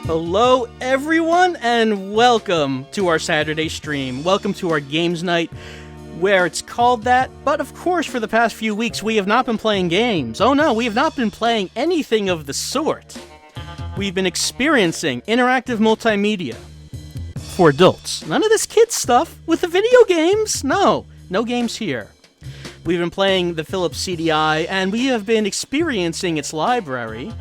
Hello, everyone, and welcome to our Saturday stream. Welcome to our games night, where it's called that. But of course, for the past few weeks, we have not been playing games. Oh no, we have not been playing anything of the sort. We've been experiencing interactive multimedia for adults. None of this kid stuff with the video games. No games here. We've been playing the Philips CDI, and we have been experiencing its library.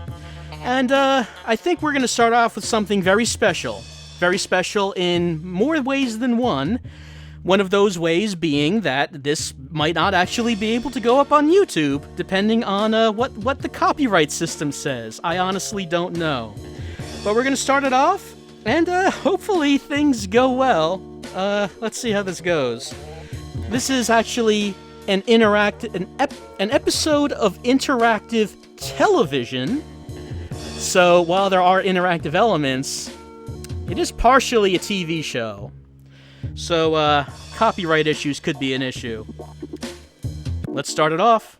And I think we're going to start off with something very special. Very special in more ways than one. One of those ways being that this might not actually be able to go up on YouTube, depending on what the copyright system says. I honestly don't know. But we're going to start it off, and hopefully things go well. Let's see how this goes. This is actually an episode of interactive television. So while there are interactive elements, it is partially a TV show. So copyright issues could be an issue. Let's start it off.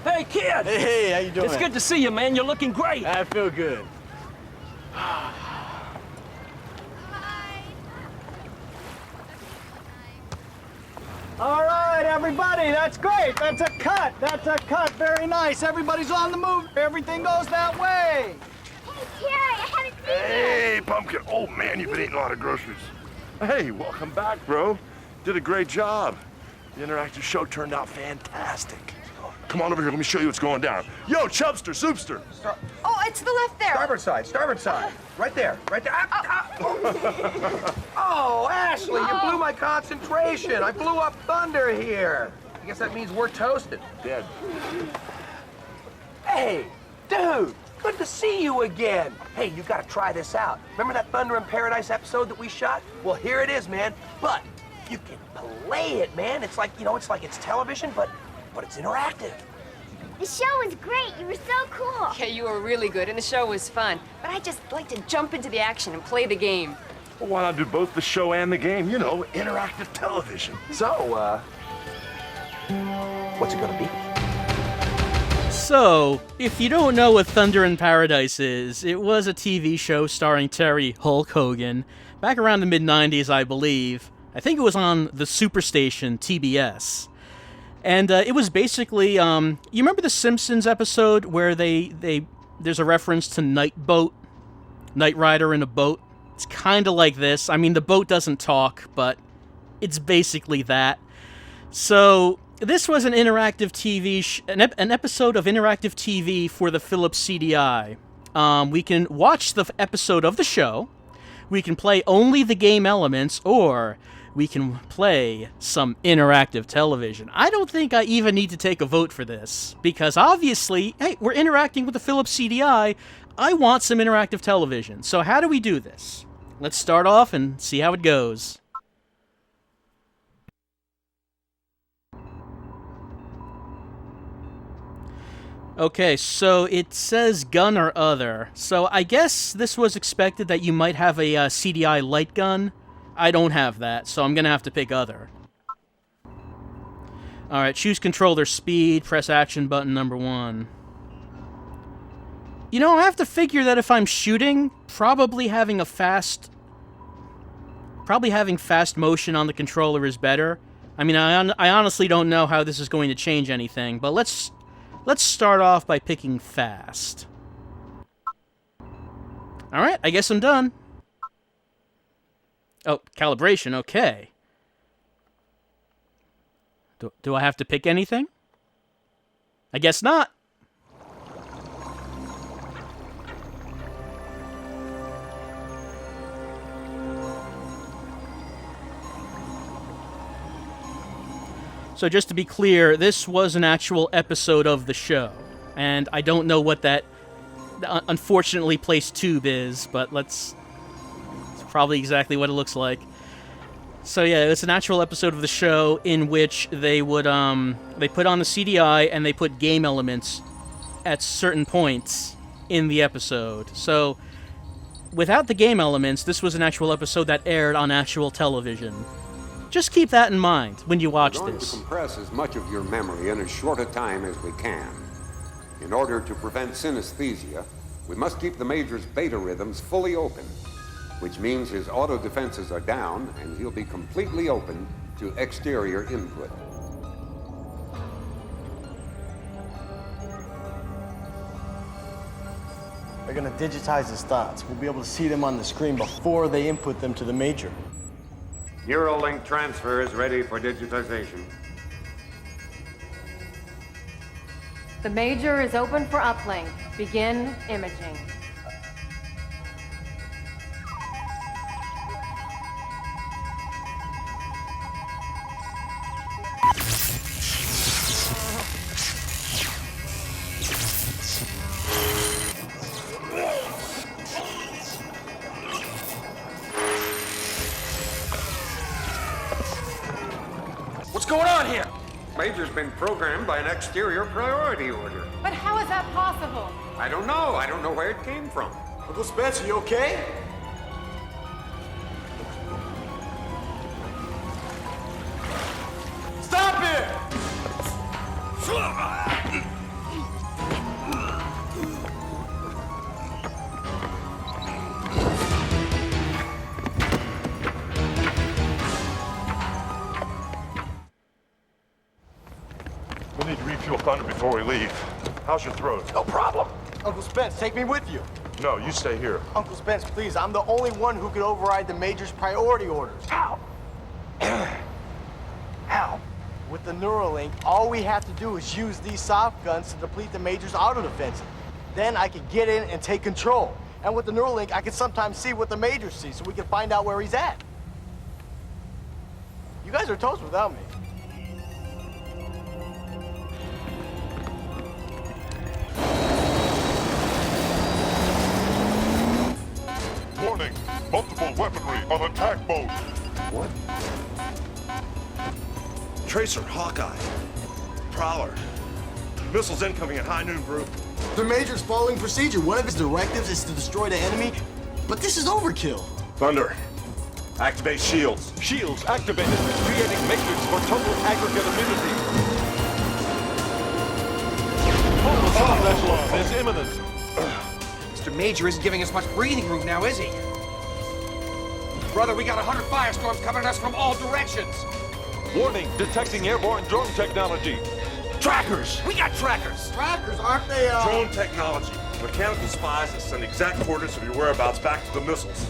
Hey, kid! Hey, how you doing? It's good to see you, man. You're looking great. I feel good. All right, everybody, that's great. That's a cut. That's a cut. Very nice. Everybody's on the move. Everything goes that way. Hey, Terry, I haven't seen you. Hey, Pumpkin. Oh, man, you've been eating a lot of groceries. Hey, welcome back, bro. Did a great job. The interactive show turned out fantastic. Come on over here. Let me show you what's going down. Yo, Chubster, Soupster. Oh, it's to the left there. Starboard side, starboard side. Right there, right there. Oh, Ashley, you blew my concentration. I blew up thunder here. I guess that means we're toasted. Dead. Hey, dude, good to see you again. Hey, you gotta try this out. Remember that Thunder in Paradise episode that we shot? Well, here it is, man. But you can play it, man. It's like, it's television, but it's interactive. The show was great. You were so cool. Yeah, you were really good, and the show was fun. But I just like to jump into the action and play the game. Well, why not do both the show and the game? You know, interactive television. So, what's it gonna be? So, if you don't know what Thunder in Paradise is, it was a TV show starring Terry Hulk Hogan back around the mid-90s, I believe. I think it was on the Superstation, TBS. And it was basically, you remember the Simpsons episode where there's a reference to Knight Rider in a boat? It's kind of like this. I mean, the boat doesn't talk, but it's basically that. So this was an interactive TV, an episode of interactive TV for the Philips CDI. We can watch the episode of the show, we can play only the game elements, or we can play some interactive television. I don't think I even need to take a vote for this, because obviously, hey, we're interacting with the Philips CDI. I want some interactive television. So how do we do this? Let's start off and see how it goes. Okay, so it says gun or other. So I guess this was expected that you might have a CDI light gun. I don't have that, so I'm gonna have to pick other. Alright, choose controller speed, press action button number 1. You know, I have to figure that if I'm shooting, probably having fast motion on the controller is better. I mean, I honestly don't know how this is going to change anything, but let's start off by picking fast. Alright, I guess I'm done. Oh, calibration, okay. Do I have to pick anything? I guess not. So just to be clear, this was an actual episode of the show. And I don't know what that, unfortunately, place tube is, but it's probably exactly what it looks like. So yeah, it's an actual episode of the show in which they would, they put on the CDI and they put game elements at certain points in the episode. So, without the game elements, this was an actual episode that aired on actual television. Just keep that in mind when you watch this. We're going to compress as much of your memory in as short a time as we can. In order to prevent synesthesia, we must keep the Major's beta rhythms fully open, which means his auto defenses are down and he'll be completely open to exterior input. They're gonna digitize his thoughts. We'll be able to see them on the screen before they input them to the Major. Neural link transfer is ready for digitization. The Major is open for uplink. Begin imaging. What's going on here? Major's been programmed by an exterior priority order. But how is that possible? I don't know. I don't know where it came from. Uncle Spencer, you okay? Stop it! We need to refuel Thunder before we leave. How's your throat? No problem. Uncle Spence, take me with you. No, you stay here. Uncle Spence, please, I'm the only one who could override the Major's priority orders. How? How? With the Neuralink, all we have to do is use these soft guns to deplete the Major's auto defenses. Then I can get in and take control. And with the Neuralink, I can sometimes see what the Major sees, so we can find out where he's at. You guys are toast without me. Warning, multiple weaponry on attack mode. What? Tracer, Hawkeye, Prowler. Missiles incoming at high noon, bro. The Major's following procedure. One of his directives is to destroy the enemy, but this is overkill. Thunder, activate shields. Shields activated, creating matrix for total aggregate immunity. Total assault echelon is imminent. Mr. Major isn't giving us much breathing room now, is he? Brother, we got 100 firestorms coming at us from all directions. Warning, detecting airborne drone technology. Trackers! We got trackers! Trackers, aren't they, Drone technology. Mechanical spies that send exact coordinates of your whereabouts back to the missiles.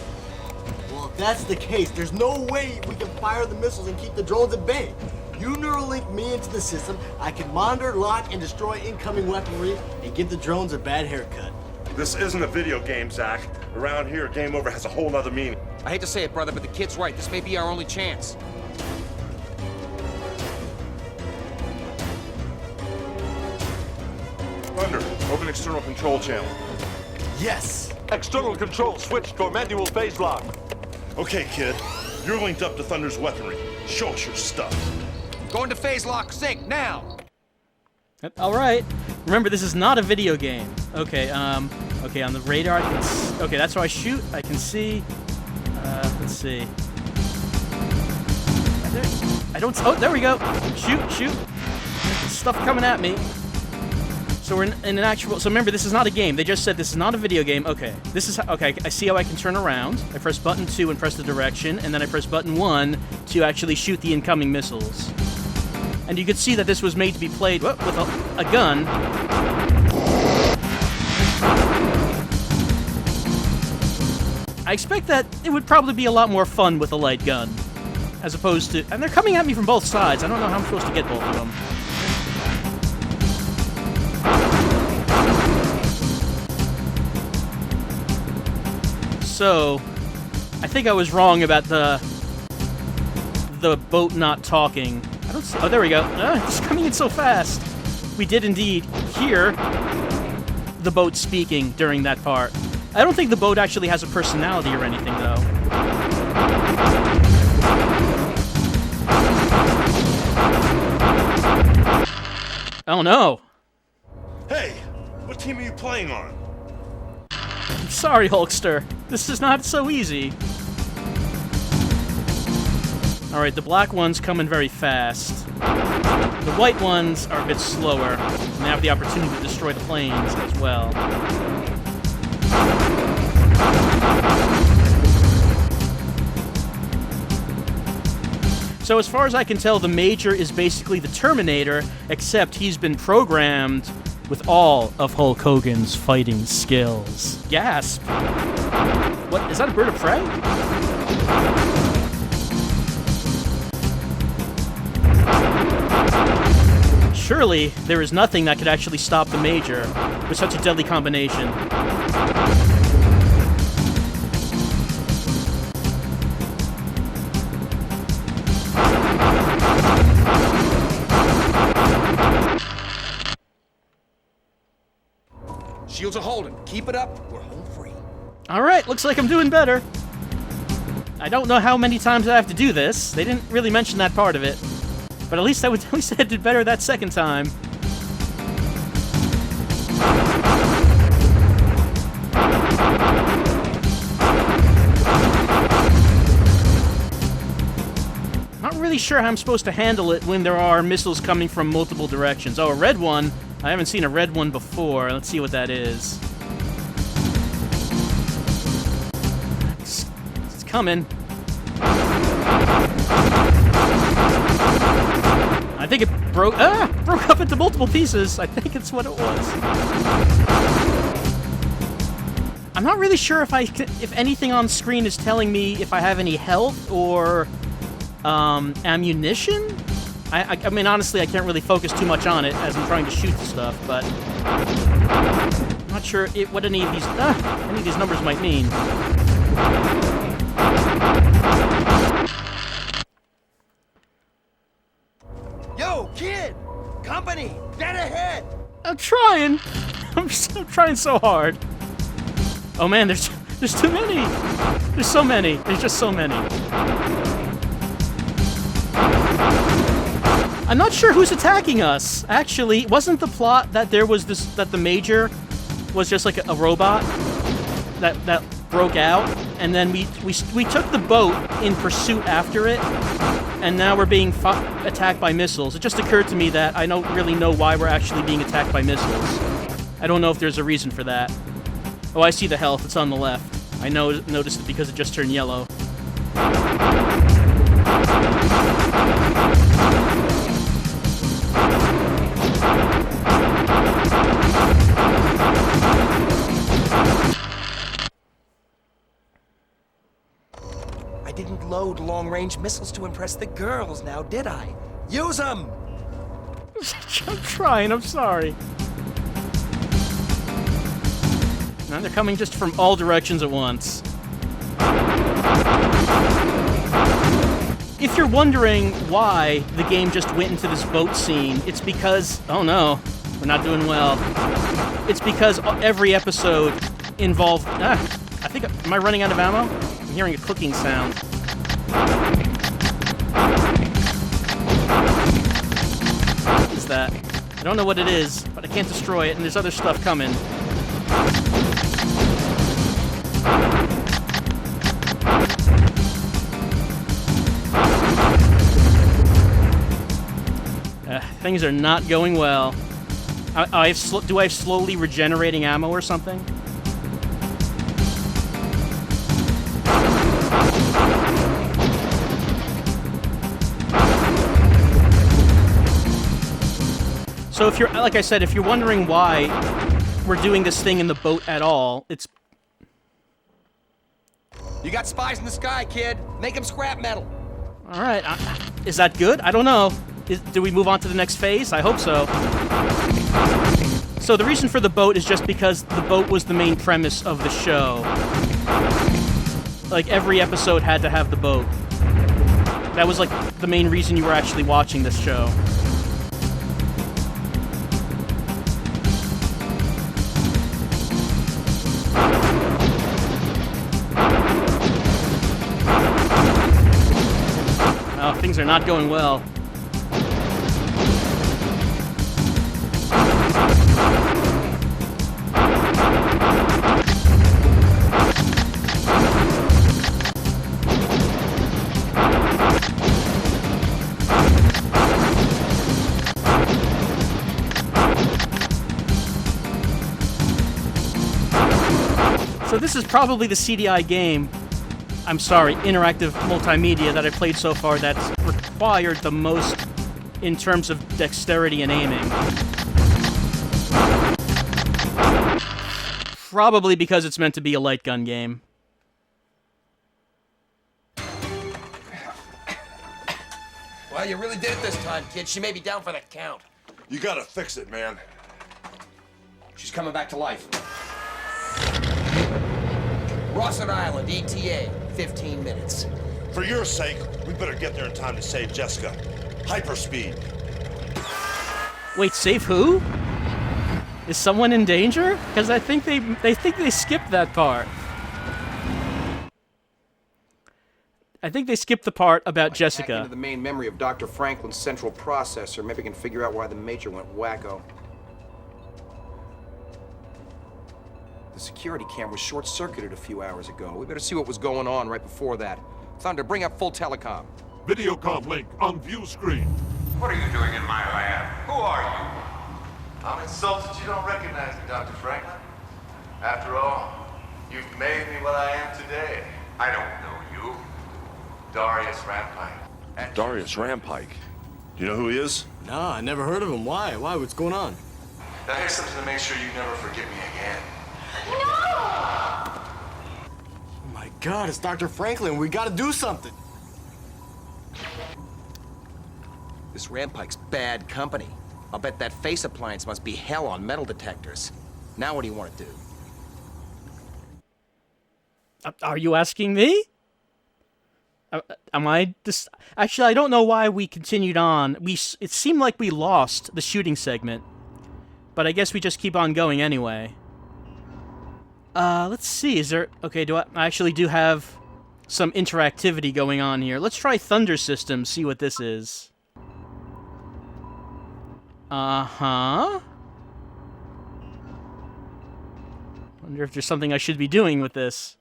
Well, if that's the case, there's no way we can fire the missiles and keep the drones at bay. You Neuralink me into the system, I can monitor, lock, and destroy incoming weaponry and give the drones a bad haircut. This isn't a video game, Zach. Around here, game over has a whole nother meaning. I hate to say it, brother, but the kid's right. This may be our only chance. Thunder, open external control channel. Yes! External control switched for manual phase lock. Okay, kid. You're linked up to Thunder's weaponry. Show us your stuff. Going to phase lock sync now! Alright. Remember, this is not a video game. Okay, okay, on the radar, I can okay, that's how I shoot. I can see. Let's see. I don't... Oh, there we go. Shoot. Stuff coming at me. So we're in an actual... So remember, this is not a game. They just said this is not a video game. Okay. This is... Okay, I see how I can turn around. I press button 2 and press the direction, and then I press button 1 to actually shoot the incoming missiles. And you could see that this was made to be played with a gun. I expect that it would probably be a lot more fun with a light gun, as opposed to... And they're coming at me from both sides. I don't know how I'm supposed to get both of them. So, I think I was wrong about the boat not talking. I don't see... Oh, there we go. It's coming in so fast. We did indeed hear the boat speaking during that part. I don't think the boat actually has a personality or anything, though. Oh, no. Hey, what team are you playing on? I'm sorry, Hulkster. This is not so easy. Alright, the black one's coming very fast. The white ones are a bit slower, and they have the opportunity to destroy the planes as well. So as far as I can tell, the Major is basically the Terminator, except he's been programmed with all of Hulk Hogan's fighting skills. Gasp! What? Is that a bird of prey? Surely, there is nothing that could actually stop the Major with such a deadly combination. Shields are holding. Keep it up. We're home free. Alright, looks like I'm doing better. I don't know how many times I have to do this. They didn't really mention that part of it. But at least I did better that second time. Not really sure how I'm supposed to handle it when there are missiles coming from multiple directions. Oh, a red one. I haven't seen a red one before. Let's see what that is. It's coming. I think it broke up into multiple pieces. I think it's what it was. I'm not really sure if anything on screen is telling me if I have any health or ammunition. I mean, honestly, I can't really focus too much on it as I'm trying to shoot the stuff, but I'm not sure what any of these numbers might mean. Yo, kid! Company! Dead ahead! I'm trying! I'm trying so hard. Oh man, there's too many! There's so many. There's just so many. I'm not sure who's attacking us. Actually, wasn't the plot that there was that the Major was just like a robot that broke out, and then we took the boat in pursuit after it, and now we're being attacked by missiles. It just occurred to me that I don't really know why we're actually being attacked by missiles. I don't know if there's a reason for that. Oh, I see the health. It's on the left. I noticed it because it just turned yellow. I didn't load long-range missiles to impress the girls now, did I? Use them! I'm trying, I'm sorry. Now they're coming just from all directions at once. If you're wondering why the game just went into this boat scene, it's because... Oh no, we're not doing well. It's because every episode involved... I think... Am I running out of ammo? I'm hearing a clicking sound. What is that? I don't know what it is, but I can't destroy it, and there's other stuff coming. Things are not going well. Do I have slowly regenerating ammo or something? So if you're, like I said, if you're wondering why we're doing this thing in the boat at all, it's... You got spies in the sky, kid. Make them scrap metal. All right. Is that good? I don't know. Do we move on to the next phase? I hope so. So the reason for the boat is just because the boat was the main premise of the show. Like, every episode had to have the boat. That was, like, the main reason you were actually watching this show. Oh, things are not going well. So this is probably the CDI game, I'm sorry, interactive multimedia that I've played so far that's required the most in terms of dexterity and aiming. Probably because it's meant to be a light gun game. Well, you really did it this time, kid. She may be down for the count. You gotta fix it, man. She's coming back to life. Rawson Island, ETA, 15 minutes. For your sake, we better get there in time to save Jessica. Hyperspeed. Wait, save who? Is someone in danger? Because I think they skipped that part. I think they skipped the part about Jessica. Hack into the main memory of Dr. Franklin's central processor. Maybe we can figure out why the Major went wacko. The security cameras short-circuited a few hours ago. We better see what was going on right before that. Thunder, bring up full telecom. Videocom link on view screen. What are you doing in my lab? Who are you? I'm insulted you don't recognize me, Dr. Franklin. After all, you've made me what I am today. I don't know you. Darius Rampike. Darius Rampike. Do you know who he is? Nah, I never heard of him. Why? What's going on? Now here's something to make sure you never forget me again. Oh my God, it's Dr. Franklin. We gotta do something. This Rampike's bad company. I'll bet that face appliance must be hell on metal detectors. Now what do you want to do? Are you asking me? Am I just... Actually, I don't know why we continued on. It seemed like we lost the shooting segment. But I guess we just keep on going anyway. Let's see, is there... Okay, I actually do have some interactivity going on here. Let's try Thunder System, see what this is. Uh-huh. Wonder if there's something I should be doing with this.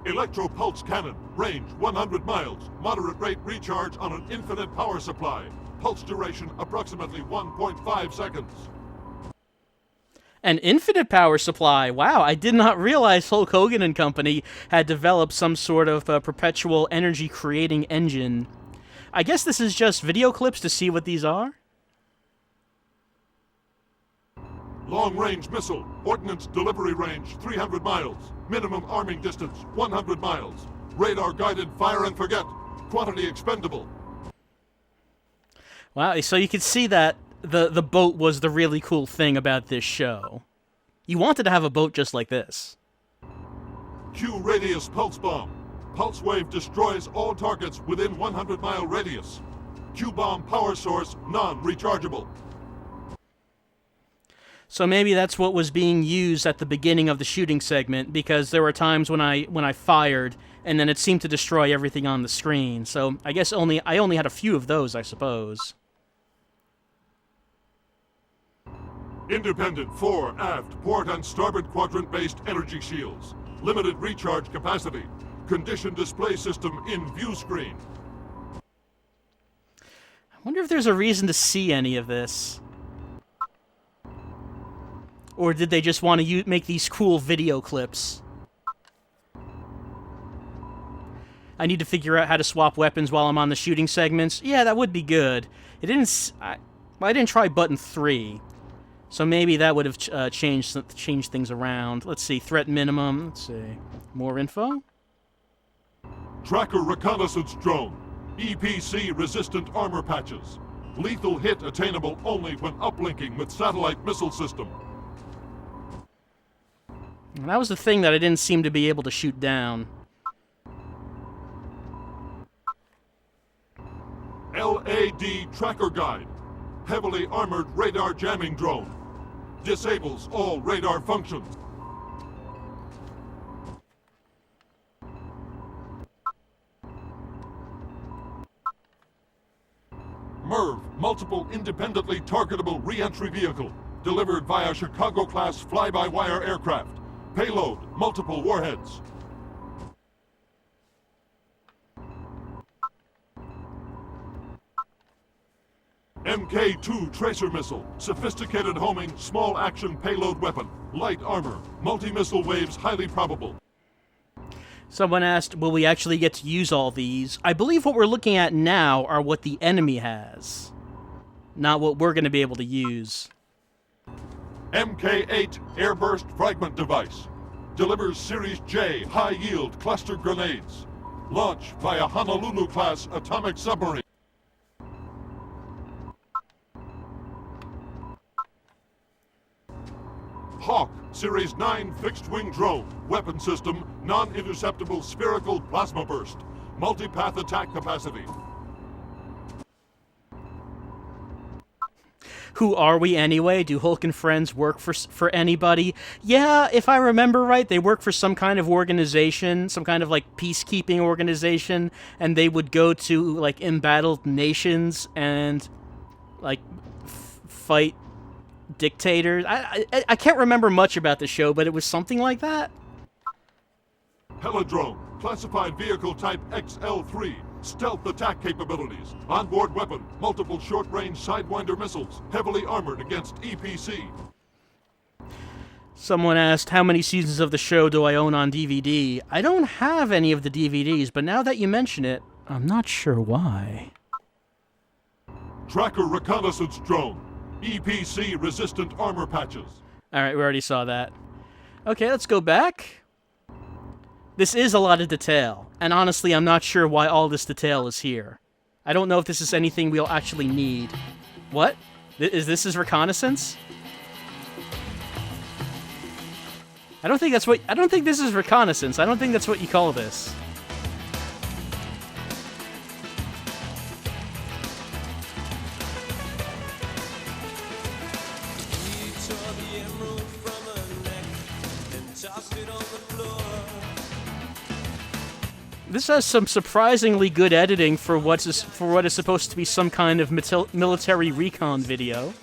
Electro pulse cannon, range 100 miles, moderate rate recharge on an infinite power supply. Pulse duration approximately 1.5 seconds. An infinite power supply. Wow, I did not realize Hulk Hogan and company had developed some sort of perpetual energy creating engine. I guess this is just video clips to see what these are? Long-range missile, ordnance delivery range 300 miles, minimum arming distance 100 miles, radar-guided fire and forget, quantity expendable. Wow, so you could see that the boat was the really cool thing about this show. You wanted to have a boat just like this. Q radius pulse bomb. Pulse wave destroys all targets within 100-mile radius. Q-bomb power source non-rechargeable. So maybe that's what was being used at the beginning of the shooting segment, because there were times when I fired, and then it seemed to destroy everything on the screen. So I guess I only had a few of those, I suppose. Independent fore, aft, port, and starboard quadrant-based energy shields. Limited recharge capacity. Condition display system in view screen. wonder if there's a reason to see any of this. Or did they just want to make these cool video clips? I need to figure out how to swap weapons while I'm on the shooting segments. Yeah, that would be good. It didn't... I didn't try button 3. So maybe that would have changed things around. Let's see, threat minimum. Let's see. More info? Tracker reconnaissance drone. EPC resistant armor patches. Lethal hit attainable only when uplinking with satellite missile system. And that was the thing that I didn't seem to be able to shoot down. LAD tracker guide. Heavily armored radar jamming drone. Disables all radar functions. MERV, multiple independently targetable re-entry vehicle. Delivered via Chicago-class fly-by-wire aircraft. Payload, multiple warheads. MK-2 tracer missile, sophisticated homing, small action payload weapon, light armor, multi-missile waves highly probable. Someone asked, will we actually get to use all these? I believe what we're looking at now are what the enemy has, not what we're going to be able to use. MK-8 airburst fragment device. Delivers Series J high-yield cluster grenades. Launch via Honolulu-class atomic submarine. Hawk, Series 9 fixed-wing drone. Weapon system, non-interceptable spherical plasma burst. Multi-path attack capacity. Who are we anyway? Do Hulk and friends work for anybody? Yeah, if I remember right, they work for some kind of organization, some kind of, like, peacekeeping organization, and they would go to, like, embattled nations and, like, fight dictators. I can't remember much about the show, but it was something like that. Heladrone, classified vehicle type XL3. Stealth attack capabilities. Onboard weapon, multiple short-range Sidewinder missiles. Heavily armored against EPC. Someone asked, how many seasons of the show do I own on DVD? I don't have any of the DVDs, but now that you mention it, I'm not sure why. Tracker reconnaissance drone. EPC resistant armor patches. Alright, we already saw that. Okay, let's go back. This is a lot of detail, and honestly, I'm not sure why all this detail is here. I don't know if this is anything we'll actually need. What? Is this reconnaissance? I don't think this is reconnaissance. I don't think that's what you call this. This has some surprisingly good editing for what is supposed to be some kind of military recon video.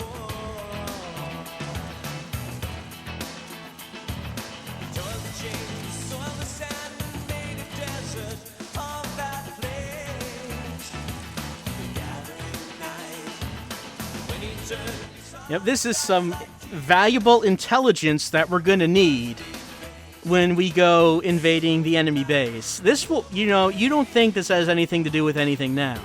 Yep, this is some valuable intelligence that we're gonna need when we go invading the enemy base. This will, you don't think this has anything to do with anything now.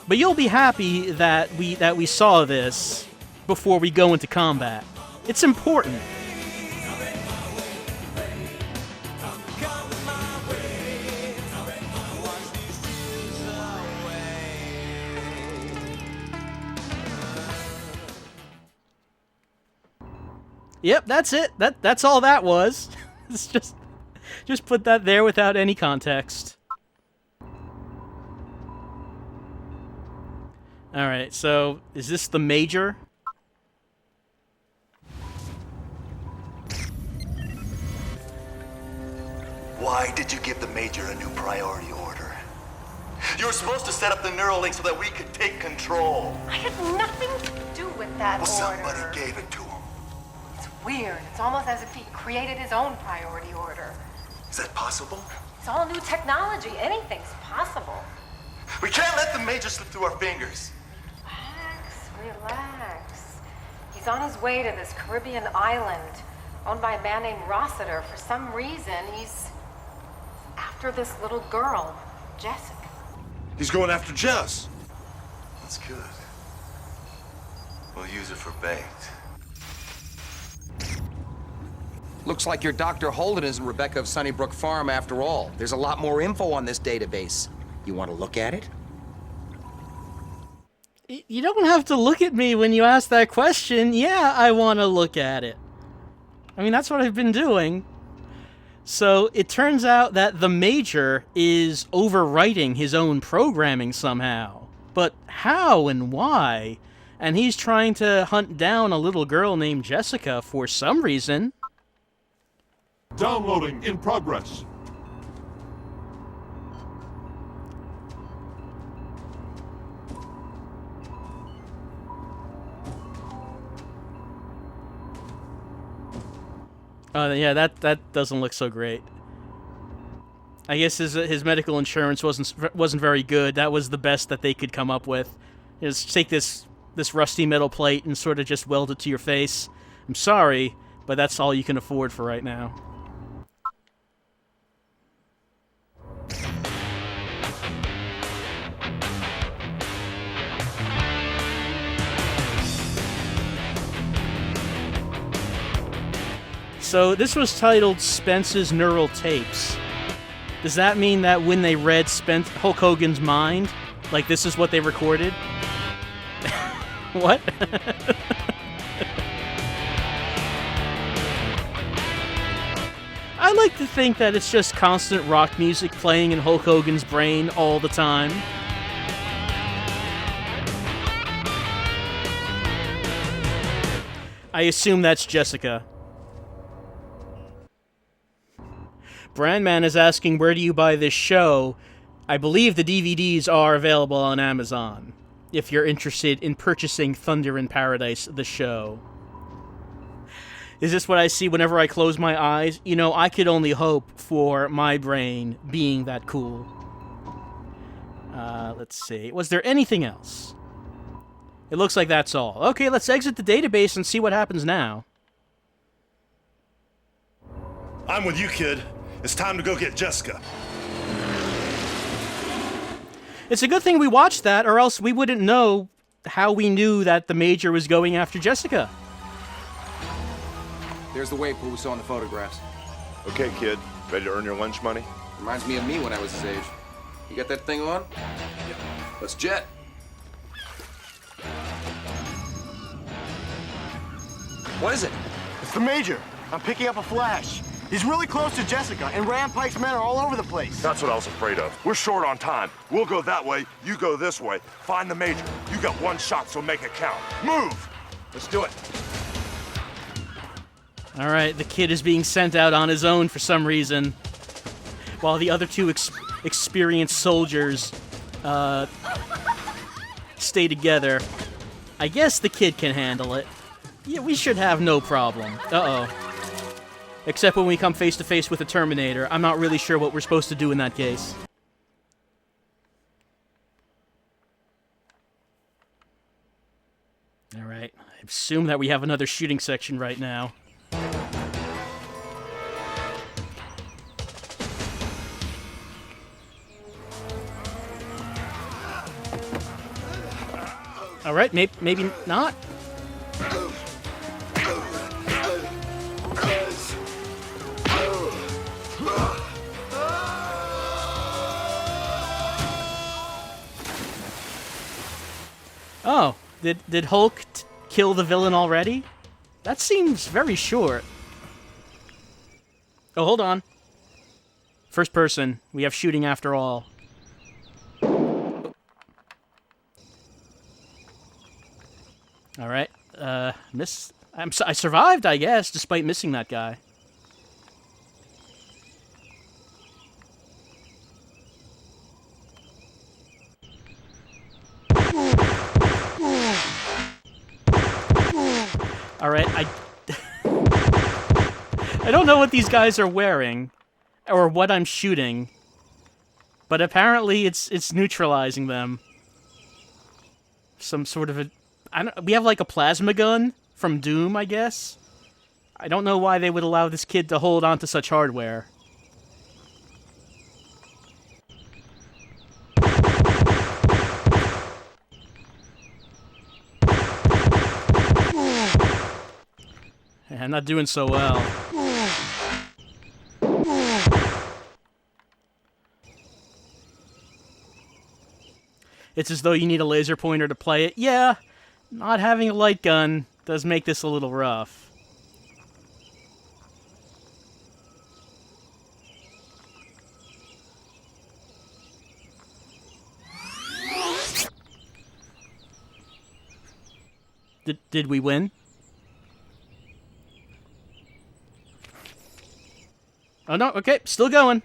But you'll be happy that we saw this before we go into combat. It's important. Yep, that's it. That's all that was. It's just put that there without any context. Alright, so is this the Major? Why did you give the Major a new priority order? You were supposed to set up the Neuralink so that we could take control. I had nothing to do with that Well, order. somebody gave it to him. Weird. It's almost as if he created his own priority order. Is that possible? It's all new technology. Anything's possible. We can't let the Major slip through our fingers. Relax. He's on his way to this Caribbean island owned by a man named Rossiter. For some reason, he's after this little girl, Jessica. He's going after Jess. That's good. We'll use it for bait. Looks like your Dr. Holden isn't Rebecca of Sunnybrook Farm after all. There's a lot more info on this database. You want to look at it? You don't have to look at me when you ask that question. Yeah, I want to look at it. I mean, that's what I've been doing. So it turns out that the Major is overwriting his own programming somehow. But how and why? And he's trying to hunt down a little girl named Jessica for some reason. Downloading in progress. Yeah, that doesn't look so great. I guess his medical insurance wasn't very good. That was the best that they could come up with. Just take this rusty metal plate and sort of just weld it to your face. I'm sorry, but that's all you can afford for right now. So this was titled Spence's Neural Tapes. Does that mean that when they read Hulk Hogan's mind, like this is what they recorded? What? I like to think that it's just constant rock music playing in Hulk Hogan's brain all the time. I assume that's Jessica. Brandman is asking, where do you buy this show? I believe the DVDs are available on Amazon, if you're interested in purchasing Thunder in Paradise, the show. Is this what I see whenever I close my eyes? You know, I could only hope for my brain being that cool. Let's see. Was there anything else? It looks like that's all. Okay, let's exit the database and see what happens now. I'm with you, kid. It's time to go get Jessica. It's a good thing we watched that, or else we wouldn't know how we knew that the Major was going after Jessica. There's the wave pool we saw in the photographs. Okay, kid. Ready to earn your lunch money? Reminds me of me when I was his age. You got that thing on? Yeah. Let's jet. What is it? It's the Major. I'm picking up a flash. He's really close to Jessica, and Rampike's men are all over the place. That's what I was afraid of. We're short on time. We'll go that way, you go this way. Find the Major. You got one shot, so make it count. Move! Let's do it. All right, the kid is being sent out on his own for some reason, while the other two experienced soldiers stay together. I guess the kid can handle it. Yeah, we should have no problem. Uh-oh. Except when we come face to face with the Terminator. I'm not really sure what we're supposed to do in that case. Alright, I assume that we have another shooting section right now. Alright, maybe not. Oh, did Hulk kill the villain already? That seems very short. Oh, hold on. First person. We have shooting after all. All right. I survived, I guess, despite missing that guy. All right, I don't know what these guys are wearing, or what I'm shooting, but apparently it's neutralizing them. Some sort of we have like a plasma gun from Doom, I guess. I don't know why they would allow this kid to hold on to such hardware. Yeah, I'm not doing so well. It's as though you need a laser pointer to play it. Yeah, not having a light gun does make this a little rough. Did we win? Oh no, okay, still going.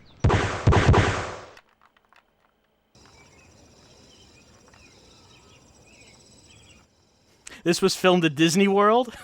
This was filmed at Disney World?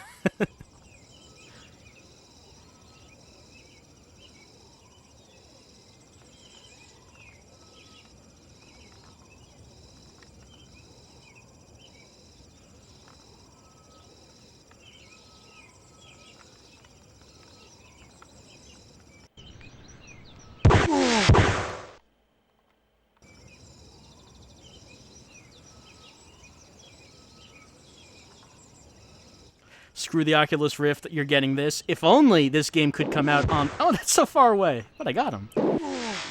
Screw the Oculus Rift, you're getting this. If only this game could come out on... Oh, that's so far away. But I got him.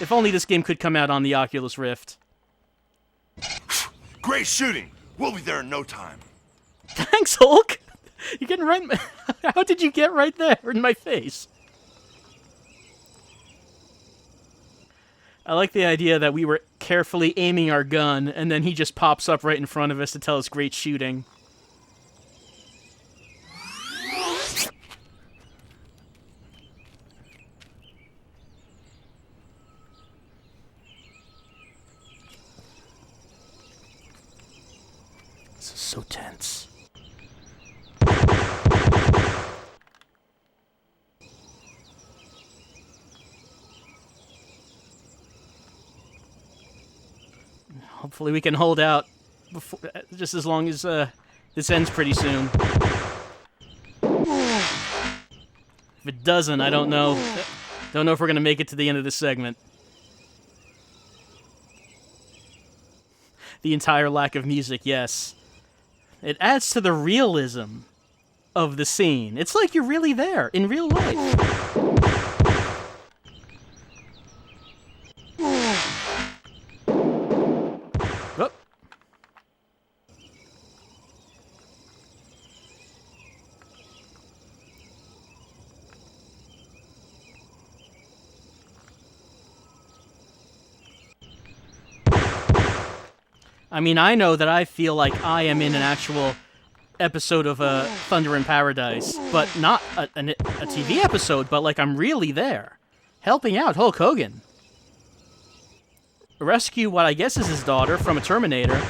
If only this game could come out on the Oculus Rift. Great shooting. We'll be there in no time. Thanks, Hulk. You're getting right... How did you get right there in my face? I like the idea that we were carefully aiming our gun, and then he just pops up right in front of us to tell us great shooting. This is so tense. Hopefully we can hold out before, just as long as this ends pretty soon. If it doesn't, I don't know. Don't know if we're going to make it to the end of this segment. The entire lack of music, yes. It adds to the realism of the scene. It's like you're really there, in real life. Oh. I mean, I know that I feel like I am in an actual episode of Thunder in Paradise, but not a TV episode, but like I'm really there, helping out Hulk Hogan. Rescue what I guess is his daughter from a Terminator.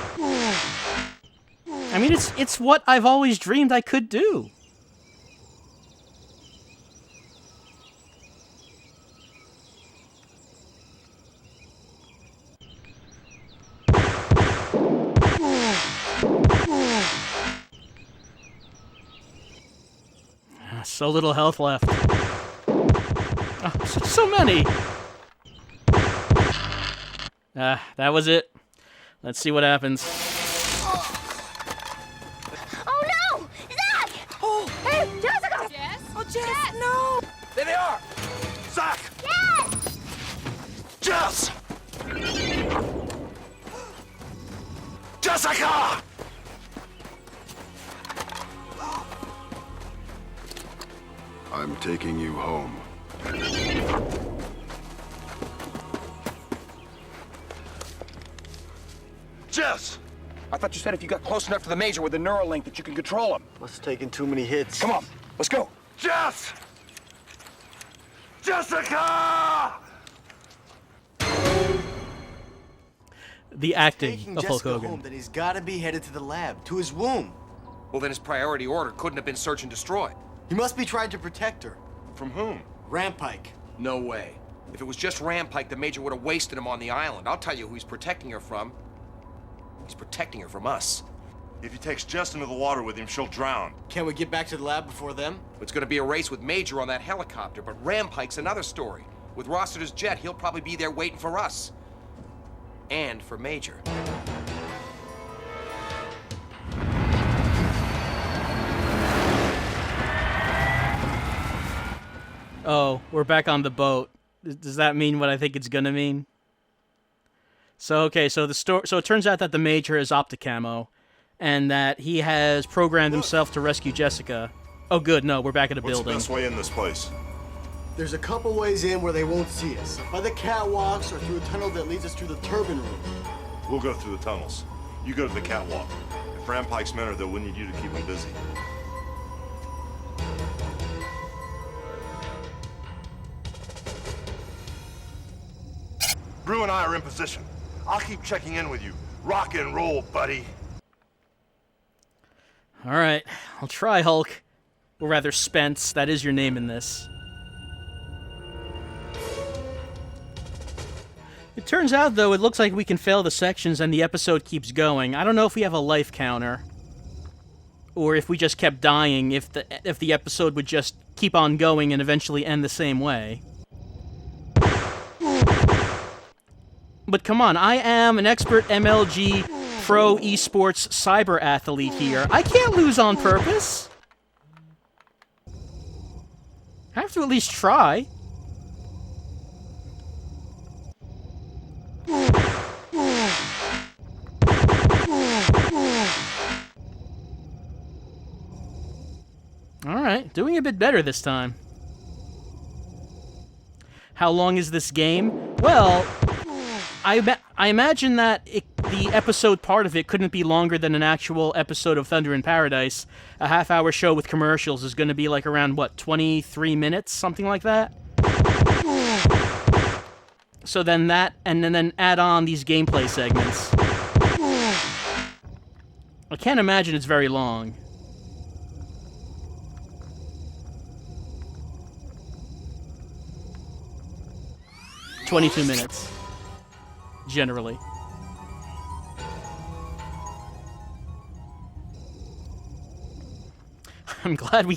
I mean, it's what I've always dreamed I could do. So little health left. Oh, so many! That was it. Let's see what happens. Oh no! Zach! Oh, Hey, Jessica! Jess? Oh, Jess, no! there they are. Zach! Yes! Jess! Jessica! I'm taking you home. Jess! I thought you said if you got close enough to the Major with the Neuralink that you can control him. Must have taken too many hits. Come on, let's go. Jess! Jessica! The acting Taking of Hulk Jessica Hogan. home, then he's got to be headed to the lab, to his womb. Well, then his priority order couldn't have been search and destroy. He must be trying to protect her. From whom? Rampike. No way. If it was just Rampike, the Major would have wasted him on the island. I'll tell you who he's protecting her from. He's protecting her from us. If he takes Jess into the water with him, she'll drown. Can we get back to the lab before them? It's gonna be a race with Major on that helicopter, but Rampike's another story. With Rossiter's jet, he'll probably be there waiting for us. And for Major. Oh, we're back on the boat. Does that mean what I think it's gonna mean? So okay, so it turns out that the Major is Opticamo, and that he has programmed himself to rescue Jessica. Oh good, no, we're back at a building. What's the best way in this place? There's a couple ways in where they won't see us. By the catwalks or through a tunnel that leads us to the turbine room. We'll go through the tunnels. You go to the catwalk. If Rampike's men are there, we'll need you to keep them busy. Brew and I are in position. I'll keep checking in with you. Rock and roll, buddy. Alright, I'll try, Hulk. Or rather, Spence. That is your name in this. It turns out, though, it looks like we can fail the sections and the episode keeps going. I don't know if we have a life counter. Or if we just kept dying, if the episode would just keep on going and eventually end the same way. But come on, I am an expert MLG pro esports cyber athlete here. I can't lose on purpose. I have to at least try. Alright, doing a bit better this time. How long is this game? Well, I imagine that the episode part of it couldn't be longer than an actual episode of Thunder in Paradise. A half-hour show with commercials is going to be like around, what, 23 minutes? Something like that? So then that, and then add on these gameplay segments. I can't imagine it's very long. "22 minutes. Generally. I'm glad we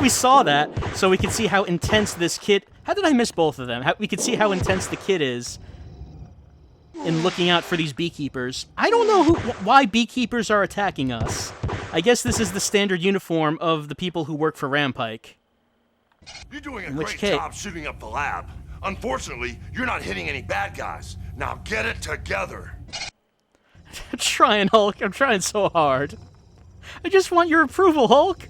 saw that, so we can see how intense this kid... How did I miss both of them? We can see how intense the kid is in looking out for these beekeepers. I don't know why beekeepers are attacking us. I guess this is the standard uniform of the people who work for Rampike. You're doing a great job shooting up the lab. Unfortunately, you're not hitting any bad guys. Now get it together. I'm trying, Hulk. I'm trying so hard. I just want your approval, Hulk.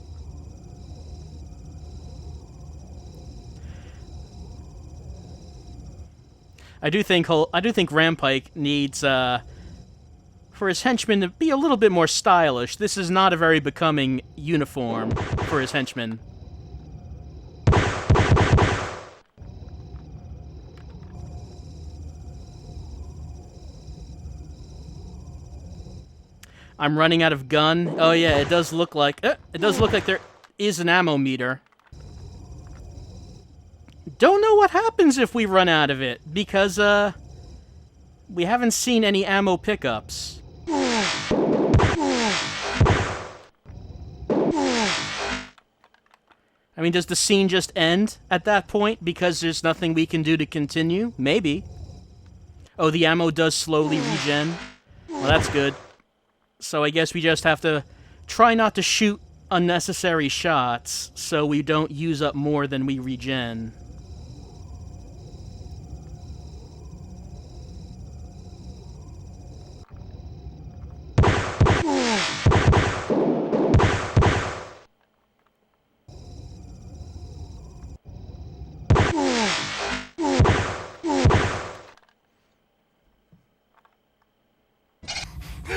I do think Rampike needs, for his henchmen to be a little bit more stylish. This is not a very becoming uniform for his henchmen. I'm running out of gun. Oh yeah, it does look like there is an ammo meter. Don't know what happens if we run out of it, because, we haven't seen any ammo pickups. I mean, does the scene just end at that point because there's nothing we can do to continue? Maybe. Oh, the ammo does slowly regen. Well, that's good. So I guess we just have to try not to shoot unnecessary shots so we don't use up more than we regen.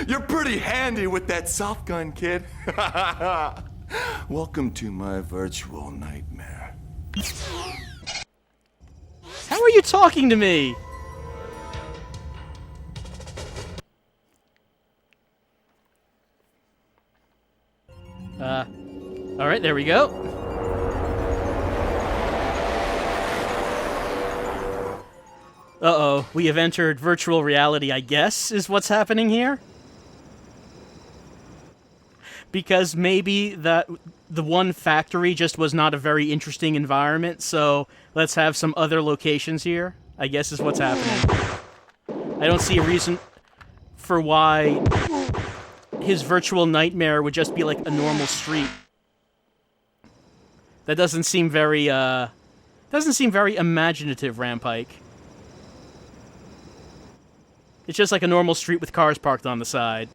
You're pretty handy with that soft gun, kid. Welcome to my virtual nightmare. How are you talking to me? Alright, there we go. Uh-oh, we have entered virtual reality, I guess, is what's happening here? because maybe the one factory just was not a very interesting environment, so let's have some other locations here, I guess is what's happening. I don't see a reason for why his virtual nightmare would just be like a normal street. That doesn't seem very imaginative, Rampike. It's just like a normal street with cars parked on the side.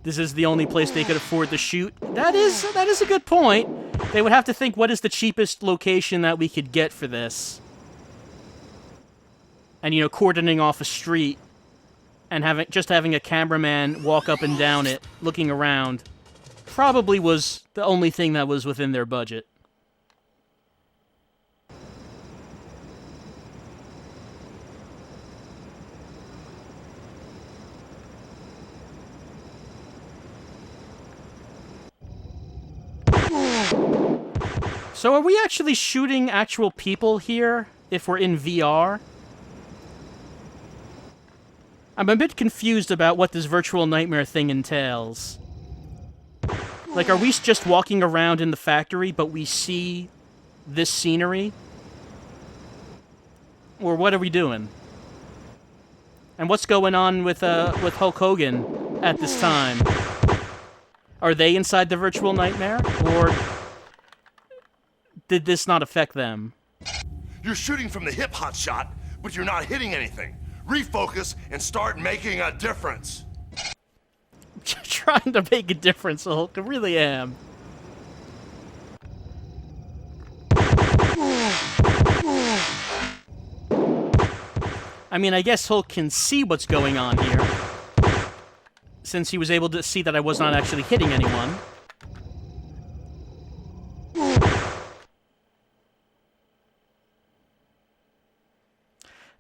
This is the only place they could afford to shoot. That is a good point. They would have to think, what is the cheapest location that we could get for this? And, you know, cordoning off a street and having a cameraman walk up and down it, looking around, probably was the only thing that was within their budget. So are we actually shooting actual people here, if we're in VR? I'm a bit confused about what this virtual nightmare thing entails. Like, are we just walking around in the factory, but we see this scenery? Or what are we doing? And what's going on with Hulk Hogan at this time? Are they inside the virtual nightmare? Or did this not affect them? You're shooting from the hip hotshot, but you're not hitting anything. Refocus and start making a difference. Trying to make a difference, Hulk. I really am. I mean, I guess Hulk can see what's going on here, since he was able to see that I was not actually hitting anyone.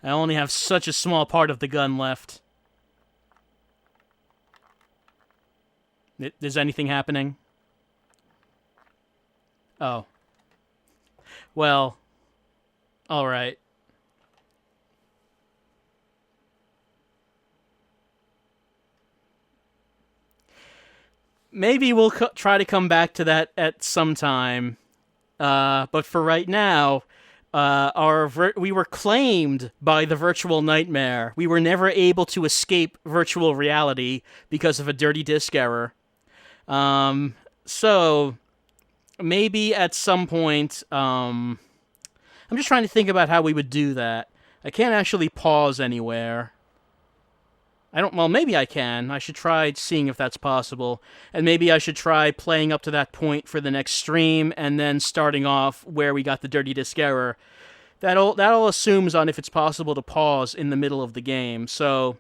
I only have such a small part of the gun left. Is anything happening? Oh. Well. Alright. Maybe we'll try to come back to that at some time. But for right now, we were claimed by the virtual nightmare. We were never able to escape virtual reality because of a dirty disk error. So maybe at some point, I'm just trying to think about how we would do that. I can't actually pause anywhere. Well, maybe I can. I should try seeing if that's possible. And maybe I should try playing up to that point for the next stream, and then starting off where we got the dirty disk error. That all assumes on if it's possible to pause in the middle of the game, so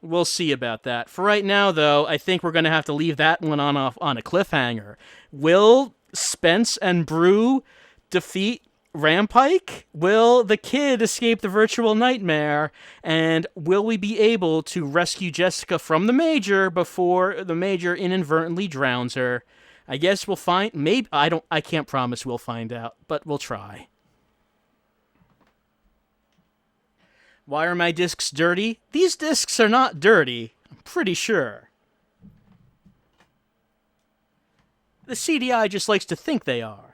we'll see about that. For right now, though, I think we're going to have to leave that one on a cliffhanger. Will Spence and Brew defeat Rampike? Will the kid escape the virtual nightmare? And will we be able to rescue Jessica from the Major before the Major inadvertently drowns her? I guess we'll find. Maybe I can't promise we'll find out, but we'll try. Why are my discs dirty? These discs are not dirty. I'm pretty sure. The CDI just likes to think they are.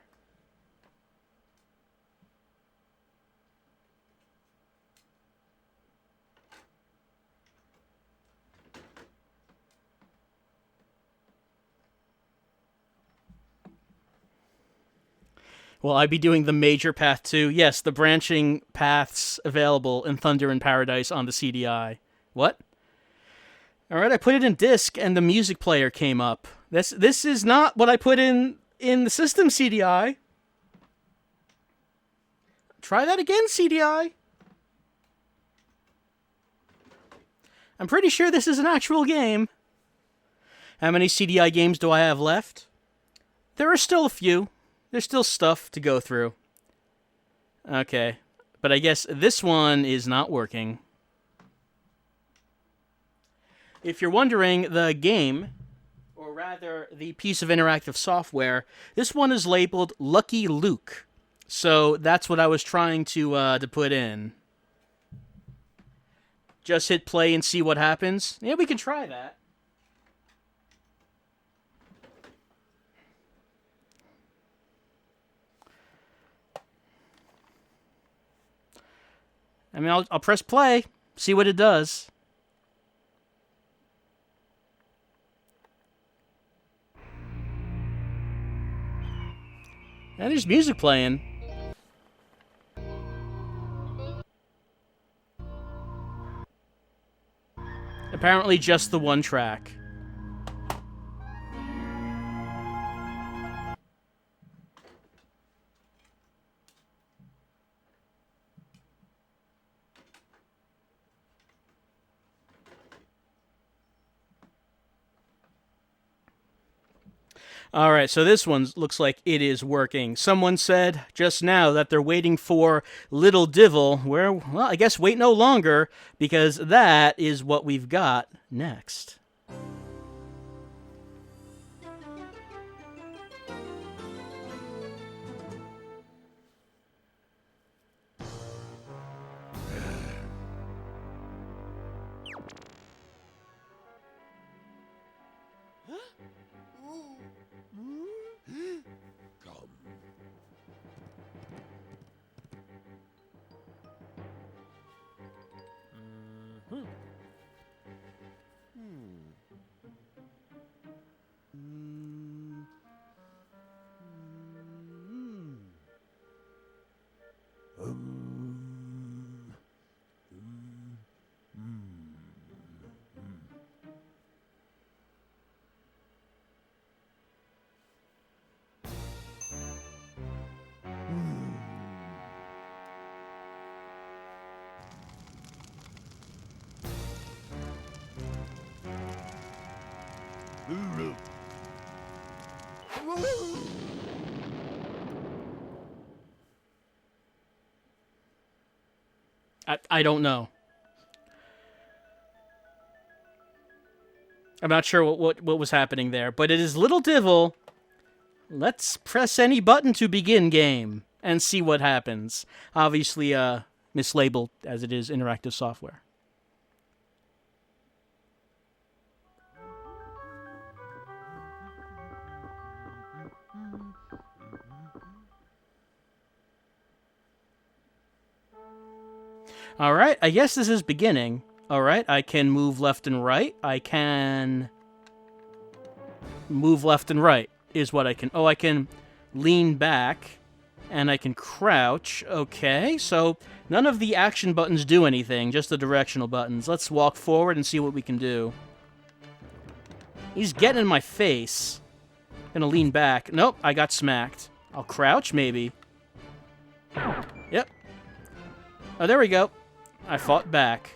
Will I be doing the major path too? Yes, the branching paths available in Thunder in Paradise on the CDI. What? Alright, I put it in disc and the music player came up. This is not what I put in the system CDI. Try that again, CDI. I'm pretty sure this is an actual game. How many CDI games do I have left? There are still a few. There's still stuff to go through. Okay. But I guess this one is not working. If you're wondering, the game, or rather the piece of interactive software, this one is labeled Lucky Luke. So that's what I was trying to put in. Just hit play and see what happens. Yeah, we can try that. I mean, I'll press play, see what it does. And there's music playing. Apparently just the one track. Alright, so this one looks like it is working. Someone said just now that they're waiting for Litil Divil, where, well, I guess wait no longer, because that is what we've got next. I don't know. I'm not sure what was happening there, but it is Litil Divil. Let's press any button to begin game and see what happens. Obviously, mislabeled as it is interactive software. Alright, I guess this is beginning. Alright, I can move left and right. I can move left and right is what I can... Oh, I can lean back, and I can crouch. Okay, so none of the action buttons do anything, just the directional buttons. Let's walk forward and see what we can do. He's getting in my face. Gonna lean back. Nope, I got smacked. I'll crouch, maybe. Yep. Oh, there we go. I fought back.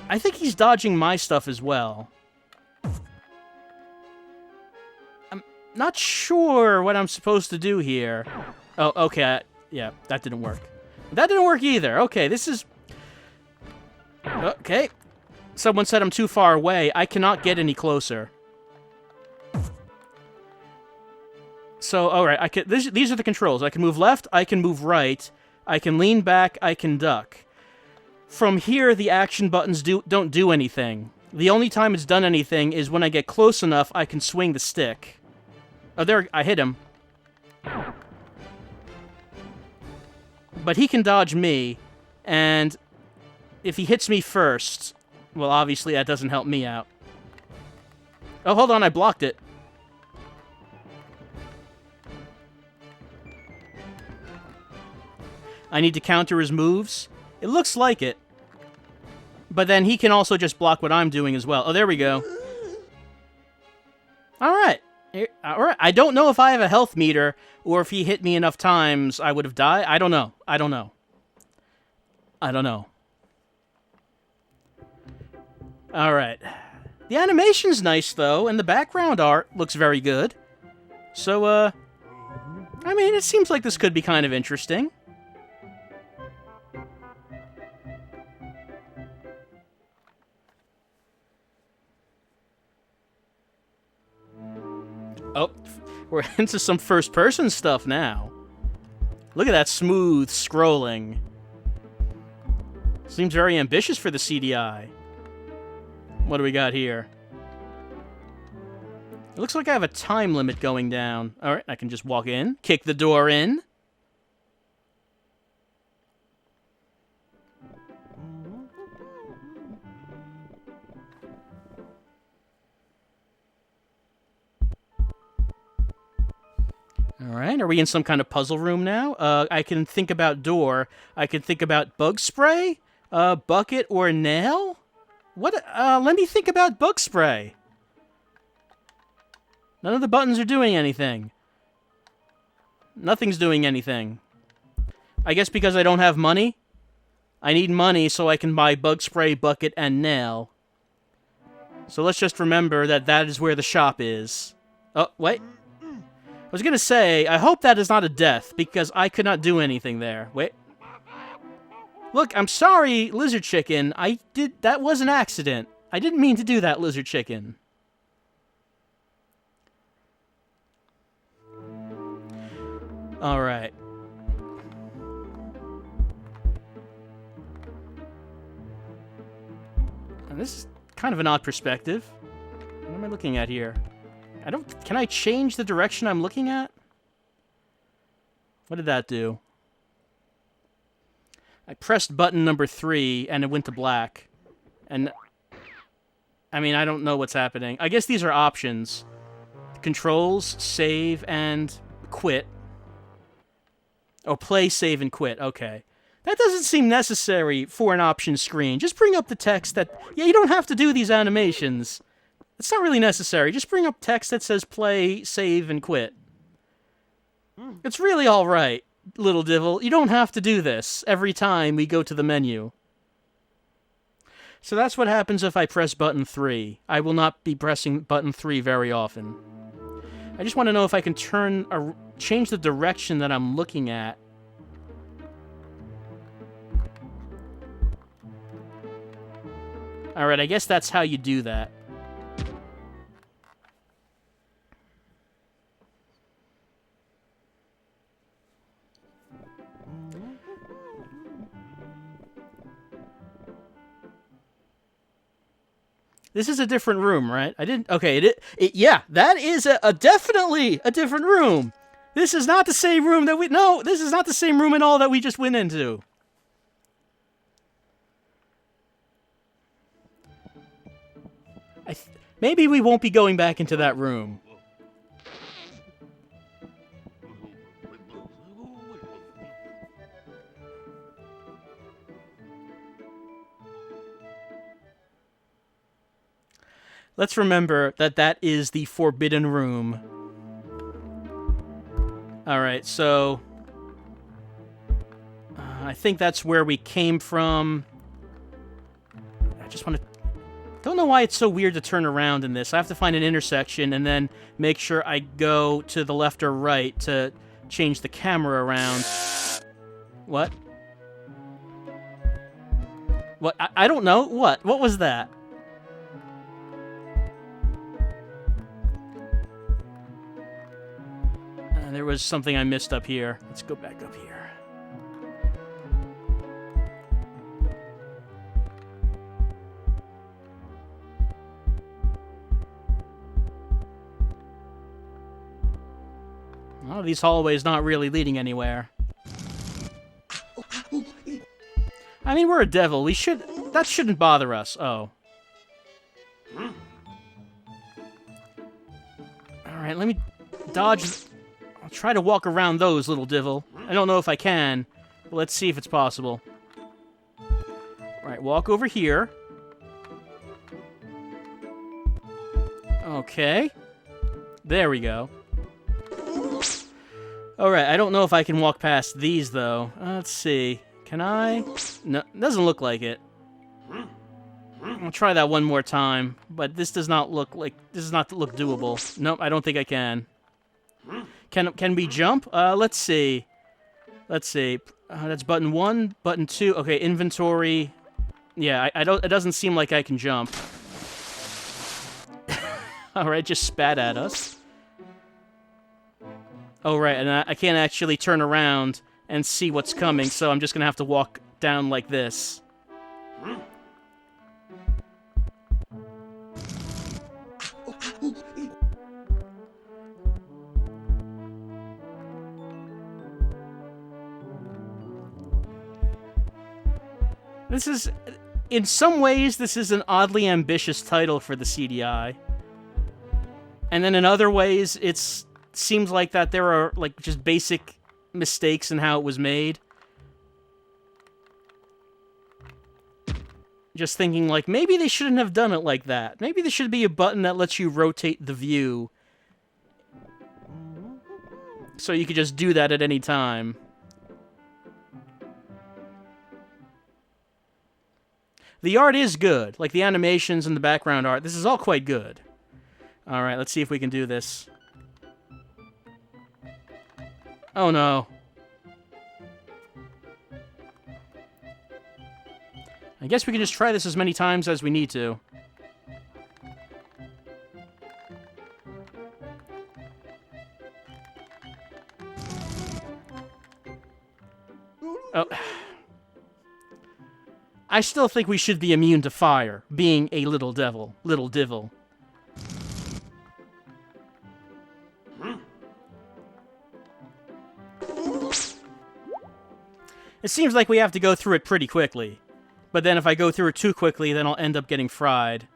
I think he's dodging my stuff as well. I'm not sure what I'm supposed to do here. Oh, okay. Yeah, that didn't work. That didn't work either. Okay, this is... Okay. Someone said I'm too far away. I cannot get any closer. So, alright, I can. These are the controls. I can move left, I can move right, I can lean back, I can duck. From here, the action buttons don't do anything. The only time it's done anything is when I get close enough, I can swing the stick. Oh, there, I hit him. But he can dodge me, and if he hits me first, well, obviously that doesn't help me out. Oh, hold on, I blocked it. I need to counter his moves. It looks like it. But then he can also just block what I'm doing as well. Oh, there we go. Alright. Alright. I don't know if I have a health meter, or if he hit me enough times, I would have died. I don't know. I don't know. I don't know. Alright. The animation's nice, though, and the background art looks very good. So, I mean, it seems like this could be kind of interesting. Oh, we're into some first-person stuff now. Look at that smooth scrolling. Seems very ambitious for the CDI. What do we got here? It looks like I have a time limit going down. Alright, I can just walk in, kick the door in. Alright, are we in some kind of puzzle room now? I can think about door. I can think about bug spray, bucket, or nail? What? Let me think about bug spray. None of the buttons are doing anything. Nothing's doing anything. I guess because I don't have money? I need money so I can buy bug spray, bucket, and nail. So let's just remember that that is where the shop is. Oh, wait. I was gonna say, I hope that is not a death, because I could not do anything there. Wait. Look, I'm sorry, Lizard Chicken. That was an accident. I didn't mean to do that, Lizard Chicken. Alright. And this is kind of an odd perspective. What am I looking at here? Can I change the direction I'm looking at? What did that do? I pressed button number 3 and it went to black. And I mean, I don't know what's happening. I guess these are options. Controls, save, and quit. Oh, play, save, and quit. Okay. That doesn't seem necessary for an option screen. Just bring up the text that... Yeah, you don't have to do these animations. It's not really necessary. Just bring up text that says play, save, and quit. It's really alright, Litil Divil. You don't have to do this every time we go to the menu. So that's what happens if I press button 3. I will not be pressing button 3 very often. I just want to know if I can change the direction that I'm looking at. Alright, I guess that's how you do that. This is a different room, right? I didn't... Okay, yeah, that is definitely a different room. This is not the same room that we... No, this is not the same room at all that we just went into. Maybe we won't be going back into that room. Let's remember that that is the Forbidden Room. Alright, so... I think that's where we came from. I just want to... Don't know why it's so weird to turn around in this. I have to find an intersection and then make sure I go to the left or right to change the camera around. What? What? I don't know. What? What was that? There was something I missed up here. Let's go back up here. Oh, these hallways not really leading anywhere. I mean, we're a devil. That shouldn't bother us. Oh. Alright, let me dodge... I'll try to walk around those, Litil Divil. I don't know if I can, but let's see if it's possible. Alright, walk over here. Okay. There we go. Alright, I don't know if I can walk past these, though. Let's see. Can I? No, doesn't look like it. I'll try that one more time, but this does not look doable. Nope, I don't think I can. Can we jump? Let's see. Let's see. That's button 1, button 2. Okay, inventory. Yeah, I don't. It doesn't seem like I can jump. All right, just spat at us. Oh right, and I can't actually turn around and see what's coming, so I'm just gonna have to walk down like this. This is, in some ways, this is an oddly ambitious title for the CDI. And then in other ways, it seems like that there are, like, just basic mistakes in how it was made. Just thinking, like, maybe they shouldn't have done it like that. Maybe there should be a button that lets you rotate the view. So you could just do that at any time. The art is good. Like, the animations and the background art. This is all quite good. Alright, let's see if we can do this. Oh, no. I guess we can just try this as many times as we need to. Oh. I still think we should be immune to fire, being a little devil. Litil Divil. It seems like we have to go through it pretty quickly. But then if I go through it too quickly, then I'll end up getting fried.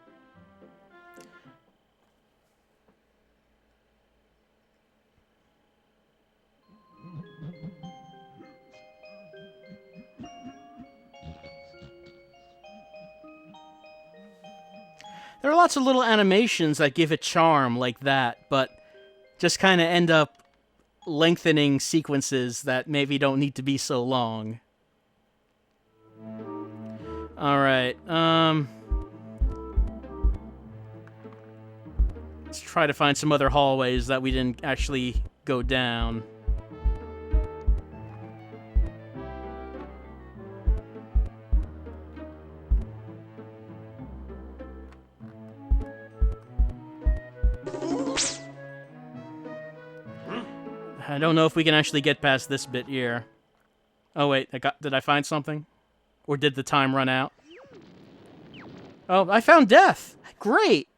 There are lots of little animations that give it charm like that, but just kind of end up lengthening sequences that maybe don't need to be so long. Alright, let's try to find some other hallways that we didn't actually go down. I don't know if we can actually get past this bit here. Oh wait, did I find something? Or did the time run out? Oh, I found death! Great!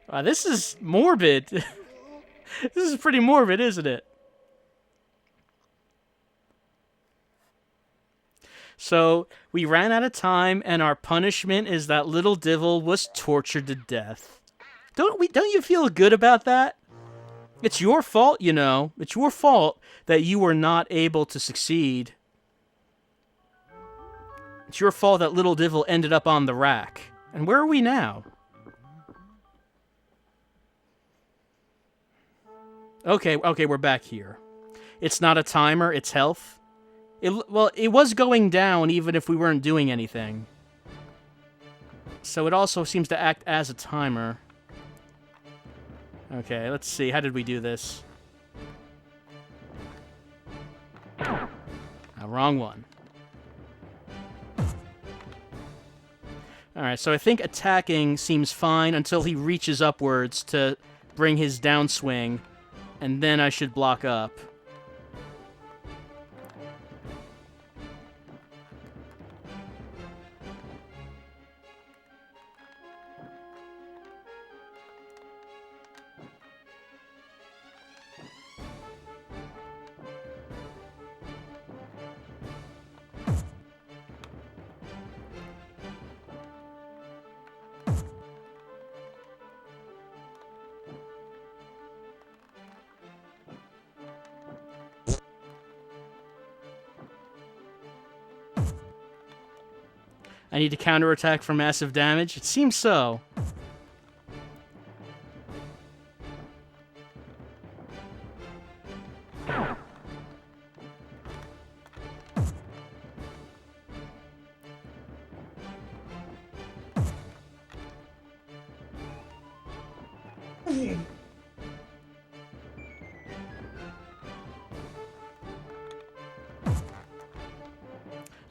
Wow, this is morbid. This is pretty morbid, isn't it? So, we ran out of time, and our punishment is that Litil Divil was tortured to death. Don't you feel good about that? It's your fault, you know. It's your fault that you were not able to succeed. It's your fault that Litil Divil ended up on the rack. And where are we now? Okay, we're back here. It's not a timer, it's health. Well, it was going down even if we weren't doing anything. So it also seems to act as a timer. Okay, let's see. How did we do this? Wrong one. Alright, so I think attacking seems fine until he reaches upwards to bring his downswing, and then I should block up. I need to counterattack for massive damage? It seems so.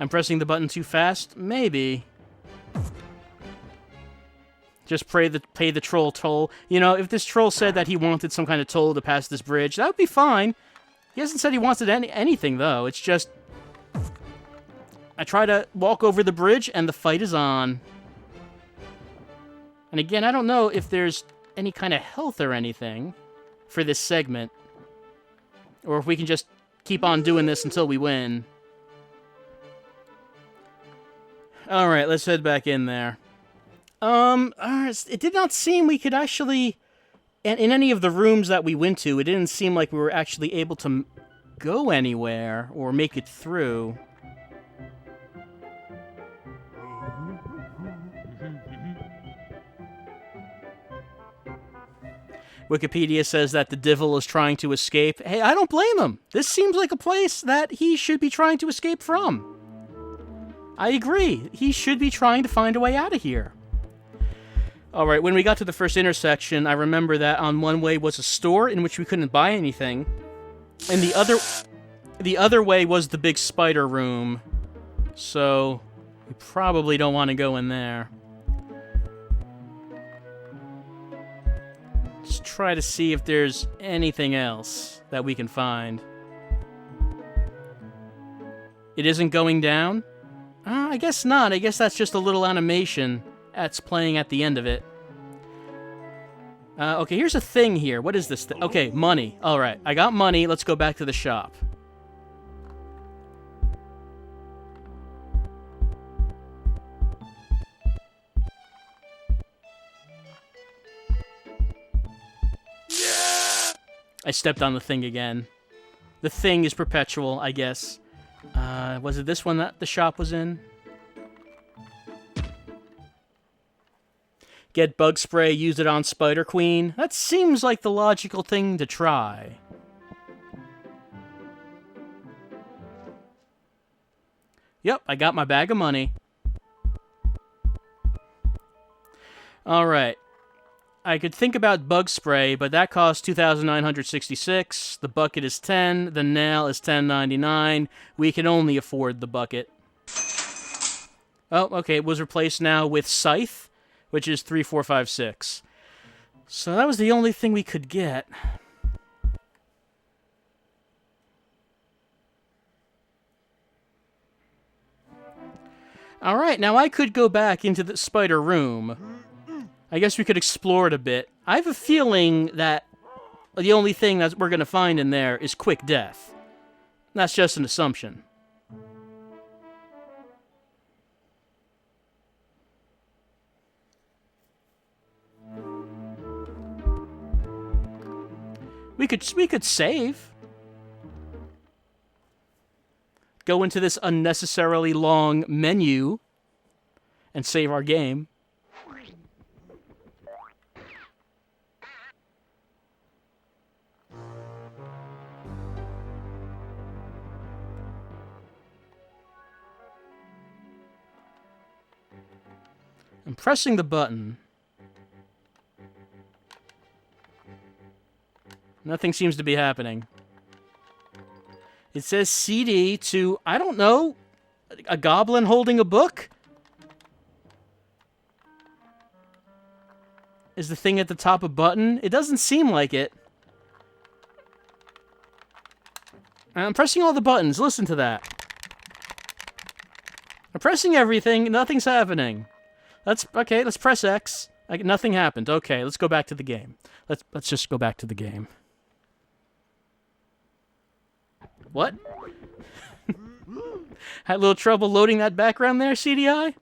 I'm pressing the button too fast? Maybe. Just pay the troll toll. You know, if this troll said that he wanted some kind of toll to pass this bridge, that would be fine. He hasn't said he wanted anything, though. It's just... I try to walk over the bridge, and the fight is on. And again, I don't know if there's any kind of health or anything for this segment. Or if we can just keep on doing this until we win. Alright, let's head back in there. It did not seem we could actually... In any of the rooms that we went to, it didn't seem like we were actually able to go anywhere or make it through. Wikipedia says that the Divil is trying to escape. Hey, I don't blame him. This seems like a place that he should be trying to escape from. I agree. He should be trying to find a way out of here. Alright, when we got to the first intersection, I remember that on one way was a store in which we couldn't buy anything. And the other way was the big spider room. So, we probably don't want to go in there. Let's try to see if there's anything else that we can find. It isn't going down? I guess not. I guess that's just a little animation that's playing at the end of it. Okay, here's a thing here. What is this? Okay, money. Alright, I got money. Let's go back to the shop. I stepped on the thing again. The thing is perpetual, I guess. Was it this one that the shop was in? Get bug spray, use it on Spider Queen. That seems like the logical thing to try. Yep, I got my bag of money. Alright. I could think about bug spray, but that costs $2,966. The bucket is $10. The nail is $10.99. We can only afford the bucket. Oh, okay. It was replaced now with scythe, which is $3,456. So that was the only thing we could get. Alright, now I could go back into the spider room. I guess we could explore it a bit. I have a feeling that the only thing that we're going to find in there is quick death. That's just an assumption. We could save. Go into this unnecessarily long menu and save our game. I'm pressing the button. Nothing seems to be happening. It says CD to, I don't know, a goblin holding a book? Is the thing at the top a button? It doesn't seem like it. I'm pressing all the buttons. Listen to that. I'm pressing everything. Nothing's happening. Okay, let's press X. Nothing happened. Okay, let's go back to the game. Let's just go back to the game. What? Had a little trouble loading that background there, CDI?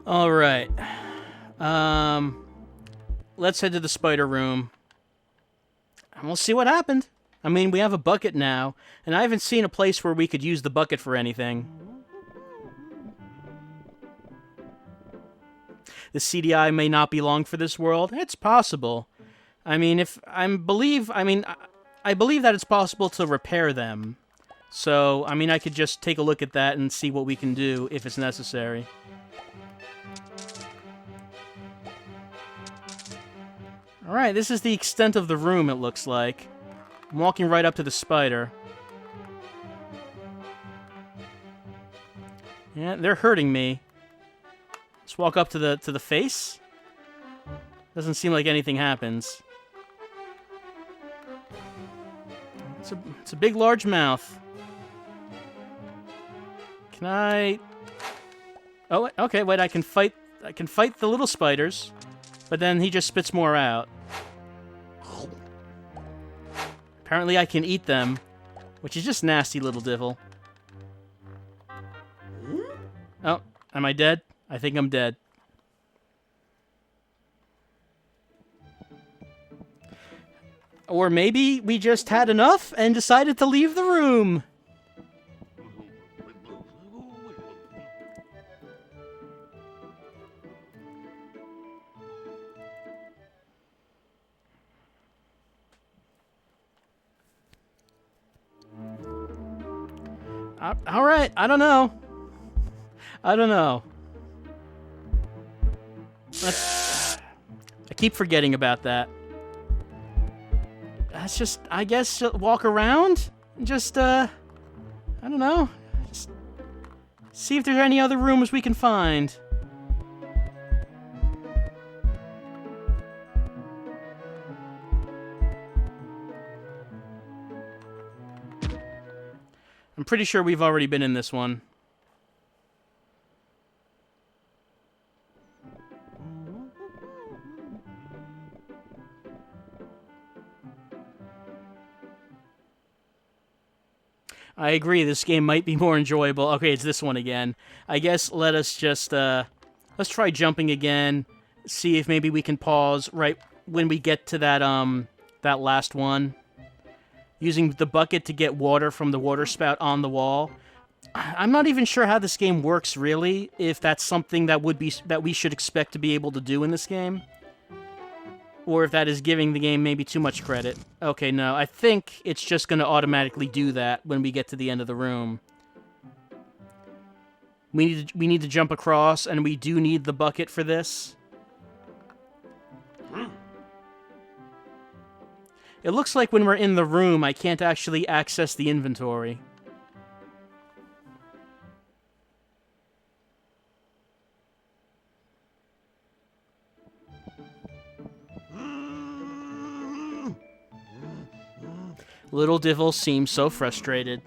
All right. Let's head to the spider room. And we'll see what happened. I mean, we have a bucket now, and I haven't seen a place where we could use the bucket for anything. The CDI may not be long for this world. It's possible. I mean, I believe that it's possible to repair them. So, I mean, I could just take a look at that and see what we can do if it's necessary. Alright, this is the extent of the room, it looks like. I'm walking right up to the spider. Yeah, they're hurting me. Just walk up to the face. Doesn't seem like anything happens. It's a big, large mouth. Can I... Oh, okay, wait, I can fight the little spiders, but then he just spits more out. Apparently I can eat them, which is just nasty, Litil Divil. Oh, am I dead? I think I'm dead. Or maybe we just had enough and decided to leave the room. All right, I don't know. I keep forgetting about that. That's just, I guess, walk around and just, I don't know. Just see if there's any other rooms we can find. I'm pretty sure we've already been in this one. I agree, this game might be more enjoyable. Okay, it's this one again. I guess let us just, let's try jumping again. See if maybe we can pause right when we get to that, that last one. Using the bucket to get water from the water spout on the wall. I'm not even sure how this game works, really, if that's something that we should expect to be able to do in this game. Or if that is giving the game maybe too much credit. Okay, no, I think it's just going to automatically do that when we get to the end of the room. We need to jump across, and we do need the bucket for this. It looks like when we're in the room, I can't actually access the inventory. Litil Divil seems so frustrated.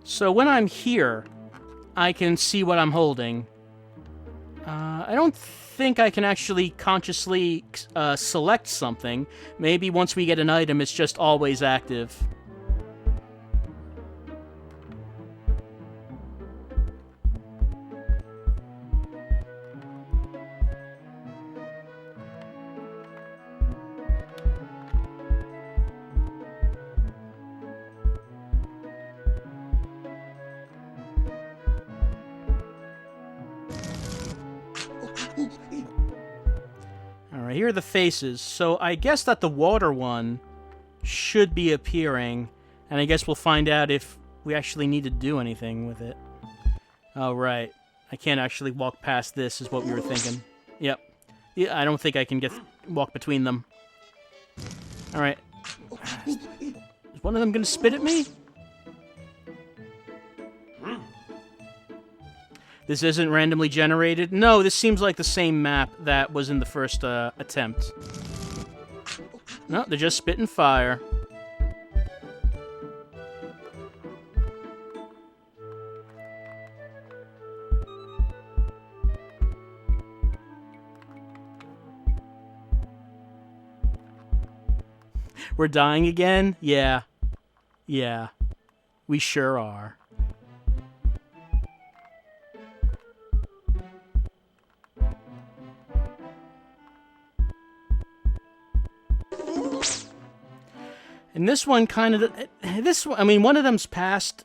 So when I'm here, I can see what I'm holding. I don't think I can actually consciously select something. Maybe once we get an item, it's just always active. Alright, here are the faces. So I guess that the water one should be appearing, and I guess we'll find out if we actually need to do anything with it. Oh, right. I can't actually walk past this, is what we were thinking. Yep. Yeah, I don't think I can walk between them. Alright. Is one of them gonna spit at me? This isn't randomly generated? No, this seems like the same map that was in the first attempt. No, they're just spitting fire. We're dying again? Yeah. Yeah. We sure are. And this one kind of... I mean, one of them's past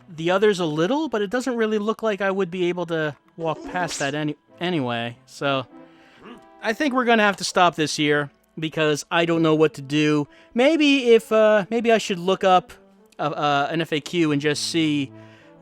the others a little, but it doesn't really look like I would be able to walk past that anyway. So I think we're going to have to stop this here because I don't know what to do. Maybe maybe I should look up an FAQ and just see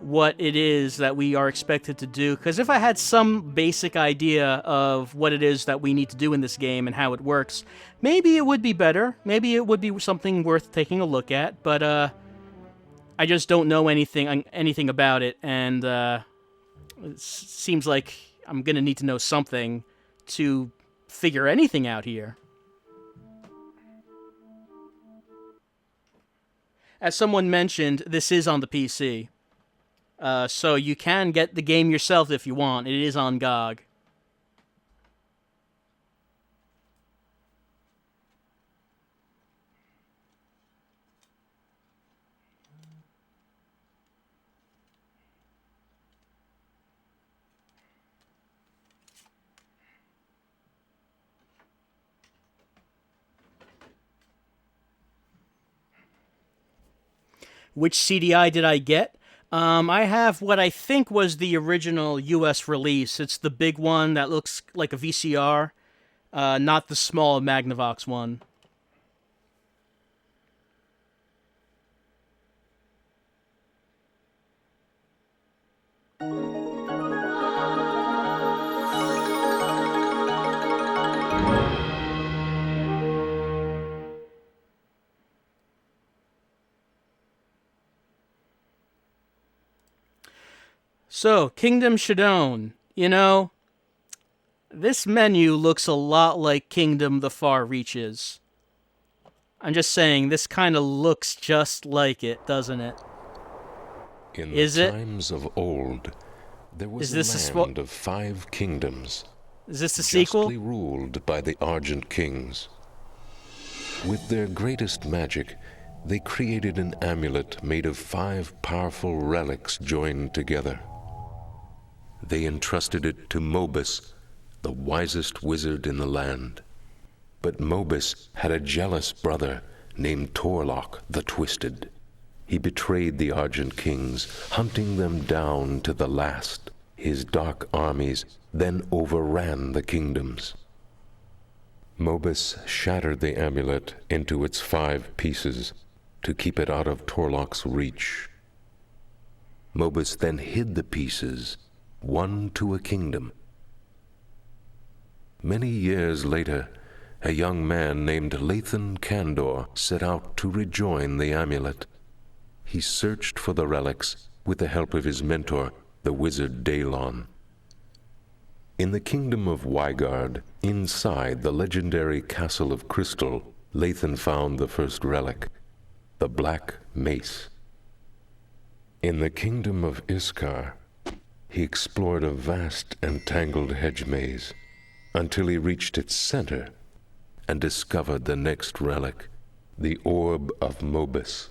what it is that we are expected to do, because if I had some basic idea of what it is that we need to do in this game and how it works, maybe it would be better. Maybe it would be something worth taking a look at, but I just don't know anything about it, and it seems like I'm gonna need to know something to figure anything out here. As someone mentioned, this is on the PC. So you can get the game yourself if you want. It is on GOG. Which CDI did I get? I have what I think was the original US release. It's the big one that looks like a VCR, not the small Magnavox one. So, Kingdom Shadoan. You know, this menu looks a lot like Kingdom the Far Reaches. I'm just saying, this kind of looks just like it, doesn't it? In the times of old, there was a land of 5 kingdoms. Is this the sequel? Justly ruled by the Argent Kings. With their greatest magic, they created an amulet made of 5 powerful relics joined together. They entrusted it to Mobus, the wisest wizard in the land. But Mobus had a jealous brother named Torlock the Twisted. He betrayed the Argent Kings, hunting them down to the last. His dark armies then overran the kingdoms. Mobus shattered the amulet into its 5 pieces to keep it out of Torlock's reach. Mobus then hid the pieces, one to a kingdom. Many years later, a young man named Litil Divil set out to rejoin the amulet. He searched for the relics with the help of his mentor, the wizard Daylon. In the kingdom of Wygard, inside the legendary Castle of Crystal, Litil found the first relic, the Black Mace. In the kingdom of Iskar, he explored a vast and tangled hedge maze until he reached its center and discovered the next relic, the Orb of Mobus.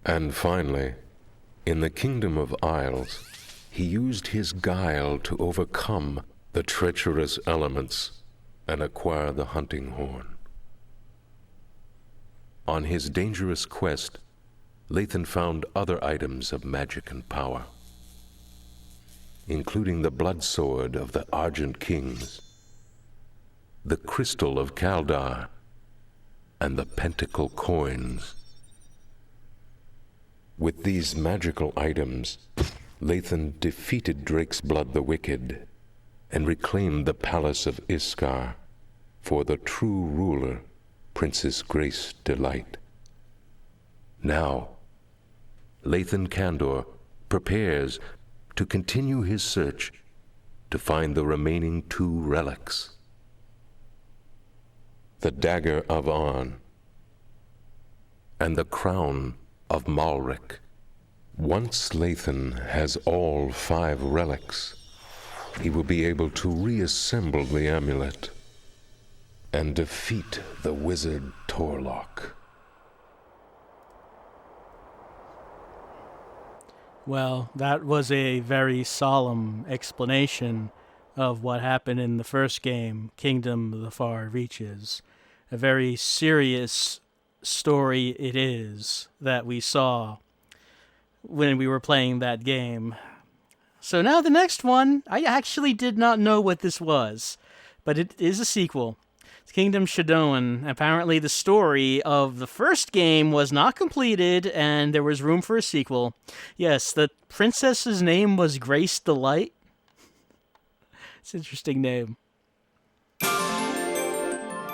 And finally, in the kingdom of Isles, he used his guile to overcome the treacherous elements and acquire the hunting horn. On his dangerous quest, Litil found other items of magic and power, including the blood sword of the Argent Kings, the crystal of Kaldar, and the pentacle coins. With these magical items, Litil defeated Drakesblood the Wicked and reclaimed the palace of Iskar for the true ruler, Princess Grace Delight. Now, Litil Kandor prepares to continue his search to find the remaining 2 relics, the Dagger of Arn and the Crown of Malric. Once Litil has all 5 relics, he will be able to reassemble the amulet and defeat the wizard Torlock. Well, that was a very solemn explanation of what happened in the first game, Kingdom of the Far Reaches. A very serious story it is that we saw when we were playing that game. So now the next one, I actually did not know what this was, but it is a sequel. It's Kingdom Shadoan. Apparently the story of the first game was not completed, and there was room for a sequel. Yes, the princess's name was Grace Delight. It's an interesting name.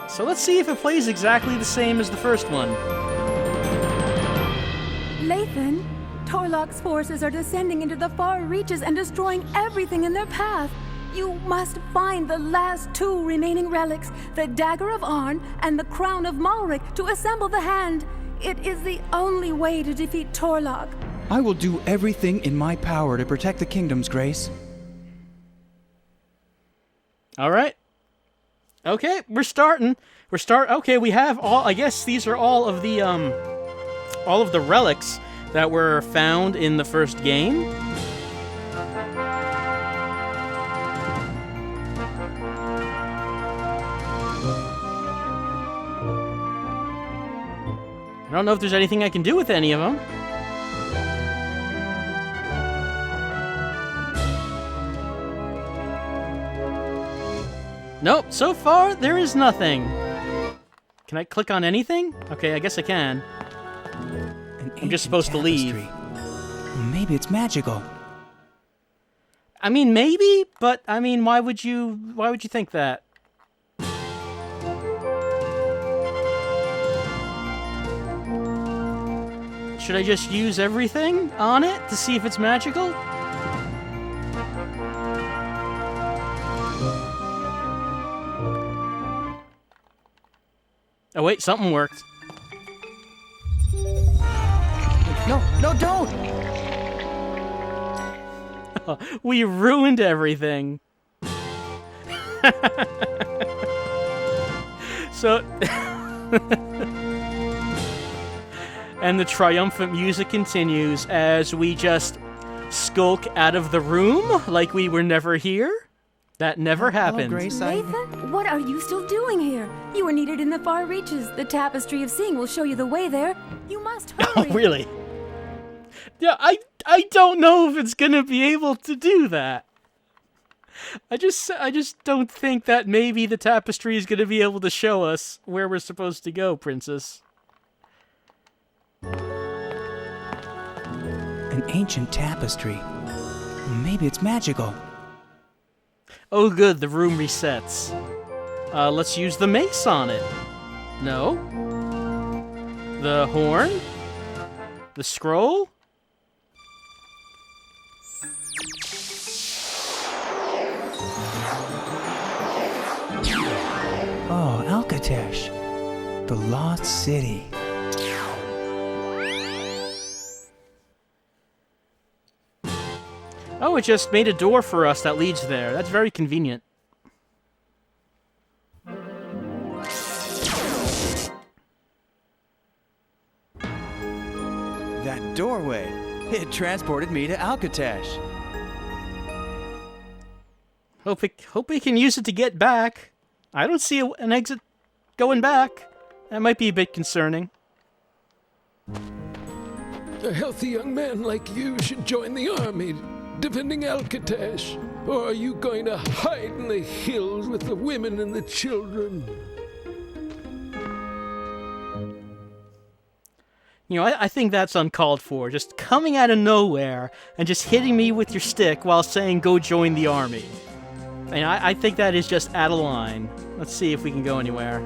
So let's see if it plays exactly the same as the first one. Lathan, Torlok's forces are descending into the far reaches and destroying everything in their path. You must find the last two remaining relics, the Dagger of Arn and the Crown of Malric, to assemble the hand. It is the only way to defeat Torlok. I will do everything in my power to protect the kingdom's Grace. All right. Okay, we're starting. Okay, we have all. I guess these are all of the relics that were found in the first game. I don't know if there's anything I can do with any of them. Nope, so far there is nothing. Can I click on anything? Okay, I guess I can. I'm just supposed to leave. Maybe it's magical. I mean, maybe, but I mean, why would you think that? Should I just use everything on it to see if it's magical? Oh wait, something worked. No, don't! We ruined everything. So... And the triumphant music continues as we just skulk out of the room like we were never here. That never happened. Grace, Lathan, what are you still doing here? You are needed in the far reaches. The Tapestry of Seeing will show you the way there. You must hurry. Oh, really? Yeah, I don't know if it's gonna be able to do that. I just don't think that maybe the tapestry is gonna be able to show us where we're supposed to go, Princess. An ancient tapestry. Maybe it's magical. Oh good, the room resets. Let's use the mace on it. No. The horn? The scroll? Oh, Alcatesh. The Lost City. Oh, it just made a door for us that leads there. That's very convenient. That doorway. It transported me to Alcatesh. Hope we can use it to get back. I don't see an exit going back. That might be a bit concerning. A healthy young man like you should join the army, defending Alcatesh. Or are you going to hide in the hills with the women and the children? You know, I think that's uncalled for. Just coming out of nowhere and just hitting me with your stick while saying, go join the army. And I think that is just out of line. Let's see if we can go anywhere.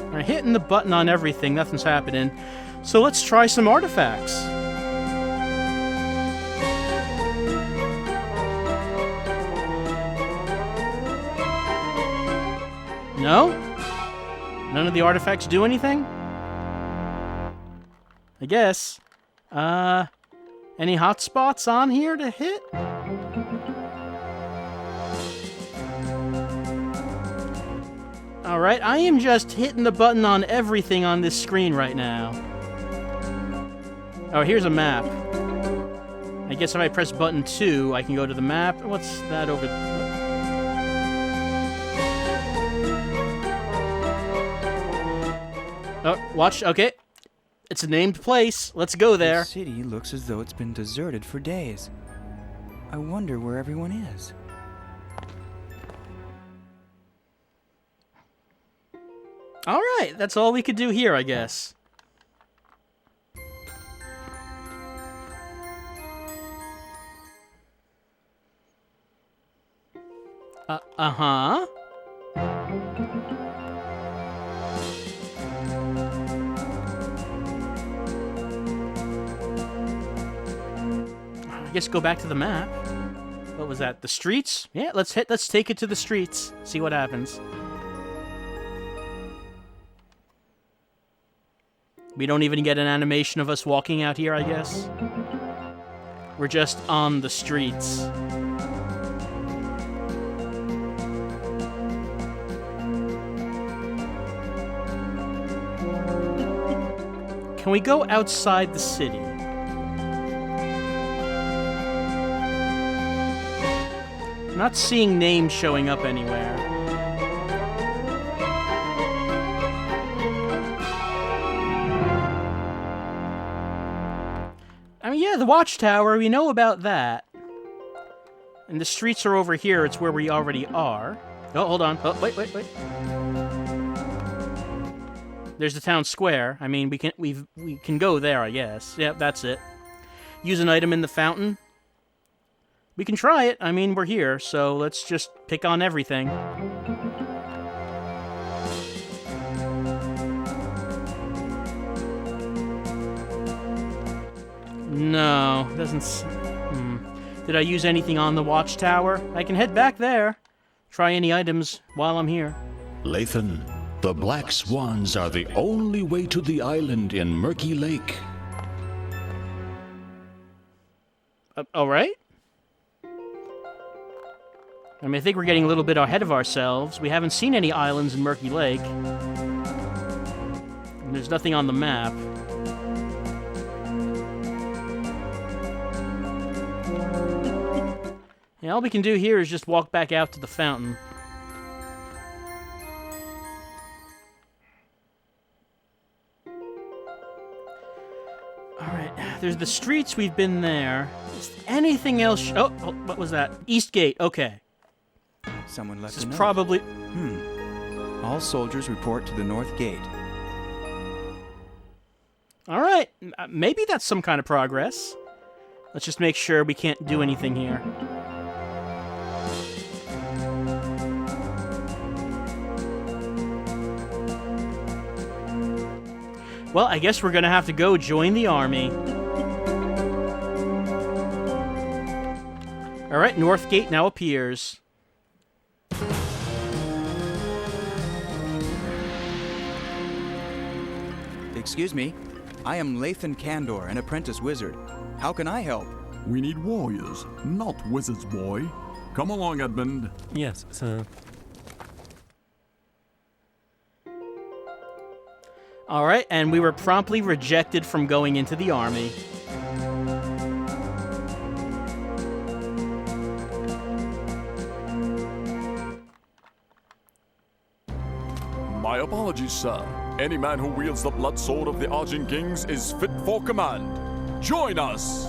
Alright, hitting the button on everything, nothing's happening. So let's try some artifacts. No? None of the artifacts do anything? I guess. Any hot spots on here to hit? Alright, I am just hitting the button on everything on this screen right now. Oh, here's a map. I guess if I press button 2, I can go to the map. What's that over there? Oh, watch. Okay. It's a named place. Let's go there. The city looks as though it's been deserted for days. I wonder where everyone is. All right, that's all we could do here, I guess. Uh-huh. I guess go back to the map. What was that? The streets? Yeah, let's take it to the streets. See what happens. We don't even get an animation of us walking out here, I guess. We're just on the streets. Can we go outside the city? I'm not seeing names showing up anywhere. I mean, yeah, the watchtower, we know about that. And the streets are over here, it's where we already are. Oh, hold on. Oh, wait. There's the town square. I mean, we can go there, I guess. Yep, that's it. Use an item in the fountain. We can try it. I mean, we're here, so let's just pick on everything. No, doesn't... Did I use anything on the watchtower? I can head back there. Try any items while I'm here. Lathan, the Black Swans are the only way to the island in Murky Lake. All right. I mean, I think we're getting a little bit ahead of ourselves. We haven't seen any islands in Murky Lake. And there's nothing on the map. Yeah, all we can do here is just walk back out to the fountain. Alright, there's the streets, we've been there. Is anything else? Oh, what was that? Eastgate, okay. Someone left This a is note. probably... All soldiers report to the north gate. Alright, maybe that's some kind of progress. Let's just make sure we can't do anything here. Well, I guess we're gonna have to go join the army. Alright, North Gate now appears. Excuse me, I am Lathan Kandor, an apprentice wizard. How can I help? We need warriors, not wizards, boy. Come along, Edmund. Yes, sir. Alright, and we were promptly rejected from going into the army. My apologies, sir. Any man who wields the blood sword of the Argent Kings is fit for command. Join us!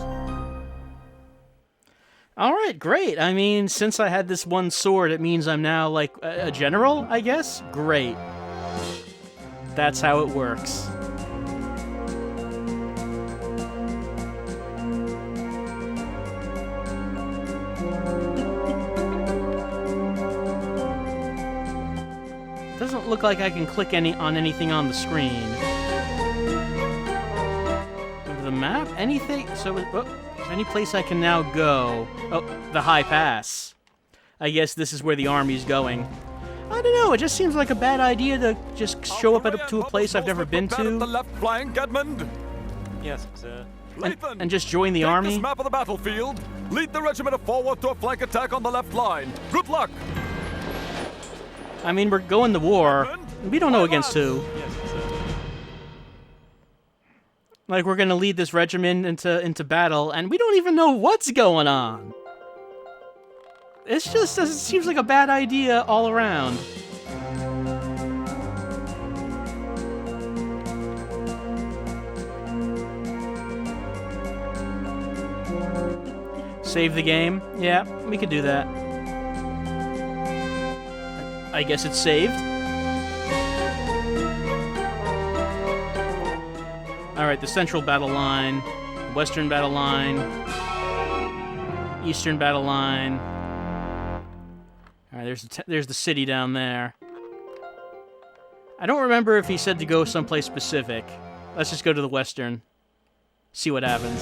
Alright, great. I mean, since I had this one sword, it means I'm now, like, a general, I guess? Great. That's how it works. Doesn't look like I can click on anything on the screen. The map? Anything? So, any place I can now go? Oh, the High Pass. I guess this is where the army's going. I don't know, it just seems like a bad idea to just show up to a place I've never been to. The left flank, Edmund. Yes, sir. And just join the army. Take this map of the battlefield. Lead the regiment forward to a flank attack on the left line. Good luck. I mean, we're going to war. We don't know against who. Yes, sir. Like, we're gonna lead this regiment into battle, and we don't even know what's going on. It seems like a bad idea all around. Save the game? Yeah, we could do that. I guess it's saved. Alright, the central battle line, western battle line, eastern battle line. Alright, there's the city down there. I don't remember if he said to go someplace specific. Let's just go to the western. See what happens.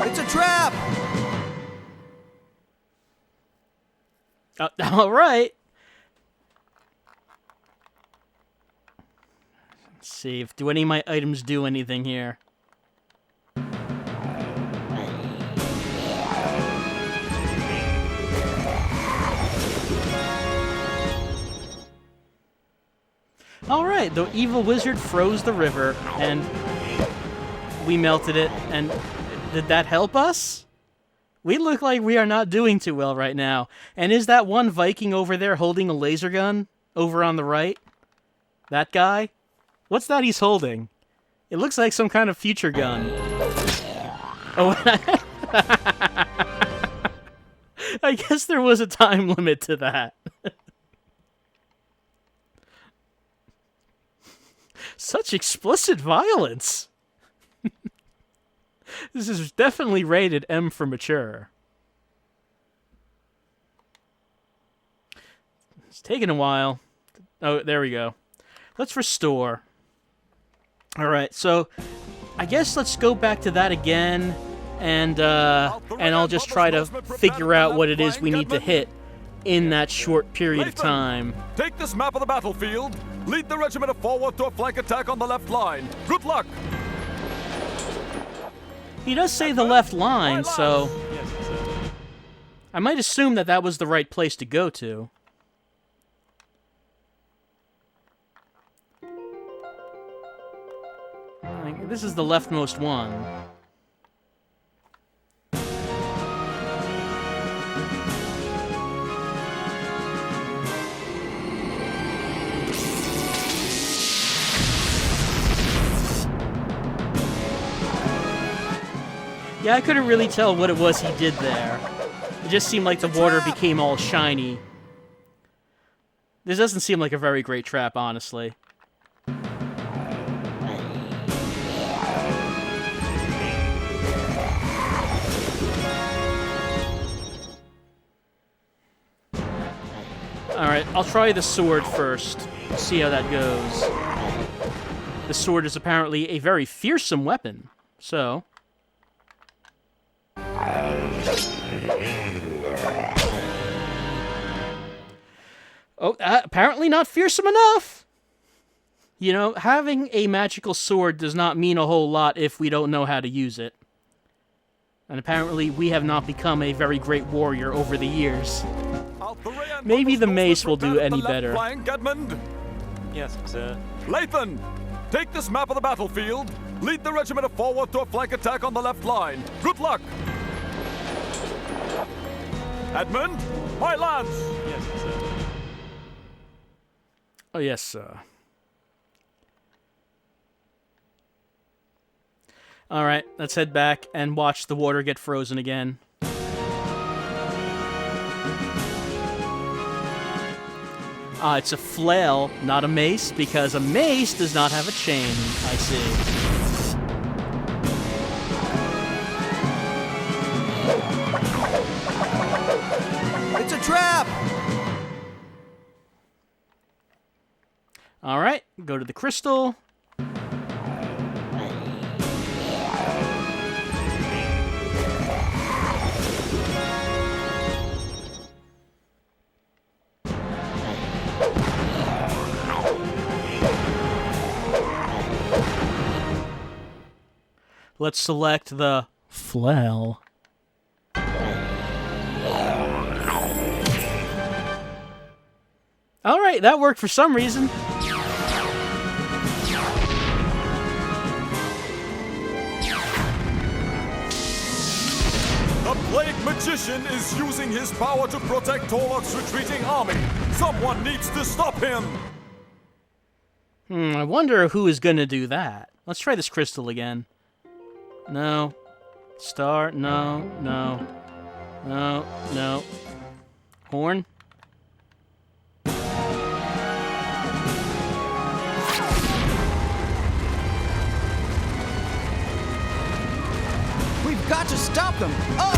It's a trap! All right. Let's see. Do any of my items do anything here? All right. The evil wizard froze the river, and we melted it. And did that help us? We look like we are not doing too well right now. And is that one Viking over there holding a laser gun over on the right? That guy? What's that he's holding? It looks like some kind of future gun. Oh, I guess there was a time limit to that. Such explicit violence. This is definitely rated M for mature. It's taking a while. Oh, there we go. Let's restore. Alright, so I guess let's go back to that again, and I'll just try to figure out what it is we need to hit in that short period of time. Take this map of the battlefield. Lead the regiment forward to a flank attack on the left line. Good luck! He does say the left line, so I might assume that that was the right place to go to. This is the leftmost one. Yeah, I couldn't really tell what it was he did there. It just seemed like the water became all shiny. This doesn't seem like a very great trap, honestly. Alright, I'll try the sword first. See how that goes. The sword is apparently a very fearsome weapon, so... Oh, apparently not fearsome enough! You know, having a magical sword does not mean a whole lot if we don't know how to use it. And apparently we have not become a very great warrior over the years. Maybe the mace will do any better. Flank, Edmund. Yes, sir. Lathan, take this map of the battlefield. Lead the regiment forward to a flank attack on the left line. Good luck! Edmund, my lance! Yes, sir. Oh, yes, sir. Alright, let's head back and watch the water get frozen again. It's a flail, not a mace, because a mace does not have a chain, I see. It's a trap! Alright, go to the crystal. Let's select the flail. Alright, that worked for some reason. Plague Magician is using his power to protect Torlok's retreating army. Someone needs to stop him. I wonder who is going to do that. Let's try this crystal again. No. Star, no, no. No, no. Horn? We've got to stop them! Oh!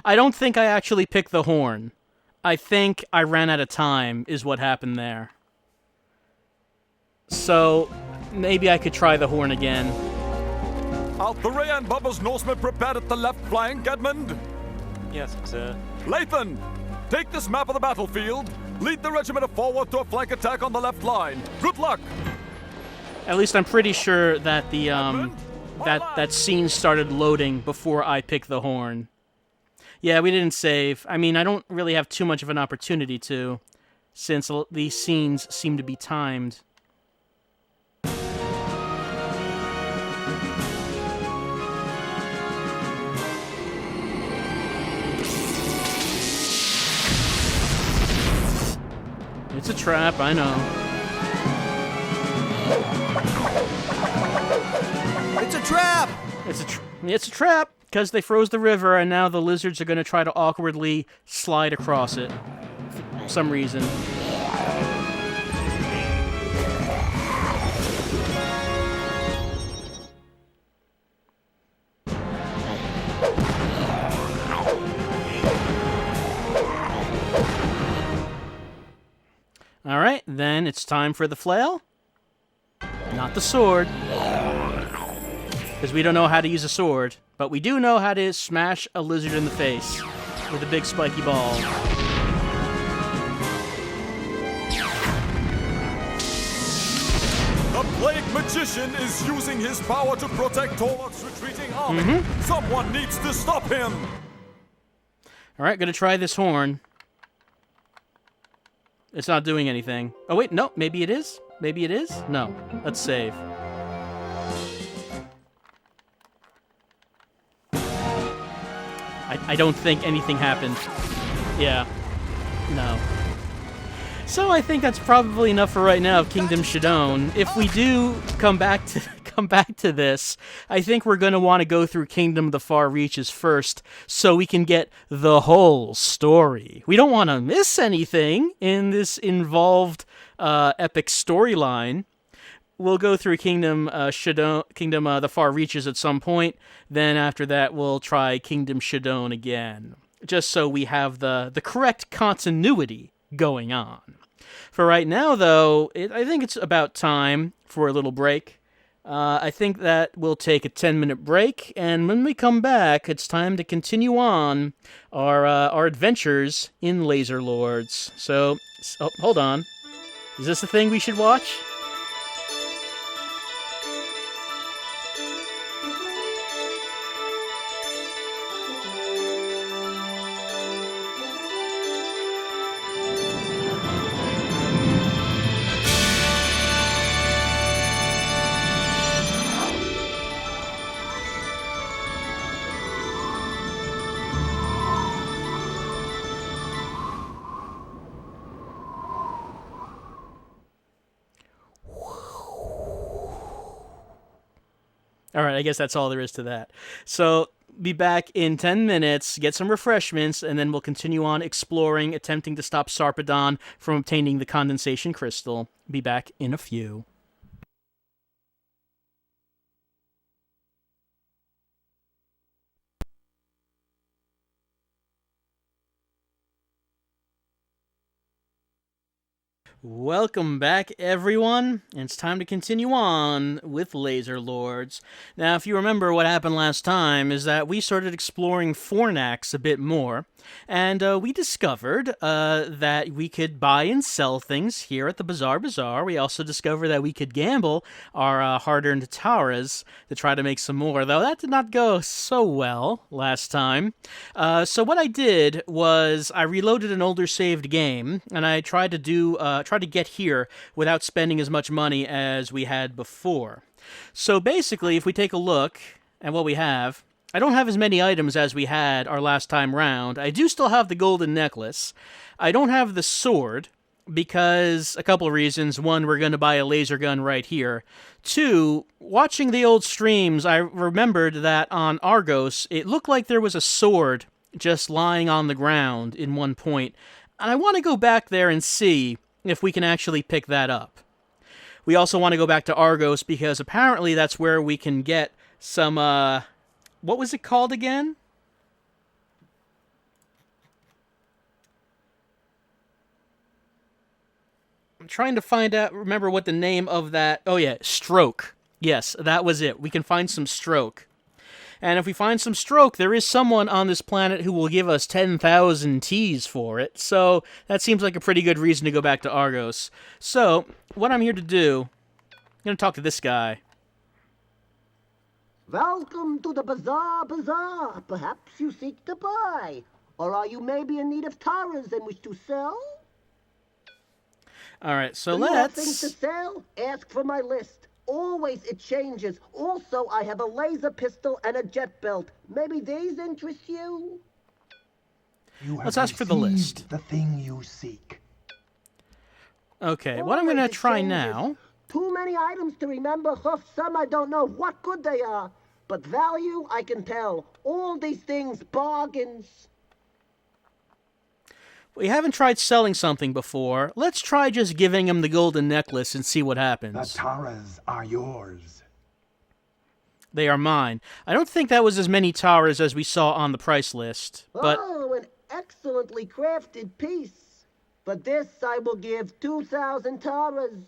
I don't think I actually picked the horn. I think I ran out of time, is what happened there. So, maybe I could try the horn again. Altherea and Bubba's Norsemen prepared at the left flank, Edmund. Yes, sir. Lathan, take this map of the battlefield. Lead the regiment forward to a flank attack on the left line. Good luck. At least I'm pretty sure that the that scene started loading before I picked the horn. Yeah, we didn't save. I mean, I don't really have too much of an opportunity to, since these scenes seem to be timed. It's a trap, I know. It's a trap! It's a trap, because they froze the river, and now the lizards are going to try to awkwardly slide across it. For some reason. Alright, then it's time for the flail. Not the sword. Because we don't know how to use a sword. But we do know how to smash a lizard in the face with a big spiky ball. The Plague Magician is using his power to protect Torlok's retreating army. Someone needs to stop him. Alright, gonna try this horn. It's not doing anything. Oh wait, no, maybe it is? Maybe it is? No. Let's save. I don't think anything happened. Yeah. No. So I think that's probably enough for right now of Kingdom Shadoan. If we do come back to this, I think we're going to want to go through Kingdom of the Far Reaches first so we can get the whole story. We don't want to miss anything in this involved epic storyline. We'll go through Kingdom the Far Reaches at some point. Then after that, we'll try Kingdom Shadoan again, just so we have the correct continuity going on. For right now, though, I think it's about time for a little break. I think that we'll take a 10-minute break, and when we come back, it's time to continue on our adventures in Laser Lords. So, hold on. Is this the thing we should watch? Alright, I guess that's all there is to that. So, be back in 10 minutes, get some refreshments, and then we'll continue on exploring, attempting to stop Sarpedon from obtaining the condensation crystal. Be back in a few. Welcome back, everyone. It's time to continue on with Laser Lords. Now, if you remember what happened last time, is that we started exploring Fornax a bit more, and we discovered that we could buy and sell things here at the Bazaar. We also discovered that we could gamble our hard-earned Tauras to try to make some more, though that did not go so well last time. So what I did was I reloaded an older saved game, and I tried to try to get here without spending as much money as we had before. So basically, if we take a look at what we have, I don't have as many items as we had our last time round. I do still have the golden necklace. I don't have the sword because a couple of reasons. One, we're going to buy a laser gun right here. Two, watching the old streams, I remembered that on Argos, it looked like there was a sword just lying on the ground in one point. And I want to go back there and see if we can actually pick that up. We also want to go back to Argos because apparently that's where we can get some, what was it called again? I'm trying to remember what the name of that... Oh yeah, stroke. Yes, that was it. We can find some stroke. And if we find some stroke, there is someone on this planet who will give us 10,000 Ts for it. So that seems like a pretty good reason to go back to Argos. So, what I'm here to do... I'm going to talk to this guy. Welcome to the bazaar. Perhaps you seek to buy. Or are you maybe in need of taras and wish to sell? Alright, so Do you have let's... things to sell? Ask for my list. Always it changes. Also, I have a laser pistol and a jet belt. Maybe these interest you? Let's ask for the list. The thing you seek. Okay, what I'm going to try now... Too many items to remember. Some I don't know what good they are. But value, I can tell. All these things, bargains. We haven't tried selling something before. Let's try just giving him the golden necklace and see what happens. The taras are yours. They are mine. I don't think that was as many taras as we saw on the price list, but... Oh, an excellently crafted piece. For this, I will give 2,000 taras.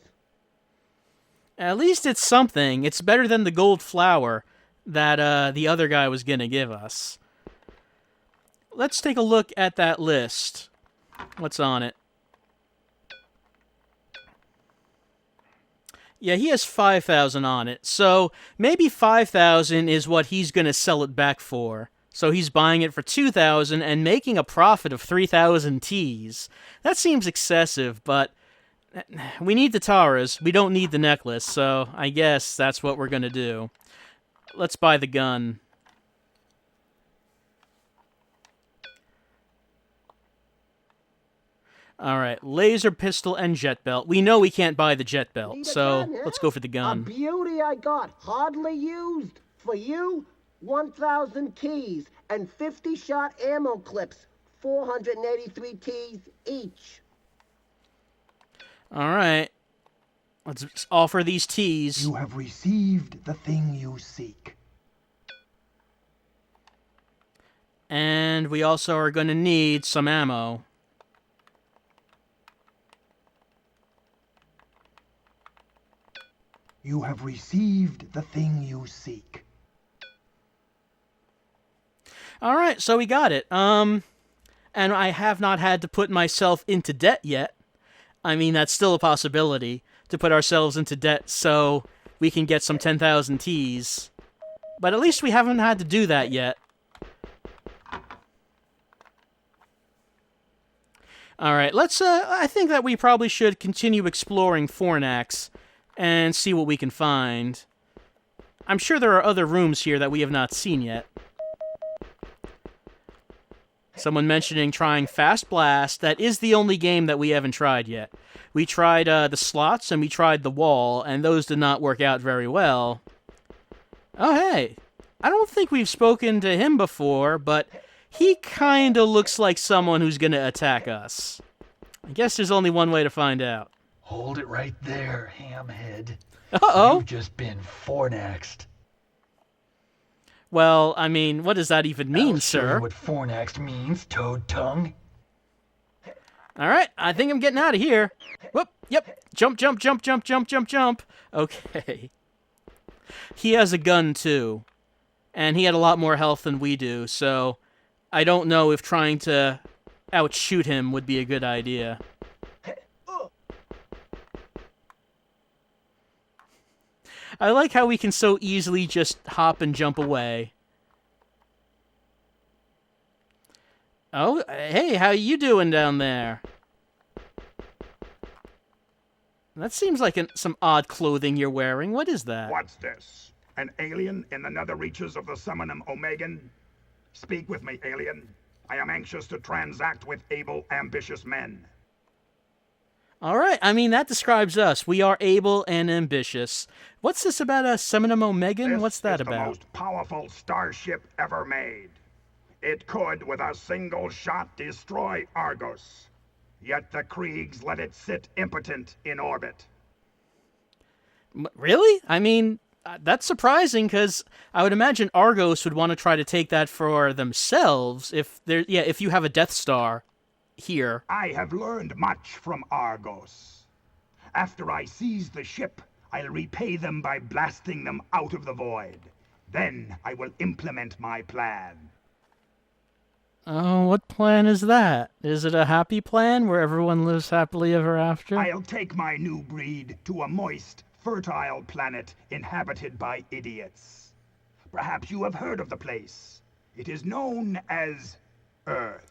At least it's something. It's better than the gold flower that the other guy was going to give us. Let's take a look at that list. What's on it? Yeah, he has 5,000 on it. So maybe 5,000 is what he's going to sell it back for. So he's buying it for 2,000 and making a profit of 3,000 Ts. That seems excessive, but we need the taras. We don't need the necklace, so I guess that's what we're going to do. Let's buy the gun. Alright, laser pistol and jet belt. We know we can't buy the jet belt, so let's go for the gun. A beauty I got, hardly used. For you, 1,000 Ts and 50-shot ammo clips, 483 Ts each. Alright, let's offer these Ts. You have received the thing you seek. And we also are going to need some ammo. You have received the thing you seek. Alright, so we got it. And I have not had to put myself into debt yet. I mean, that's still a possibility, to put ourselves into debt so we can get some 10,000 Ts. But at least we haven't had to do that yet. Alright, let's, I think that we probably should continue exploring Fornax and see what we can find. I'm sure there are other rooms here that we have not seen yet. Someone mentioning trying Fast Blast. That is the only game that we haven't tried yet. We tried the slots and we tried the wall, and those did not work out very well. Oh, hey. I don't think we've spoken to him before, but he kind of looks like someone who's going to attack us. I guess there's only one way to find out. Hold it right there, hamhead. Uh-oh. You've just been fornaxed. Well, I mean, what does that even mean, I'll show sir? you what fornaxed means, toad tongue. Alright, I think I'm getting out of here. Whoop, yep. Jump, jump, jump, jump, jump, jump, jump. Okay. He has a gun, too. And he had a lot more health than we do, so I don't know if trying to outshoot him would be a good idea. I like how we can so easily just hop and jump away. Oh, hey, how you doing down there? That seems like some odd clothing you're wearing. What is that? What's this? An alien in the nether reaches of the Summonum Omegan? Speak with me, alien. I am anxious to transact with able, ambitious men. All right, I mean, that describes us. We are able and ambitious. What's this about a Seminum Omegan? What's that This is the about? most powerful starship ever made. It could, with a single shot, destroy Argos. Yet the Kriegs let it sit impotent in orbit. Really? I mean, that's surprising, because I would imagine Argos would want to try to take that for themselves if you have a Death Star here. I have learned much from Argos. After I seize the ship, I'll repay them by blasting them out of the void. Then I will implement my plan. Oh, what plan is that? Is it a happy plan where everyone lives happily ever after? I'll take my new breed to a moist, fertile planet inhabited by idiots. Perhaps you have heard of the place. It is known as Earth.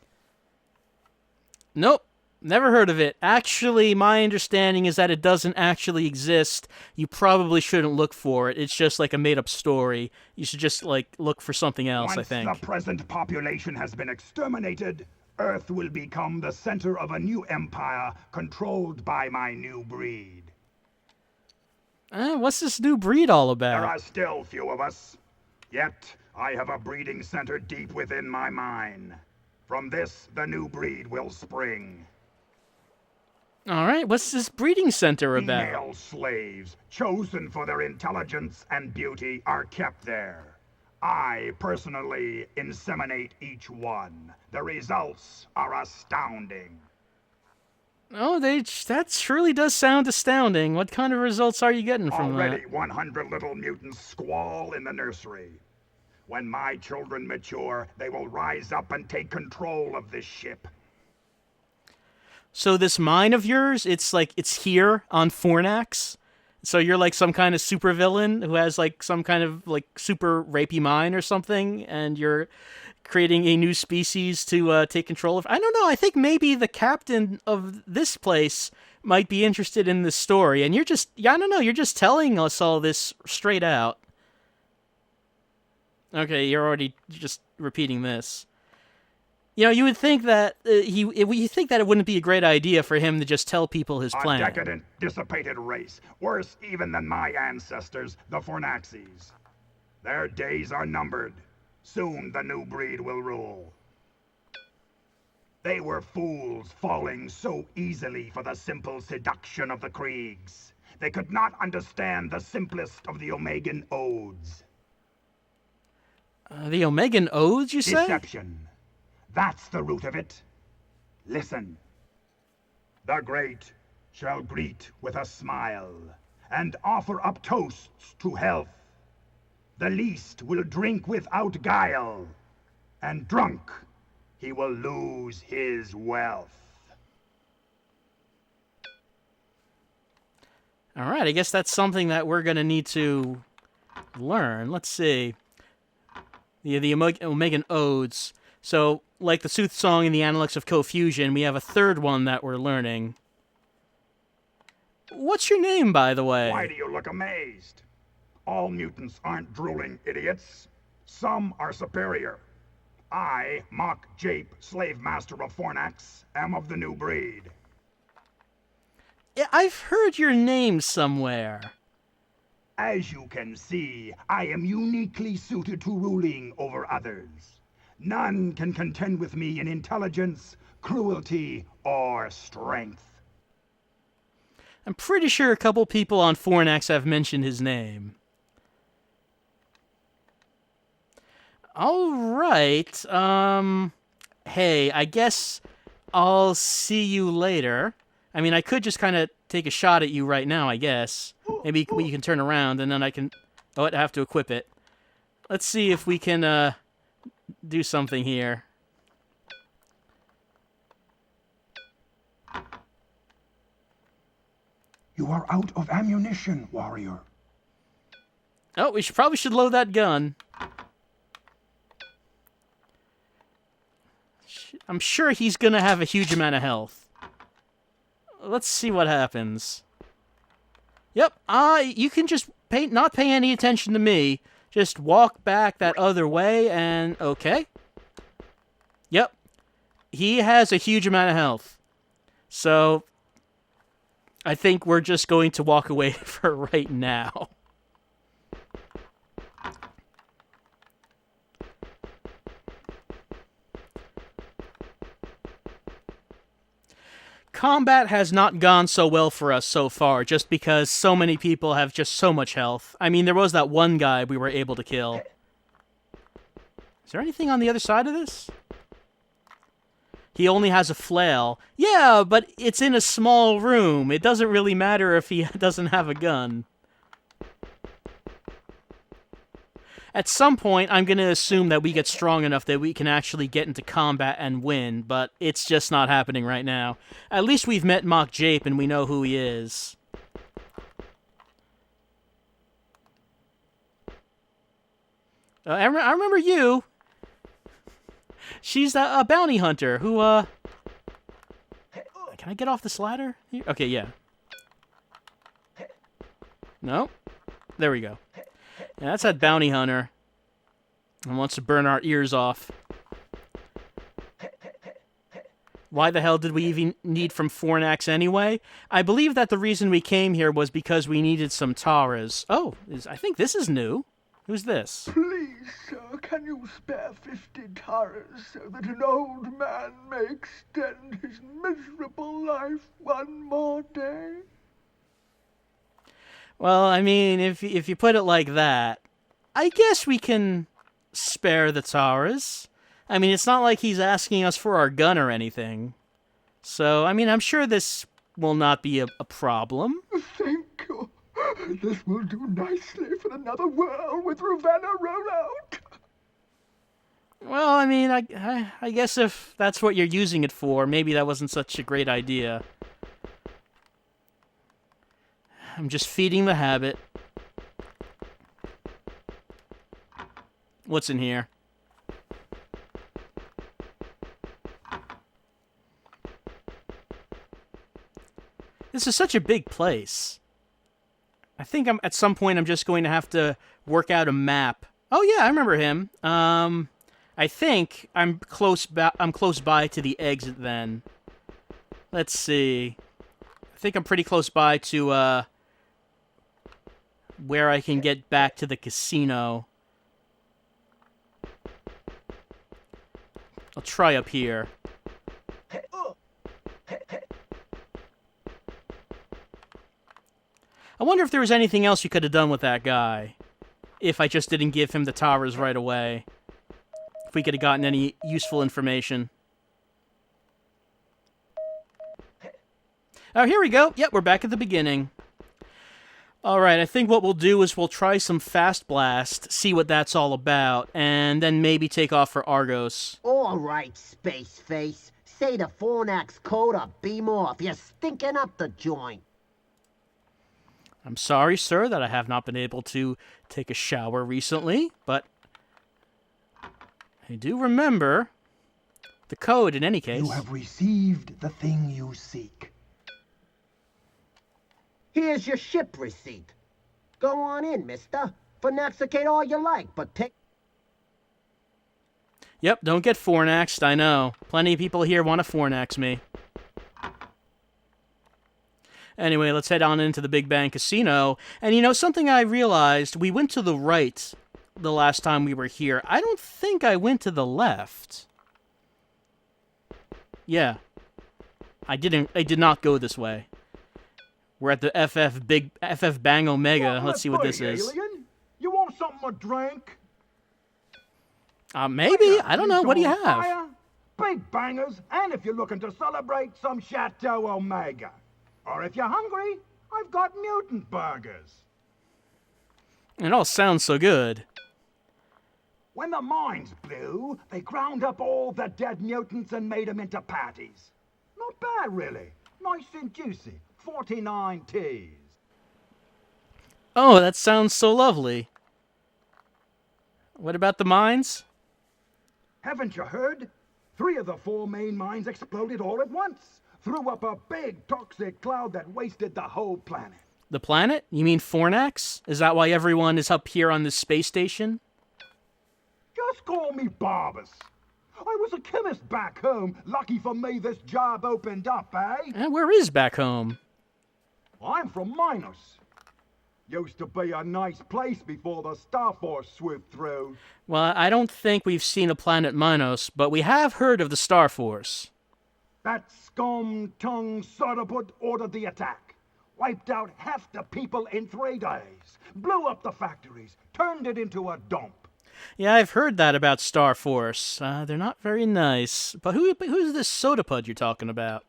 Nope, never heard of it. Actually, my understanding is that it doesn't actually exist. You probably shouldn't look for it. It's just like a made-up story. You should just, look for something else, I think. Once the present population has been exterminated, Earth will become the center of a new empire controlled by my new breed. What's this new breed all about? There are still few of us. Yet, I have a breeding center deep within my mind. From this, the new breed will spring. All right, what's this breeding center about? Female slaves, chosen for their intelligence and beauty, are kept there. I personally inseminate each one. The results are astounding. Oh, that surely does sound astounding. What kind of results are you getting from Already that? 100 little mutants squall in the nursery. When my children mature, they will rise up and take control of this ship. So this mine of yours, it's here on Fornax? So you're like some kind of supervillain who has some kind of super rapey mine or something, and you're creating a new species to take control of? I don't know, I think maybe the captain of this place might be interested in this story, and you're just telling us all this straight out. Okay, you're just repeating this. You know, you would think that it wouldn't be a great idea for him to just tell people his plan. A decadent, dissipated race, worse even than my ancestors, the Fornaxes. Their days are numbered. Soon the new breed will rule. They were fools falling so easily for the simple seduction of the Kriegs. They could not understand the simplest of the Omegan odes. The Omegan odes, you say? Deception. That's the root of it. Listen. The great shall greet with a smile, and offer up toasts to health. The least will drink without guile, and drunk he will lose his wealth. All right, I guess that's something that we're going to need to learn. Let's see. The Omegan Odes. So, like the Sooth Song and the Analects of Confusion, we have a third one that we're learning. What's your name, by the way? Why do you look amazed? All mutants aren't drooling idiots. Some are superior. I, Mock Jape, slave master of Fornax, am of the new breed. Yeah, I've heard your name somewhere. As you can see, I am uniquely suited to ruling over others. None can contend with me in intelligence, cruelty, or strength. I'm pretty sure a couple people on Fornax have mentioned his name. All right. Hey, I guess I'll see you later. I mean, I could just kind of take a shot at you right now, I guess. Maybe you can turn around, and then I can... Oh, I have to equip it. Let's see if we can do something here. You are out of ammunition, warrior. Oh, we probably should load that gun. I'm sure he's gonna have a huge amount of health. Let's see what happens. Yep, you can just not pay any attention to me. Just walk back that other way and... Okay. Yep. He has a huge amount of health. So, I think we're just going to walk away for right now. Combat has not gone so well for us so far, just because so many people have just so much health. I mean, there was that one guy we were able to kill. Is there anything on the other side of this? He only has a flail. Yeah, but it's in a small room. It doesn't really matter if he doesn't have a gun. At some point, I'm going to assume that we get strong enough that we can actually get into combat and win, but it's just not happening right now. At least we've met Mock Jape and we know who he is. I remember you. She's a bounty hunter who, Can I get off this ladder? Here? Okay, yeah. No? There we go. Yeah, that's that bounty hunter. And wants to burn our ears off. Why the hell did we even need from Fornax anyway? I believe that the reason we came here was because we needed some Taras. Oh, I think this is new. Who's this? Please, sir, can you spare 50 Taras so that an old man may extend his miserable life one more day? Well, I mean, if you put it like that, I guess we can spare the Taras. I mean, it's not like he's asking us for our gun or anything. So, I mean, I'm sure this will not be a problem. Thank you. This will do nicely for another world with Ravenna roll out. Well, I mean, I guess if that's what you're using it for, maybe that wasn't such a great idea. I'm just feeding the habit. What's in here? This is such a big place. I think at some point I'm just going to have to work out a map. Oh yeah, I remember him. I think I'm close by to the exit then. Let's see. I think I'm pretty close by to where I can get back to the casino. I'll try up here. I wonder if there was anything else you could have done with that guy. If I just didn't give him the Taras right away. If we could have gotten any useful information. Oh, here we go. Yep, we're back at the beginning. Alright, I think what we'll do is we'll try some Fast Blast, see what that's all about, and then maybe take off for Argos. All right, Space Face. Say the Fornax code or beam off. You're stinking up the joint. I'm sorry, sir, that I have not been able to take a shower recently, but I do remember the code in any case. You have received the thing you seek. Here's your ship receipt. Go on in, mister. Fornaxicate all you like, but take... Yep, don't get Fornaxed, I know. Plenty of people here want to Fornax me. Anyway, let's head on into the Big Bang Casino. And you know, something I realized, we went to the right the last time we were here. I don't think I went to the left. Yeah. I did not go this way. We're at the FF Bang Omega. Let's see what this is. Alien? You want something to drink? Maybe. I don't know. What do you have? Fire, big bangers, and if you're looking to celebrate, some Chateau Omega. Or if you're hungry, I've got mutant burgers. It all sounds so good. When the mines blew, they ground up all the dead mutants and made them into patties. Not bad, really. Nice and juicy. 49 T's. Oh, that sounds so lovely. What about the mines? Haven't you heard? 3 of the 4 main mines exploded all at once. Threw up a big toxic cloud that wasted the whole planet. The planet? You mean Fornax? Is that why everyone is up here on this space station? Just call me Barbas. I was a chemist back home. Lucky for me this job opened up, eh? And where is back home? I'm from Minos. Used to be a nice place before the Star Force swooped through. Well, I don't think we've seen a planet Minos, but we have heard of the Star Force. That scum-tongued Sodaput ordered the attack. Wiped out half the people in 3 days. Blew up the factories. Turned it into a dump. Yeah, I've heard that about Star Force. They're not very nice. But who's this Sodapud you're talking about?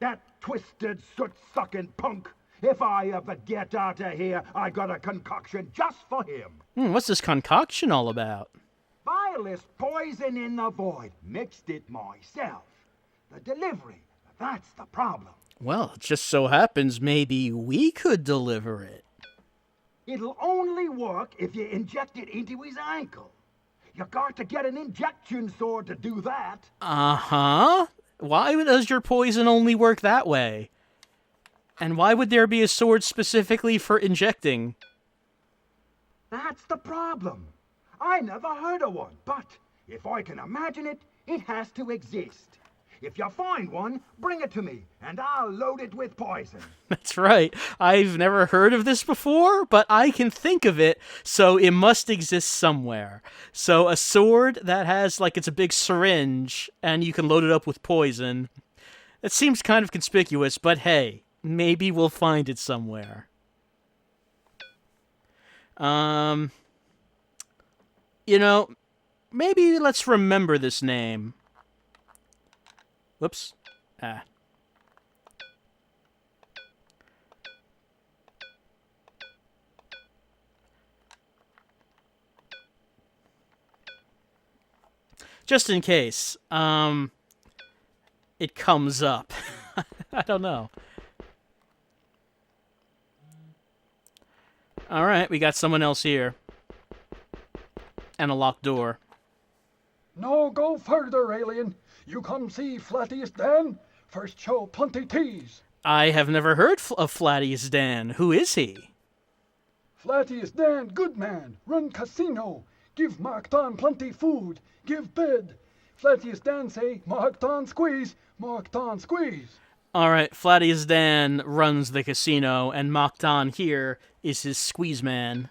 That twisted, soot-sucking punk. If I ever get out of here, I got a concoction just for him. What's this concoction all about? Vilest poison in the void. Mixed it myself. The delivery, that's the problem. Well, it just so happens maybe we could deliver it. It'll only work if you inject it into his ankle. You got to get an injection sword to do that. Uh-huh. Why does your poison only work that way? And why would there be a sword specifically for injecting? That's the problem. I never heard of one, but if I can imagine it, it has to exist. If you find one, bring it to me, and I'll load it with poison. That's right. I've never heard of this before, but I can think of it, so it must exist somewhere. So a sword that has, like, it's a big syringe, and you can load it up with poison. It seems kind of conspicuous, but hey, maybe we'll find it somewhere. You know, maybe let's remember this name. Whoops. Just in case, it comes up. I don't know. All right, we got someone else here. And a locked door. No, go further, alien. You come see Flattiest Dan? First show plenty teas. I have never heard of Flattiest Dan. Who is he? Flattiest Dan, good man. Run casino. Give Marked on plenty food. Give bed. Flattiest Dan say, Marked on squeeze. Marked on squeeze. All right, Flattiest Dan runs the casino, and Moktan here is his squeeze man.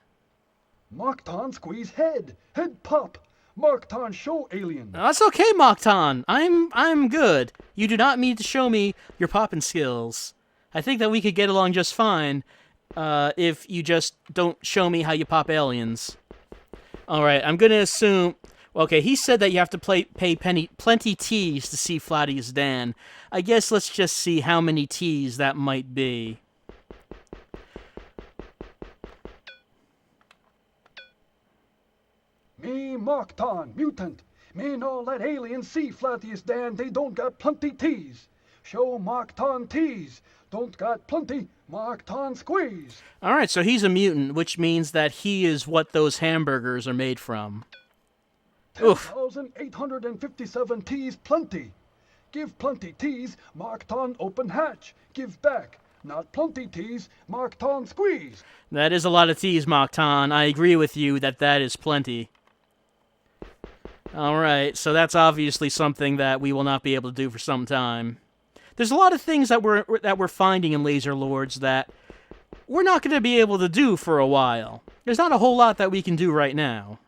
Marked on squeeze head. Head pop. Marked on show alien. That's okay, Moktan. I'm good. You do not need to show me your popping skills. I think that we could get along just fine if you just don't show me how you pop aliens. All right, I'm going to assume... Okay, he said that you have to pay plenty T's to see Flattiest Dan. I guess let's just see how many T's that might be. Me Marked on, mutant. Me no let aliens see Flattiest Dan, they don't got plenty T's. Show Marked on T's. Don't got plenty, Marked on squeeze. All right, so he's a mutant, which means that he is what those hamburgers are made from. 10,857 T's plenty. Give plenty T's, Marked on open hatch. Give back. Not plenty T's, Marked on squeeze. That is a lot of T's, Moktan. I agree with you that is plenty. All right, so that's obviously something that we will not be able to do for some time. There's a lot of things that we're finding in Laser Lords that we're not going to be able to do for a while. There's not a whole lot that we can do right now.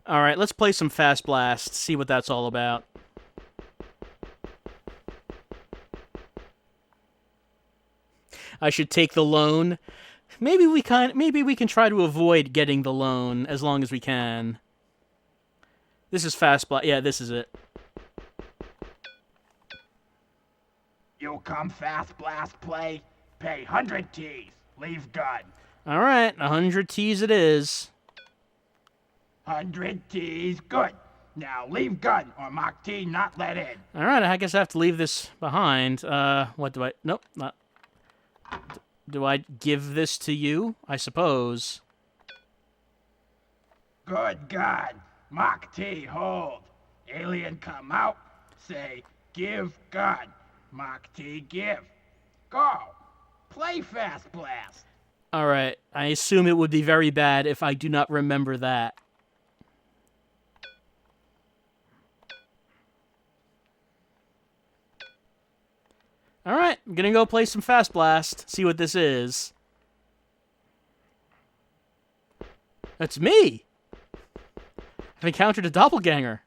All right, let's play some Fast Blast, see what that's all about. I should take the loan. Maybe we can try to avoid getting the loan as long as we can. This is Fast Blast. Yeah, this is it. You come Fast Blast play, pay 100 T's, leave gun. All right, 100 T's it is. 100 T's, good. Now leave gun or Mach T not let in. All right, I guess I have to leave this behind. What do I... Nope, not... Do I give this to you? I suppose. Good God. Mach T, hold. Alien come out, say, give gun. Mach T, give. Go. Play Fast Blast. Alright, I assume it would be very bad if I do not remember that. Alright, I'm gonna go play some Fast Blast, see what this is. That's me! I've encountered a doppelganger.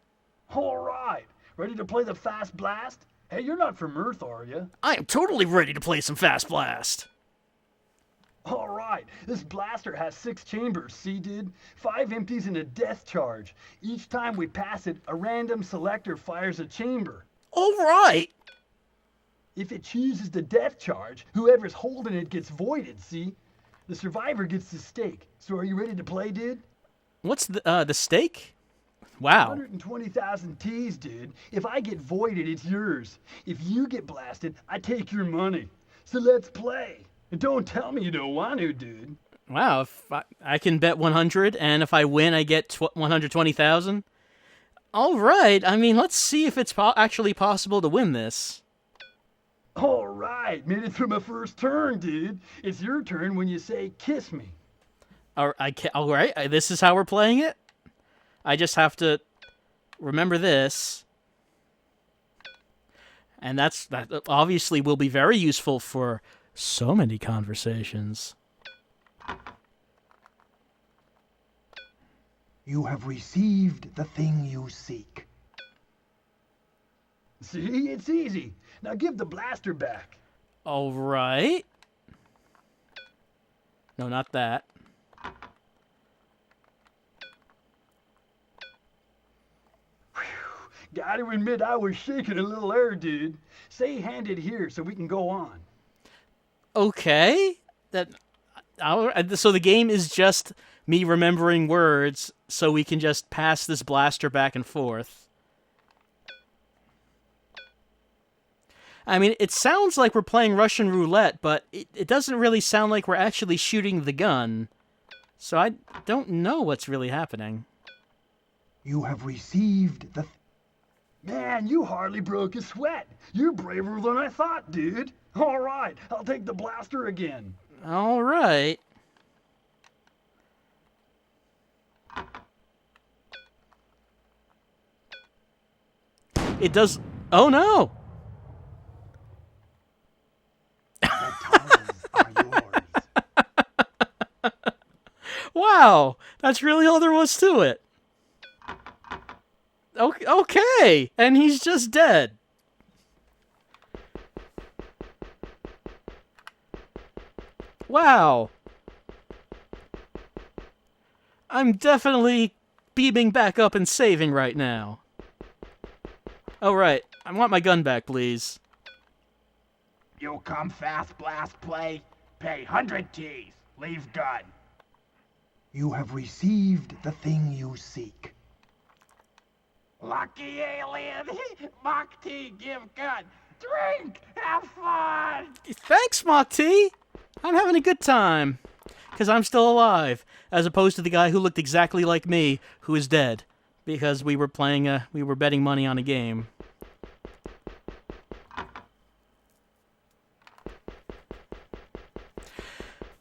All right. Ready to play the Fast Blast? Hey, you're not from Earth, are you? I am totally ready to play some Fast Blast. All right. This blaster has 6 chambers, see, dude? 5 empties and a death charge. Each time we pass it, a random selector fires a chamber. All right. If it chooses the death charge, whoever's holding it gets voided, see? The survivor gets the stake. So are you ready to play, dude? What's the stake? Wow. 120,000 T's, dude. If I get voided, it's yours. If you get blasted, I take your money. So let's play. And don't tell me you don't want to, dude. Wow, if I can bet 100, and if I win, I get 120,000? All right, I mean, let's see if it's actually possible to win this. All right, made it through my first turn, dude. It's your turn when you say, kiss me. All right, this is how we're playing it? I just have to remember this. And that obviously will be very useful for so many conversations. You have received the thing you seek. See, it's easy. Now give the blaster back. All right. No, not that. Gotta admit, I was shaking a little air, dude. Say hand it here so we can go on. Okay. So the game is just me remembering words so we can just pass this blaster back and forth. I mean, it sounds like we're playing Russian roulette, but it doesn't really sound like we're actually shooting the gun. So I don't know what's really happening. You have received the... Man, you hardly broke a sweat. You're braver than I thought, dude. All right, I'll take the blaster again. All right. It does... Oh, no! Wow, that's really all there was to it. Okay, and he's just dead. Wow. I'm definitely beaming back up and saving right now. Oh, right. I want my gun back, please. You come Fast Blast play, pay 100 T's, leave gun. You have received the thing you seek. Lucky alien. Mach T, give gun. Drink. Have fun. Thanks, Mach T. I'm having a good time. Because I'm still alive. As opposed to the guy who looked exactly like me, who is dead. Because we were betting money on a game.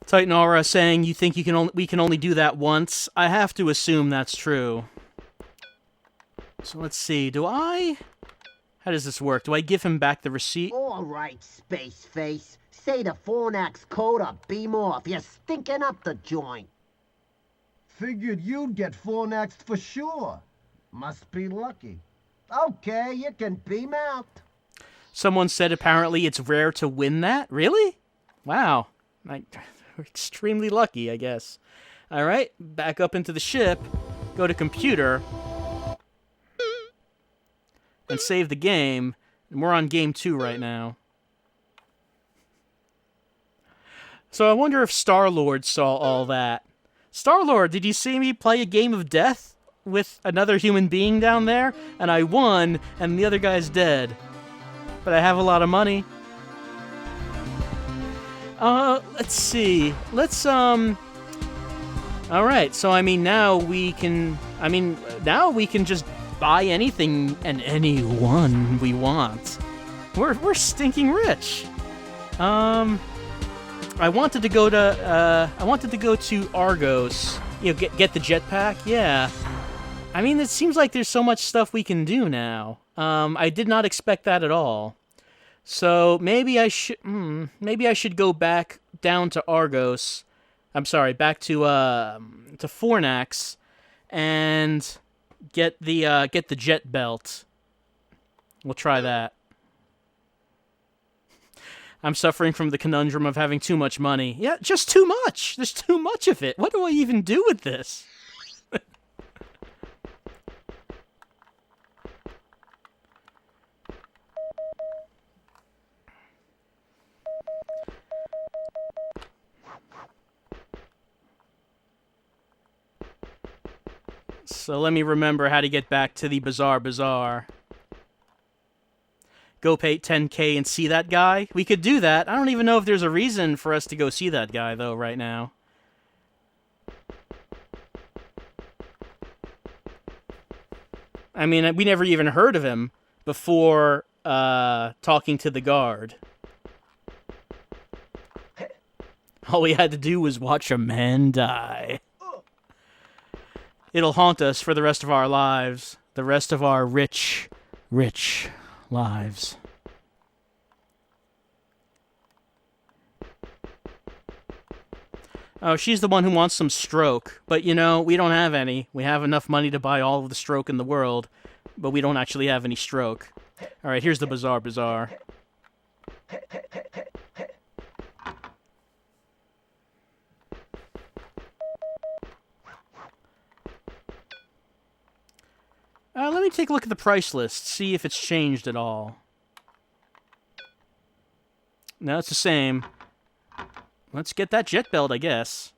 Titan Aura saying, you think we can only do that once? I have to assume that's true. So let's see, how does this work? Do I give him back the receipt? All right, Space Face. Say the Fornax code or beam off. You're stinking up the joint. Figured you'd get Fornaxed for sure. Must be lucky. Okay, you can beam out. Someone said apparently it's rare to win that? Really? Wow. We're extremely lucky, I guess. Alright, back up into the ship. Go to computer. And save the game. And we're on game 2 right now. So I wonder if Star-Lord saw all that. Star-Lord, did you see me play a game of death with another human being down there? And I won, and the other guy's dead. But I have a lot of money. Let's see. Alright, so now we can just buy anything and anyone we want. We're stinking rich. I wanted to go to Argos. You know, get the jetpack. Yeah. I mean, it seems like there's so much stuff we can do now. I did not expect that at all. So maybe I should go back down to Argos. I'm sorry, back to Fornax, and get the jet belt. We'll try that. I'm suffering from the conundrum of having too much money. Yeah, just too much. There's too much of it. What do I even do with this? So let me remember how to get back to the Bazaar. Go pay 10K and see that guy? We could do that. I don't even know if there's a reason for us to go see that guy, though, right now. I mean, we never even heard of him before talking to the guard. All we had to do was watch a man die. It'll haunt us for the rest of our lives. The rest of our rich lives. Oh, she's the one who wants some stroke. But, you know, we don't have any. We have enough money to buy all of the stroke in the world, but we don't actually have any stroke. Alright, here's the Bazaar. Let me take a look at the price list, see if it's changed at all. No, it's the same. Let's get that jet belt, I guess.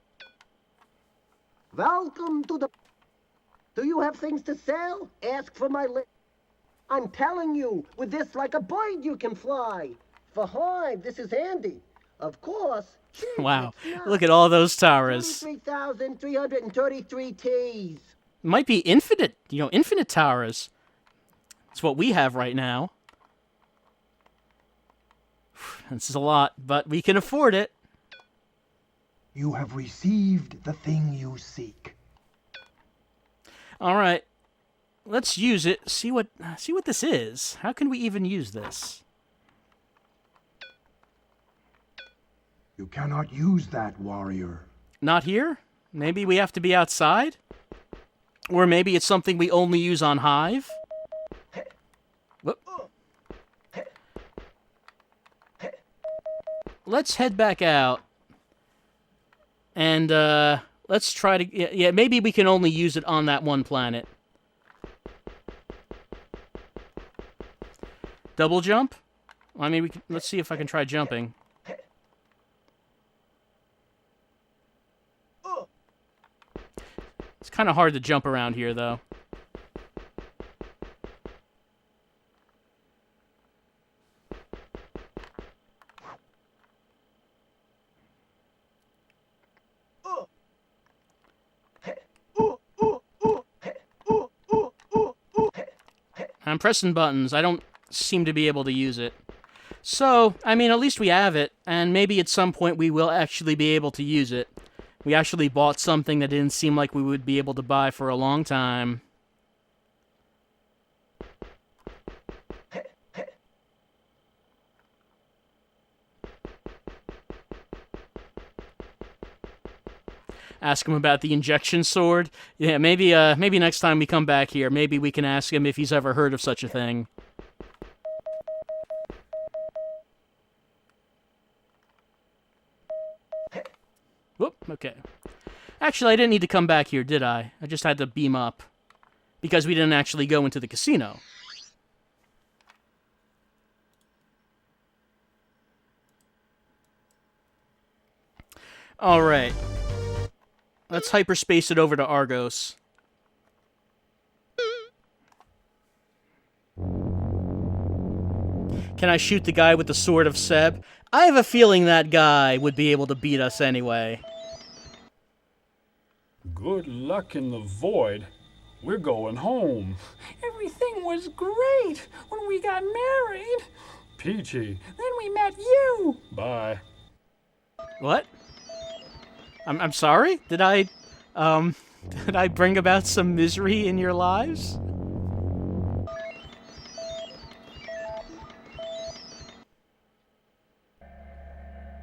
Welcome to the... Do you have things to sell? Ask for my list. I'm telling you, with this like a bird you can fly. For Hive, this is handy. Of course. Wow, look at all those towers. 23,333 Ts. Might be infinite, infinite towers. It's what we have right now. This is a lot, but we can afford it. You have received the thing you seek. All right. Let's use it. See what this is. How can we even use this? You cannot use that, warrior. Not here? Maybe we have to be outside? Or maybe it's something we only use on Hive? Whoop. Let's head back out. And, let's try to... Yeah, maybe we can only use it on that one planet. Double jump? I mean, let's see if I can try jumping. It's kind of hard to jump around here, though. I'm pressing buttons. I don't seem to be able to use it. So, I mean, at least we have it, and maybe at some point we will actually be able to use it. We actually bought something that didn't seem like we would be able to buy for a long time. Ask him about the injection sword. Yeah, maybe next time we come back here, maybe we can ask him if he's ever heard of such a thing. Whoop, okay. Actually, I didn't need to come back here, did I? I just had to beam up. Because we didn't actually go into the casino. Alright. Let's hyperspace it over to Argos. Can I shoot the guy with the sword of Seb? I have a feeling that guy would be able to beat us anyway. Good luck in the void. We're going home. Everything was great when we got married. Peachy. Then we met you. Bye. What? I'm sorry? Did I bring about some misery in your lives?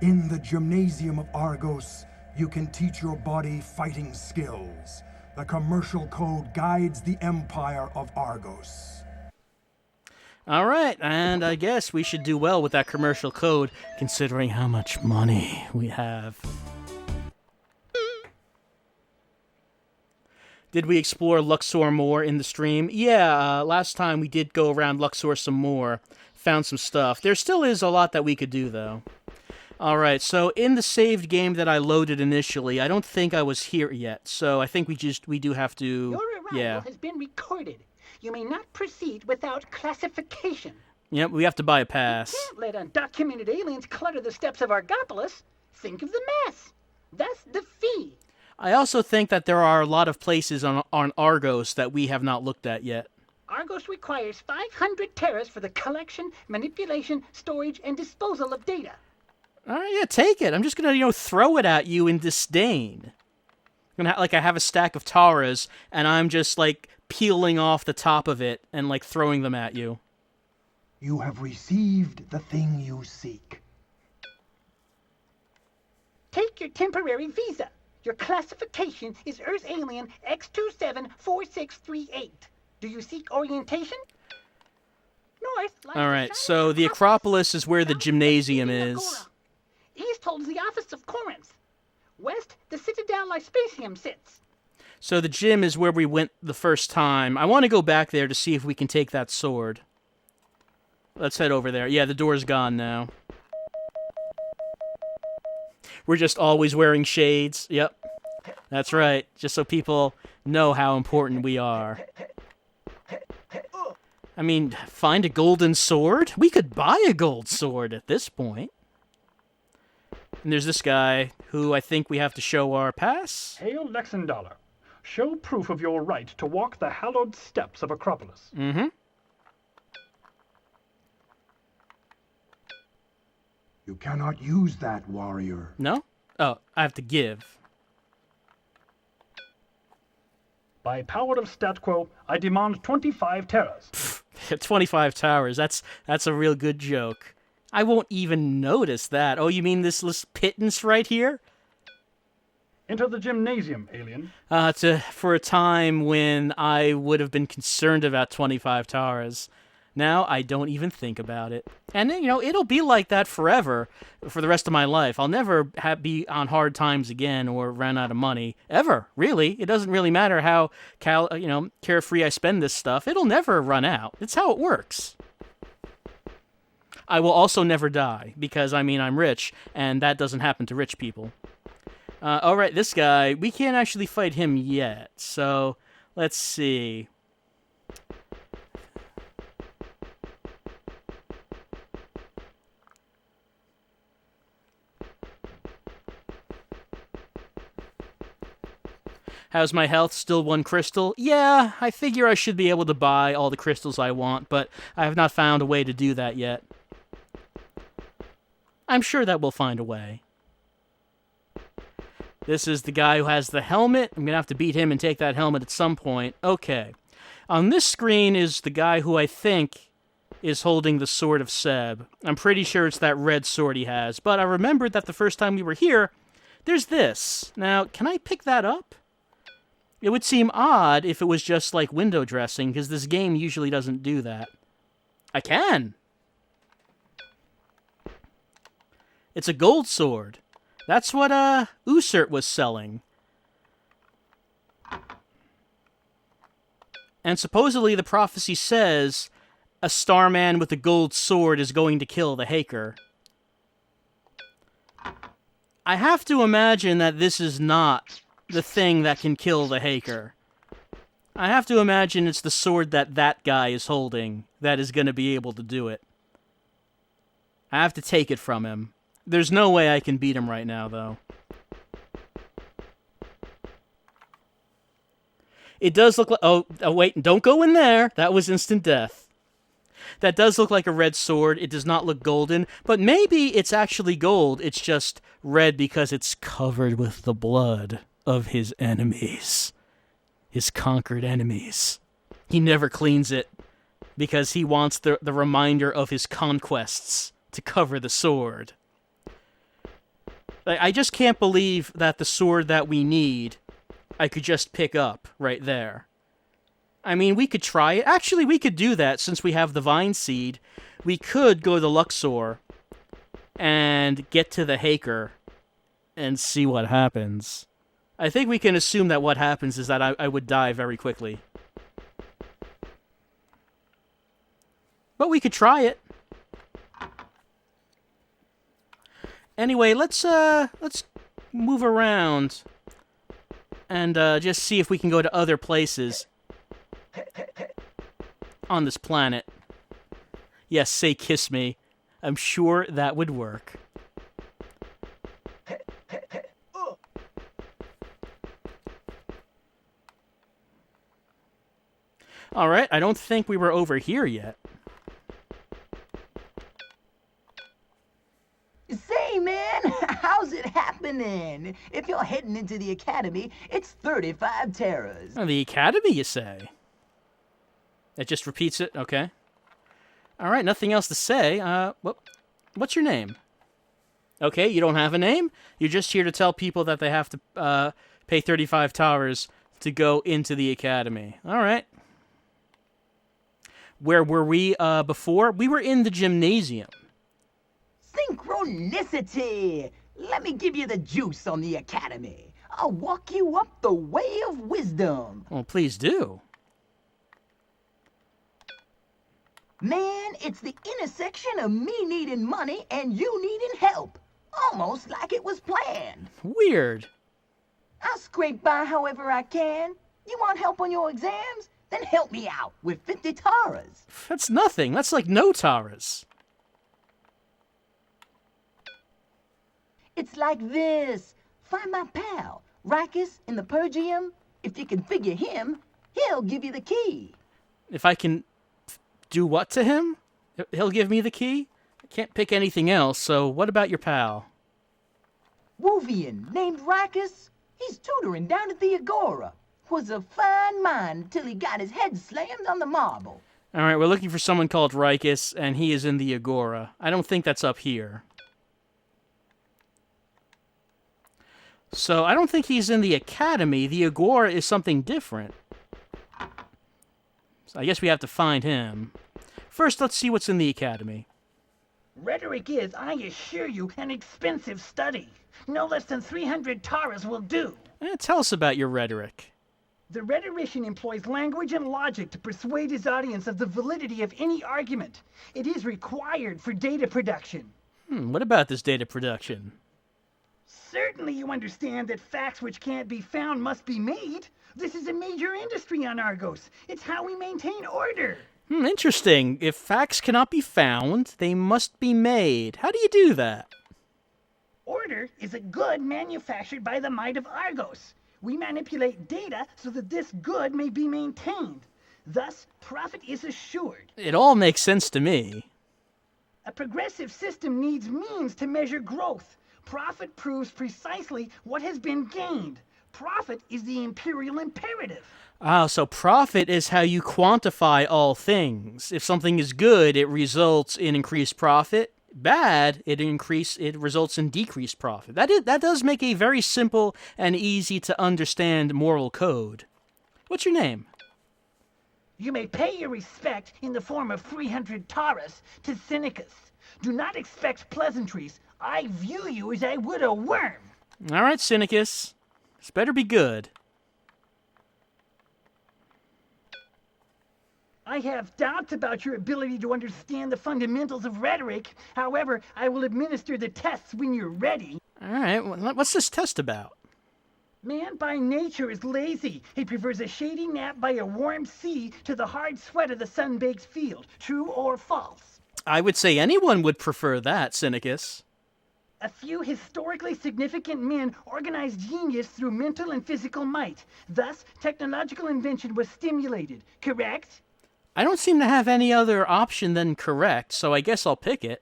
In the gymnasium of Argos, you can teach your body fighting skills. The commercial code guides the empire of Argos. All right, and I guess we should do well with that commercial code, considering how much money we have. Did we explore Luxor more in the stream? Yeah, last time we did go around Luxor some more. Found some stuff. There still is a lot that we could do, though. All right, so in the saved game that I loaded initially, I don't think I was here yet, so I think we do have to... Your arrival has been recorded. You may not proceed without classification. Yep, we have to buy a pass. Can't let undocumented aliens clutter the steps of Argopolis. Think of the mess. That's the fee. I also think that there are a lot of places on Argos that we have not looked at yet. Argos requires 500 teras for the collection, manipulation, storage, and disposal of data. All right, yeah, take it. I'm just gonna, throw it at you in disdain. I have a stack of Taras, and I'm just, peeling off the top of it and, throwing them at you. You have received the thing you seek. Take your temporary visa. Your classification is Earth Alien X274638. Do you seek orientation? North. All right, so the Acropolis is where the gymnasium is. East holds the office of Corinth. West, the Citadel Lyspasium sits. So the gym is where we went the first time. I want to go back there to see if we can take that sword. Let's head over there. Yeah, the door's gone now. We're just always wearing shades. Yep. That's right. Just so people know how important we are. I mean, find a golden sword? We could buy a gold sword at this point. And there's this guy who I think we have to show our pass. Hail Lexendollar. Show proof of your right to walk the hallowed steps of Acropolis. Mm-hmm. You cannot use that, warrior. No? Oh, I have to give. By power of stat quo, I demand 25 teras. 25 towers. That's a real good joke. I won't even notice that. Oh, you mean this pittance right here? Enter the gymnasium, alien. For a time when I would have been concerned about 25 towers. Now I don't even think about it. And, it'll be like that forever, for the rest of my life. I'll never be on hard times again or run out of money. Ever, really. It doesn't really matter how, carefree I spend this stuff. It'll never run out. It's how it works. I will also never die, because, I'm rich, and that doesn't happen to rich people. Alright, this guy, we can't actually fight him yet, so let's see. How's my health? Still 1 crystal? Yeah, I figure I should be able to buy all the crystals I want, but I have not found a way to do that yet. I'm sure that we'll find a way. This is the guy who has the helmet. I'm going to have to beat him and take that helmet at some point. Okay. On this screen is the guy who I think is holding the Sword of Seb. I'm pretty sure it's that red sword he has, but I remembered that the first time we were here, there's this. Now, can I pick that up? It would seem odd if it was just like window dressing, because this game usually doesn't do that. I can! It's a gold sword. That's what, Usert was selling. And supposedly the prophecy says a Starman with a gold sword is going to kill the Haker. I have to imagine that this is not the thing that can kill the Haker. I have to imagine it's the sword that guy is holding that is going to be able to do it. I have to take it from him. There's no way I can beat him right now, though. It does look like... Oh, wait, don't go in there. That was instant death. That does look like a red sword. It does not look golden, but maybe it's actually gold. It's just red because it's covered with the blood of his enemies. His conquered enemies. He never cleans it because he wants the reminder of his conquests to cover the sword. I just can't believe that the sword that we need, I could just pick up right there. I mean, we could try it. Actually, we could do that since we have the Vine Seed. We could go to Luxor and get to the Haker and see what happens. I think we can assume that what happens is that I would die very quickly. But we could try it. Anyway, let's move around and just see if we can go to other places on this planet. Yes, say kiss me. I'm sure that would work. Alright, I don't think we were over here yet. Say, man, how's it happening? If you're heading into the academy, it's 35 terras. Oh, the academy, you say? It just repeats it? Okay. Alright, nothing else to say. What's your name? Okay, you don't have a name? You're just here to tell people that they have to pay 35 towers to go into the academy. Alright. Where were we before? We were in the gymnasium. Synchronicity! Let me give you the juice on the academy. I'll walk you up the way of wisdom. Well, please do. Man, it's the intersection of me needing money and you needing help. Almost like it was planned. Weird. I'll scrape by however I can. You want help on your exams? Then help me out with 50 taras. That's nothing. That's like no taras. It's like this. Find my pal, Rikus in the Pergium. If you can figure him, he'll give you the key. If I can do what to him? He'll give me the key? I can't pick anything else, so what about your pal? Wuvian, named Rikus. He's tutoring down at the Agora. Was a fine mind till he got his head slammed on the marble. Alright, we're looking for someone called Rikus, and he is in the Agora. I don't think that's up here. So, I don't think he's in the academy. The Agora is something different. So I guess we have to find him. First, let's see what's in the academy. Rhetoric is, I assure you, an expensive study. No less than 300 taras will do. Tell us about your rhetoric. The rhetorician employs language and logic to persuade his audience of the validity of any argument. It is required for data production. What about this data production? Certainly you understand that facts which can't be found must be made. This is a major industry on Argos. It's how we maintain order. Interesting. If facts cannot be found, they must be made. How do you do that? Order is a good manufactured by the might of Argos. We manipulate data so that this good may be maintained. Thus, profit is assured. It all makes sense to me. A progressive system needs means to measure growth. Profit proves precisely what has been gained. Profit is the imperial imperative. So profit is how you quantify all things. If something is good, it results in increased profit. Bad, it results in decreased profit. That does make a very simple and easy to understand moral code. What's your name? You may pay your respect in the form of 300 taras to Cynicus. Do not expect pleasantries. I view you as I would a worm. All right, Cynicus. This better be good. I have doubts about your ability to understand the fundamentals of rhetoric. However, I will administer the tests when you're ready. All right, what's this test about? Man by nature is lazy. He prefers a shady nap by a warm sea to the hard sweat of the sun-baked field. True or false? I would say anyone would prefer that, Cynicus. A few historically significant men organized genius through mental and physical might. Thus, technological invention was stimulated, correct? I don't seem to have any other option than correct, so I guess I'll pick it.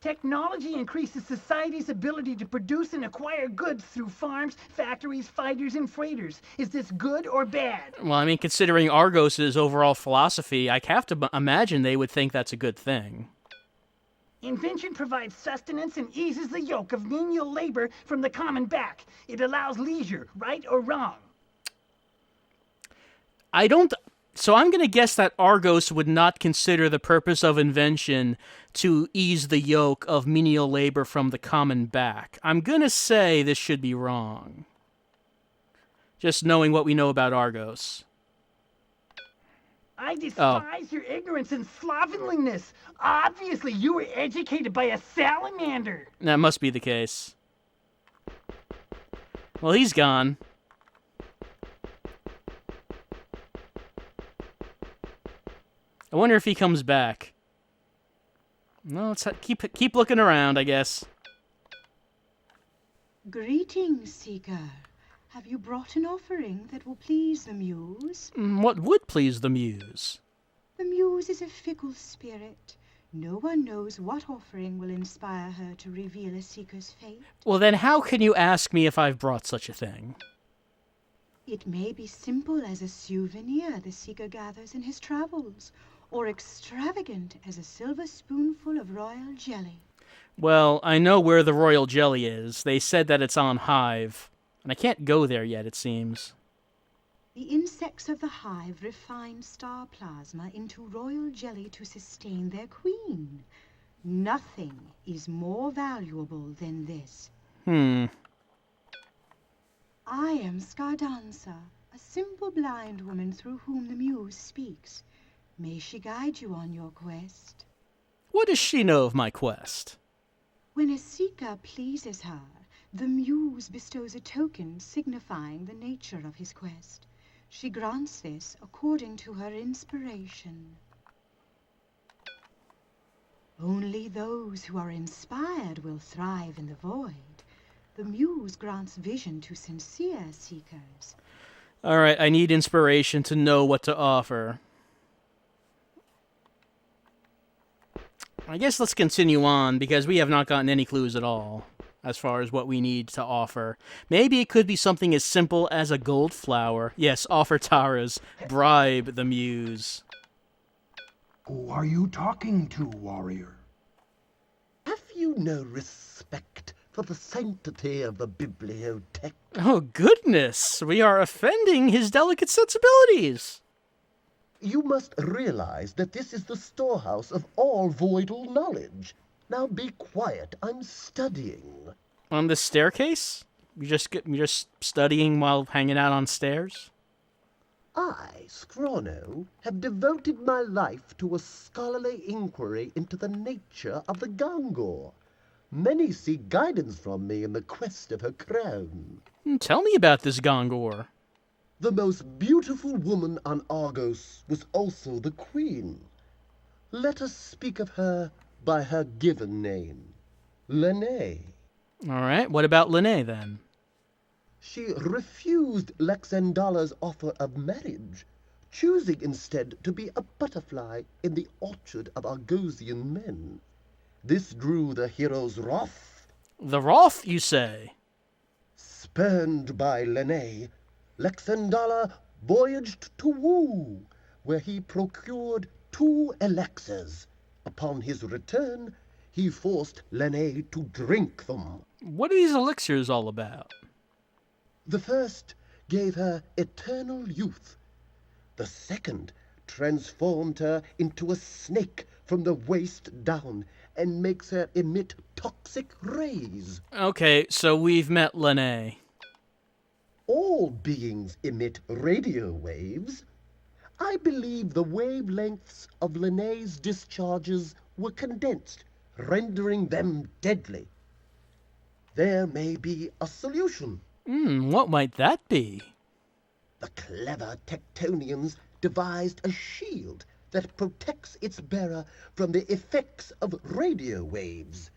Technology increases society's ability to produce and acquire goods through farms, factories, fighters, and freighters. Is this good or bad? Well, I mean, considering Argos's overall philosophy, I have to imagine they would think that's a good thing. Invention provides sustenance and eases the yoke of menial labor from the common back. It allows leisure, right or wrong? So I'm going to guess that Argos would not consider the purpose of invention to ease the yoke of menial labor from the common back. I'm going to say this should be wrong. Just knowing what we know about Argos. I despise your ignorance and slovenliness. Obviously, you were educated by a salamander. That must be the case. Well, he's gone. I wonder if he comes back. No, let's keep looking around, I guess. Greetings, Seeker. Have you brought an offering that will please the Muse? What would please the Muse? The Muse is a fickle spirit. No one knows what offering will inspire her to reveal a Seeker's fate. Well, then how can you ask me if I've brought such a thing? It may be simple as a souvenir the Seeker gathers in his travels, or extravagant as a silver spoonful of royal jelly. Well, I know where the royal jelly is. They said that it's on Hive. And I can't go there yet, it seems. The insects of the hive refine star plasma into royal jelly to sustain their queen. Nothing is more valuable than this. I am Scardansa, a simple blind woman through whom the Muse speaks. May she guide you on your quest. What does she know of my quest? When a seeker pleases her, the Muse bestows a token signifying the nature of his quest. She grants this according to her inspiration. Only those who are inspired will thrive in the void. The Muse grants vision to sincere seekers. All right, I need inspiration to know what to offer. I guess let's continue on, because we have not gotten any clues at all as far as what we need to offer. Maybe it could be something as simple as a gold flower. Yes, offer Tara's, bribe the Muse. Who are you talking to, warrior? Have you no respect for the sanctity of the bibliothèque? Oh, goodness! We are offending his delicate sensibilities! You must realize that this is the storehouse of all voidal knowledge. Now be quiet, I'm studying. On the staircase? You're just studying while hanging out on stairs? I, Scrono, have devoted my life to a scholarly inquiry into the nature of the Gangor. Many seek guidance from me in the quest of her crown. Tell me about this Gangor. The most beautiful woman on Argos was also the queen. Let us speak of her by her given name, Lene. All right, what about Lene, then? She refused Lexandala's offer of marriage, choosing instead to be a butterfly in the orchard of Argosian men. This drew the hero's wrath. The wrath, you say? Spurned by Lene, Lexandala voyaged to Wu, where he procured 2 elixirs. Upon his return, he forced Lene to drink them. What are these elixirs all about? The first gave her eternal youth. The second transformed her into a snake from the waist down and makes her emit toxic rays. Okay, so we've met Lene. All beings emit radio waves. I believe the wavelengths of Lene's discharges were condensed, rendering them deadly. There may be a solution. What might that be? The clever Tectonians devised a shield that protects its bearer from the effects of radio waves.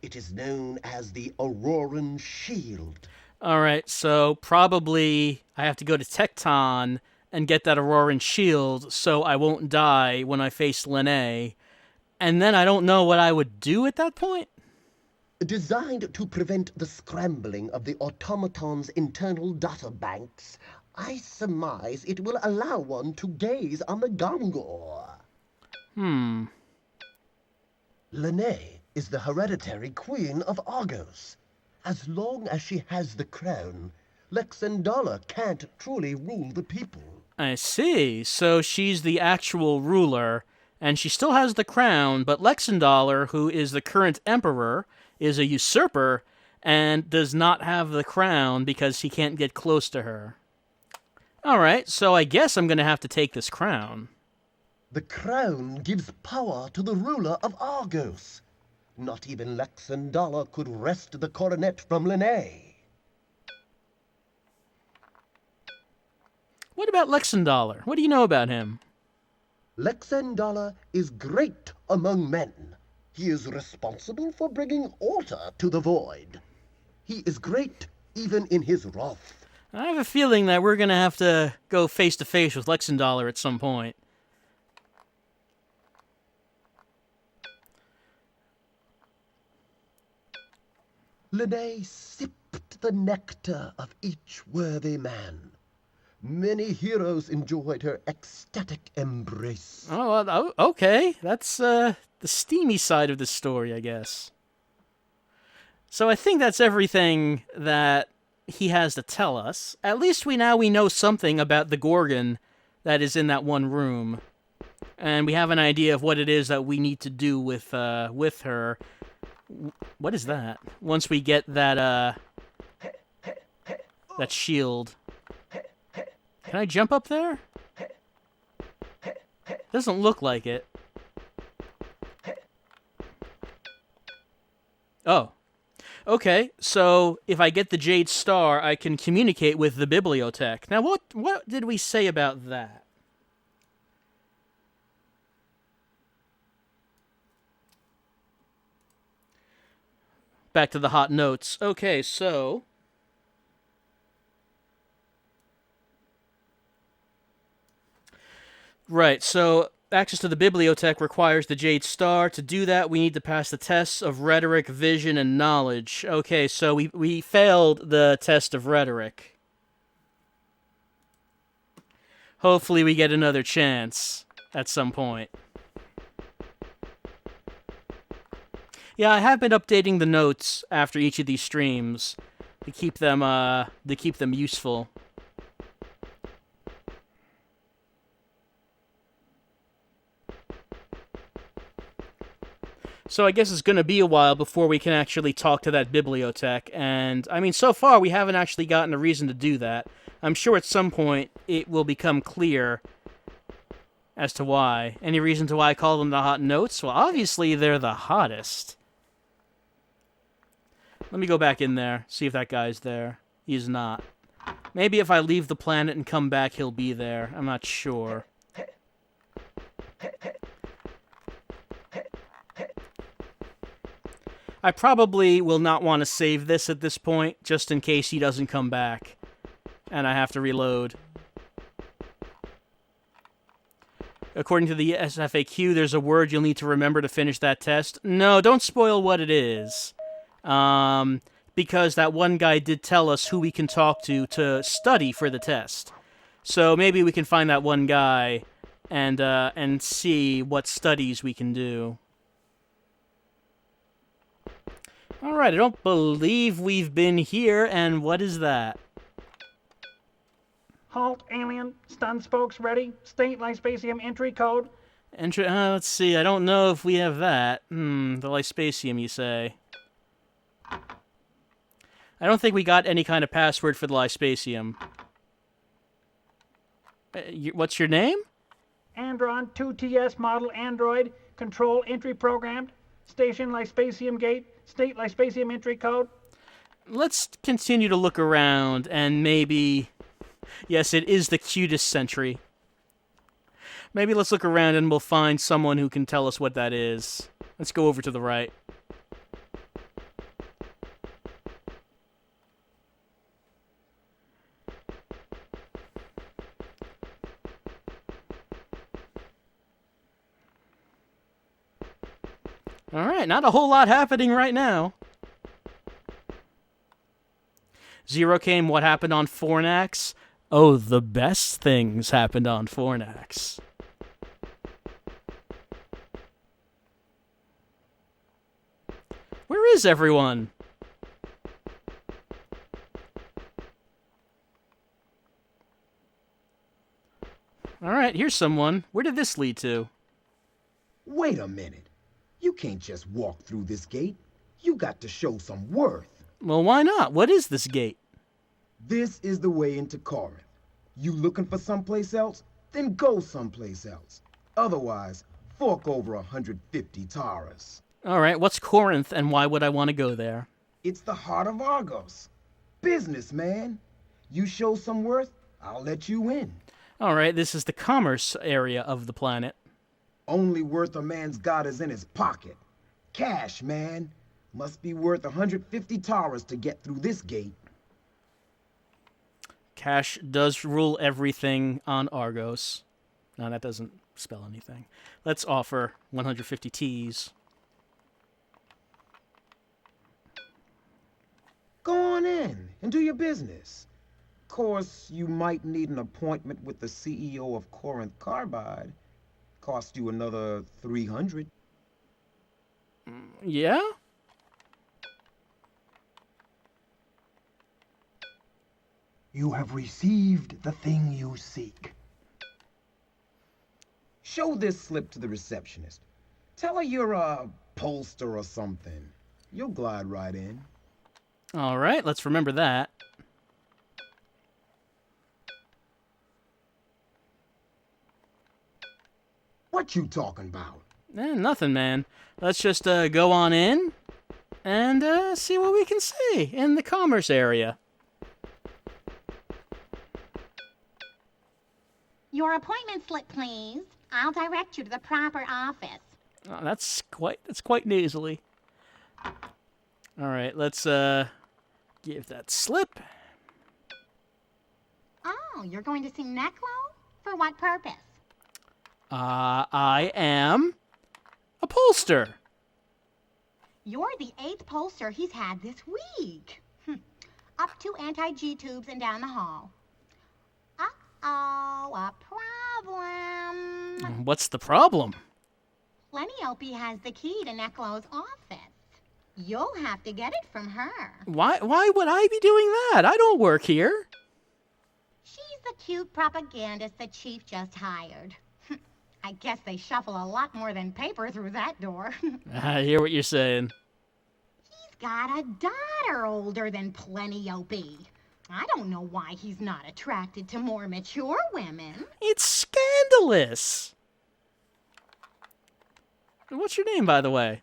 It is known as the Auroran Shield. All right, so probably I have to go to Tecton and get that Auroran shield so I won't die when I face Lene. And then I don't know what I would do at that point? Designed to prevent the scrambling of the automaton's internal data banks, I surmise it will allow one to gaze on the Gongor. Lene is the hereditary queen of Argos. As long as she has the crown, Lexendala can't truly rule the people. I see. So she's the actual ruler, and she still has the crown, but Lexendalar, who is the current emperor, is a usurper and does not have the crown because he can't get close to her. Alright, so I guess I'm going to have to take this crown. The crown gives power to the ruler of Argos. Not even Lexendala could wrest the coronet from Lene. What about Lexendalar? What do you know about him? Lexendala is great among men. He is responsible for bringing order to the void. He is great even in his wrath. I have a feeling that we're going to have to go face-to-face with Lexendalar at some point. Lene sipped the nectar of each worthy man. Many heroes enjoyed her ecstatic embrace. Oh, okay. That's the steamy side of the story, I guess. So I think that's everything that he has to tell us. At least we know something about the Gorgon that is in that one room. And we have an idea of what it is that we need to do with her. What is that? Once we get that that shield. Can I jump up there? Doesn't look like it. Oh. Okay, so if I get the Jade Star, I can communicate with the bibliotech. Now, what did we say about that? Back to the hot notes. Okay, so... Right, so access to the bibliotech requires the Jade Star. To do that, we need to pass the tests of rhetoric, vision, and knowledge. Okay, so we failed the test of rhetoric. Hopefully we get another chance at some point. Yeah, I have been updating the notes after each of these streams to keep them useful. So I guess it's going to be a while before we can actually talk to that bibliotech, and, I mean, so far we haven't actually gotten a reason to do that. I'm sure at some point it will become clear as to why. Any reason to why I call them the hot notes? Well, obviously they're the hottest. Let me go back in there, see if that guy's there. He's not. Maybe if I leave the planet and come back, he'll be there. I'm not sure. I probably will not want to save this at this point, just in case he doesn't come back, and I have to reload. According to the SFAQ, there's a word you'll need to remember to finish that test. No, don't spoil what it is. Because that one guy did tell us who we can talk to study for the test. So maybe we can find that one guy and see what studies we can do. Alright, I don't believe we've been here, and what is that? Halt, alien. Stun spokes ready. State Lyspasium entry code. Let's see, I don't know if we have that. The Lyspasium, you say? I don't think we got any kind of password for the Lyspasium. What's your name? Andron 2TS model android. Control entry programmed. Station Lyspasium gate. State Lyspasium entry code. Let's continue to look around and maybe... Yes, it is the cutest sentry. Maybe let's look around and we'll find someone who can tell us what that is. Let's go over to the right. Alright, not a whole lot happening right now. Zero came, what happened on Fornax? Oh, the best things happened on Fornax. Where is everyone? Alright, here's someone. Where did this lead to? Wait a minute. You can't just walk through this gate. You got to show some worth. Well, why not? What is this gate? This is the way into Corinth. You looking for someplace else? Then go someplace else. Otherwise, fork over 150 taras. Alright, what's Corinth and why would I want to go there? It's the heart of Argos. Business, man. You show some worth, I'll let you in. Alright, this is the commerce area of the planet. Only worth a man's got is in his pocket. Cash, man. Must be worth 150 taras to get through this gate. Cash does rule everything on Argos. No, that doesn't spell anything. Let's offer 150 Ts. Go on in and do your business. Course, you might need an appointment with the CEO of Corinth Carbide. Cost you another 300. Yeah? You have received the thing you seek. Show this slip to the receptionist. Tell her you're a pollster or something. You'll glide right in. Alright, let's remember that. What you talking about? Nothing, man. Let's just go on in and see what we can see in the commerce area. Your appointment slip, please. I'll direct you to the proper office. Oh, that's quite nasally. Alright, let's give that slip. Oh, you're going to see Neclo? For what purpose? I am a pollster. You're the 8th pollster he's had this week. Up 2 anti-G tubes and down the hall. Uh-oh, a problem. What's the problem? Pleniope has the key to Neclo's office. You'll have to get it from her. Why would I be doing that? I don't work here. She's the cute propagandist the chief just hired. I guess they shuffle a lot more than paper through that door. I hear what you're saying. He's got a daughter older than Pleniope. I don't know why he's not attracted to more mature women. It's scandalous. What's your name, by the way?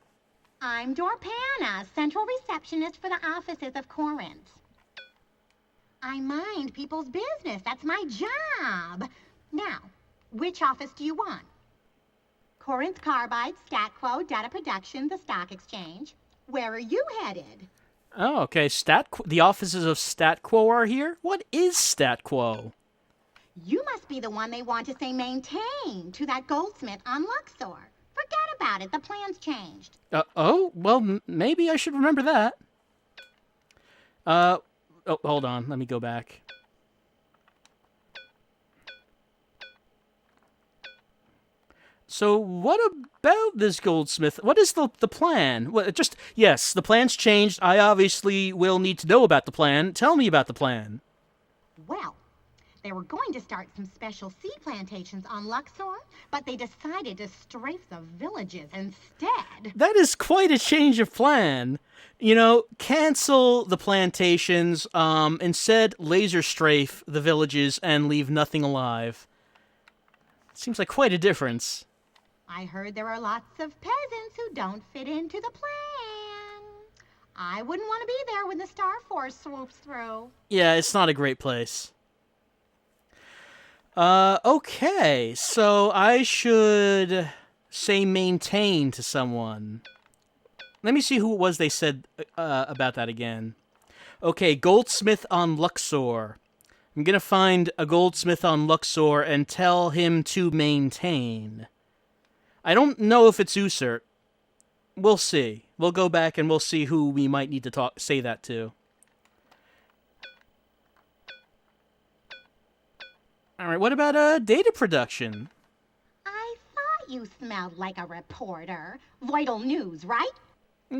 I'm Dorpana, central receptionist for the offices of Corinth. I mind people's business. That's my job. Now, which office do you want? Corinth Carbide, StatQuo, Data Production, the Stock Exchange. Where are you headed? Oh, okay. The offices of StatQuo are here? What is StatQuo? You must be the one they want to say maintain to that goldsmith on Luxor. Forget about it. The plan's changed. Oh, well, maybe I should remember that. Oh, hold on. Let me go back. So what about this goldsmith? What is the plan? Well, yes, the plan's changed. I obviously will need to know about the plan. Tell me about the plan. Well, they were going to start some special seed plantations on Luxor, but they decided to strafe the villages instead. That is quite a change of plan. You know, cancel the plantations, instead laser strafe the villages and leave nothing alive. Seems like quite a difference. I heard there are lots of peasants who don't fit into the plan. I wouldn't want to be there when the Star Force swoops through. Yeah, it's not a great place. Okay, so I should say maintain to someone. Let me see who it was they said about that again. Okay, goldsmith on Luxor. I'm gonna find a goldsmith on Luxor and tell him to maintain. I don't know if it's Usert. We'll see. We'll go back and we'll see who we might need to say that to. Alright, what about data production? I thought you smelled like a reporter. Vital news, right?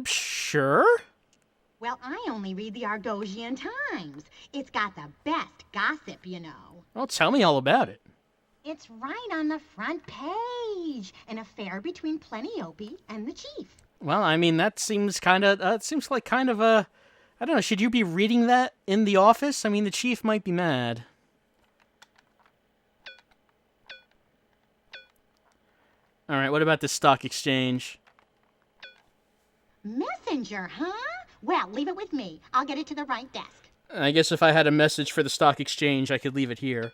Sure. Well, I only read the Argosian Times. It's got the best gossip, you know. Well, tell me all about it. It's right on the front page. An affair between Pleniope and the chief. Well, I mean, that seems kind of, it seems like kind of a, I don't know, should you be reading that in the office? I mean, the chief might be mad. Alright, what about the stock exchange? Messenger, huh? Well, leave it with me. I'll get it to the right desk. I guess if I had a message for the stock exchange, I could leave it here.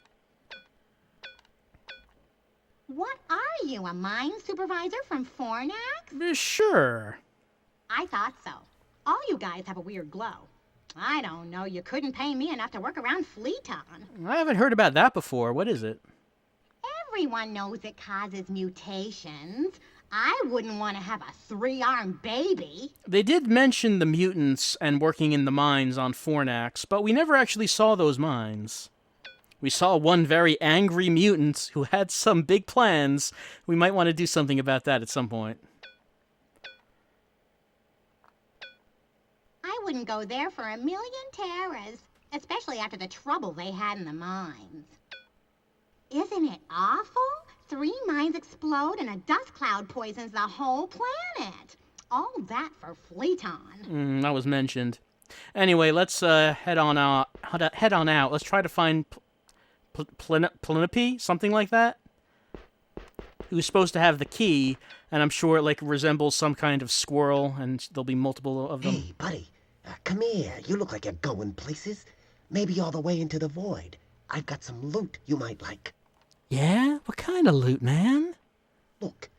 What are you, a mine supervisor from Fornax? Sure. I thought so. All you guys have a weird glow. I don't know, you couldn't pay me enough to work around Fleeton. I haven't heard about that before. What is it? Everyone knows it causes mutations. I wouldn't want to have a 3-armed baby. They did mention the mutants and working in the mines on Fornax, but we never actually saw those mines. We saw one very angry mutant who had some big plans. We might want to do something about that at some point. I wouldn't go there for a million terras, especially after the trouble they had in the mines. Isn't it awful? 3 mines explode and a dust cloud poisons the whole planet. All that for Fleeton. That was mentioned. Anyway, let's head on out. Let's try to find Pleniope, something like that. Who's supposed to have the key, and I'm sure it like resembles some kind of squirrel, and there'll be multiple of them. Hey, buddy, come here. You look like you're going places. Maybe all the way into the void. I've got some loot you might like. Yeah? What kind of loot, man? Look,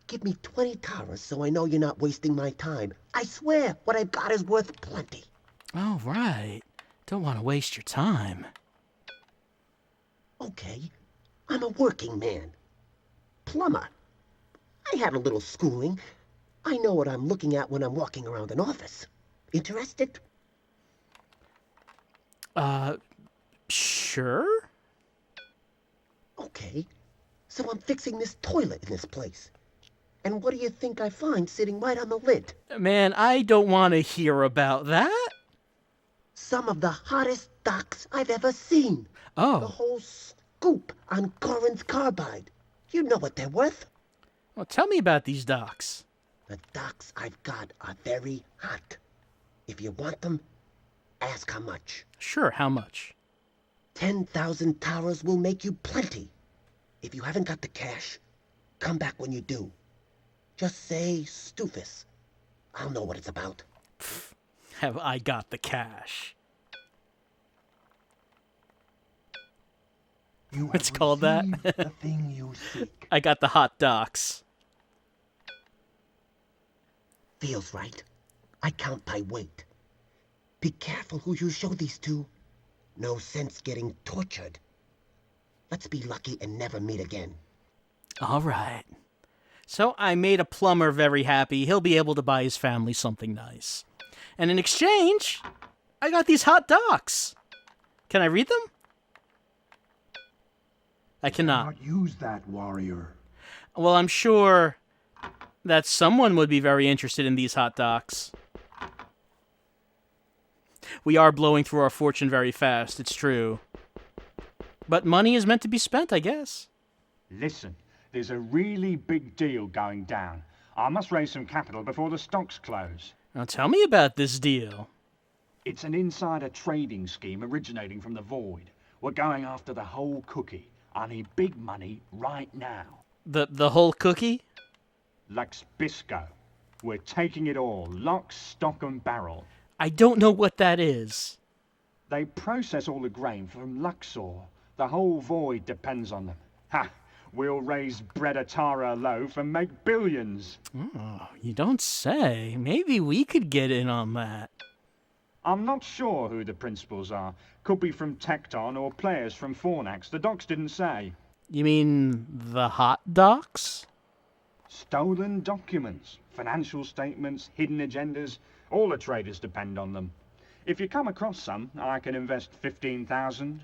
give me 20 taras so I know you're not wasting my time. I swear, what I've got is worth plenty. Oh, right. Don't want to waste your time. Okay, I'm a working man. Plumber. I had a little schooling. I know what I'm looking at when I'm walking around an office. Interested? Sure? Okay, so I'm fixing this toilet in this place. And what do you think I find sitting right on the lid? Man, I don't want to hear about that. Some of the hottest docks I've ever seen. Oh. The whole scoop on Corinth Carbide. You know what they're worth. Well, tell me about these docks. The docks I've got are very hot. If you want them, ask how much. Sure, how much? 10,000 taras will make you plenty. If you haven't got the cash, come back when you do. Just say Stufus. I'll know what it's about. Have I got the cash? What's called that? The thing you seek. I got the hot docks. Feels right. I count by weight. Be careful who you show these to. No sense getting tortured. Let's be lucky and never meet again. All right. So I made a plumber very happy. He'll be able to buy his family something nice. And in exchange, I got these hot docks. Can I read them? I cannot. Use that, warrior. Well, I'm sure that someone would be very interested in these hot docks. We are blowing through our fortune very fast, it's true. But money is meant to be spent, I guess. Listen, there's a really big deal going down. I must raise some capital before the stocks close. Now tell me about this deal. It's an insider trading scheme originating from the Void. We're going after the whole cookie. I need big money right now. The whole cookie? Lux Bisco. We're taking it all, lock, stock and barrel. I don't know what that is. They process all the grain from Luxor. The whole Void depends on them. Ha! We'll raise bread a tara a loaf and make billions. Oh, you don't say. Maybe we could get in on that. I'm not sure who the principals are. Could be from Tecton or players from Fornax. The docs didn't say. You mean the hot docks? Stolen documents. Financial statements, hidden agendas, all the traders depend on them. If you come across some, I can invest 15,000.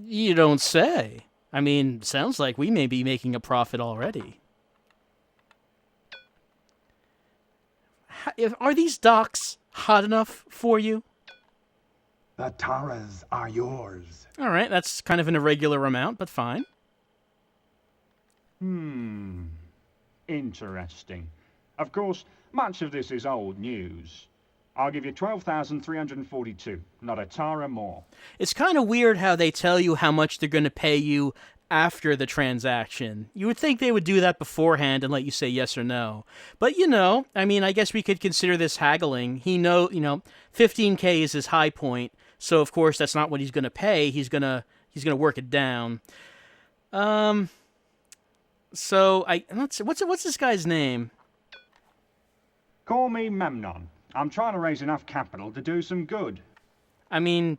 You don't say. I mean, sounds like we may be making a profit already. Are these docks hot enough for you? The Taras are yours. All right, that's kind of an irregular amount, but fine. Interesting. Of course, much of this is old news. I'll give you 12,342, not a Tara more. It's kind of weird how they tell you how much they're going to pay you after the transaction. You would think they would do that beforehand and let you say yes or no. But, you know, I mean, I guess we could consider this haggling. 15K is his high point, so of course that's not what he's going to pay. He's going to work it down. So what's this guy's name? Call me Memnon. I'm trying to raise enough capital to do some good. I mean,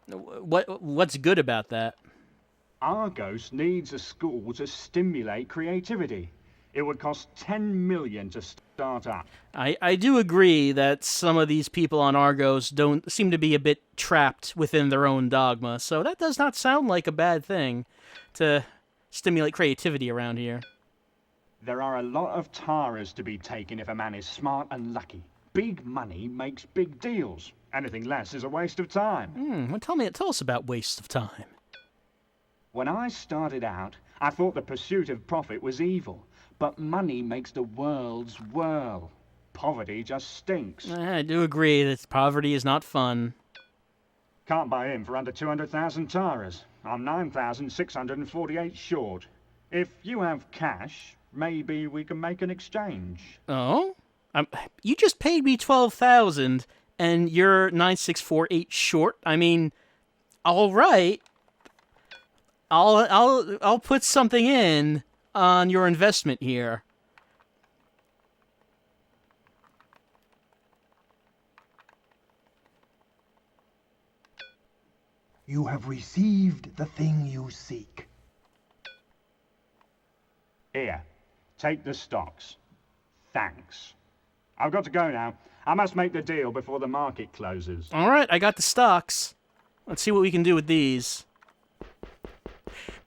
what's good about that? Argos needs a school to stimulate creativity. It would cost 10 million to start up. I do agree that some of these people on Argos don't seem to be a bit trapped within their own dogma, so that does not sound like a bad thing to stimulate creativity around here. There are a lot of Taras to be taken if a man is smart and lucky. Big money makes big deals. Anything less is a waste of time. Well, tell us about waste of time. When I started out, I thought the pursuit of profit was evil. But money makes the world's whirl. Poverty just stinks. I do agree that poverty is not fun. Can't buy in for under 200,000 Taras. I'm 9,648 short. If you have cash, maybe we can make an exchange. Oh? You just paid me 12,000 and you're 9,648 short? I mean, all right. I'll put something in on your investment here. You have received the thing you seek. Here, take the stocks. Thanks. I've got to go now. I must make the deal before the market closes. All right, I got the stocks. Let's see what we can do with these.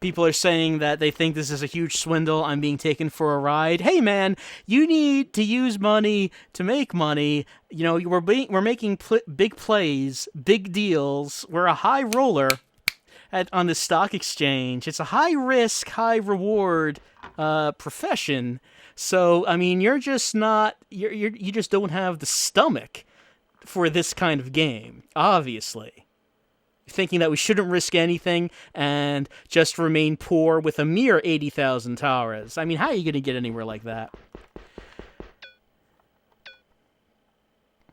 People are saying that they think this is a huge swindle. I'm being taken for a ride. Hey, man, you need to use money to make money. You know, we're making big plays, big deals. We're a high roller on the stock exchange. It's a high risk, high reward profession. So, I mean, you're just not. You just don't have the stomach for this kind of game, obviously. Thinking that we shouldn't risk anything and just remain poor with a mere 80,000 Taras. I mean, how are you going to get anywhere like that?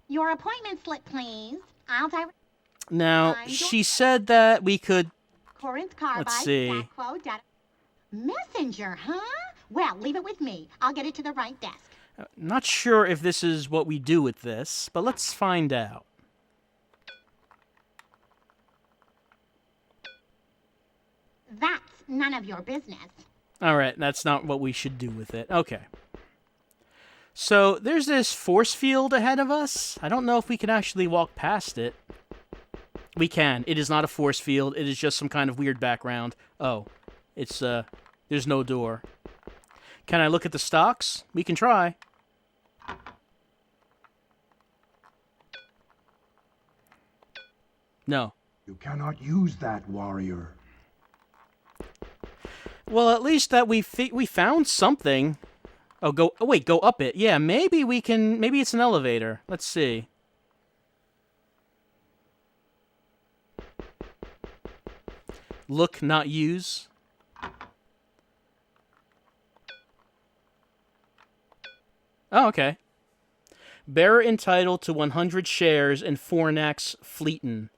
Your appointment slip, please. I'll direct. Now, she said that we could. Corinth Carbide. Let's see. Messenger, huh? Well, leave it with me. I'll get it to the right desk. Not sure if this is what we do with this, but let's find out. That's none of your business. All right, that's not what we should do with it. Okay. So there's this force field ahead of us. I don't know if we can actually walk past it. We can. It is not a force field. It is just some kind of weird background. Oh, it's there's no door. Can I look at the stocks? We can try. No. You cannot use that, warrior. Well, at least that we found something. Oh, wait, go up it. Yeah, maybe we can. Maybe it's an elevator. Let's see. Look, not use. Oh, okay. Bearer entitled to 100 shares in Fornax Fleeton.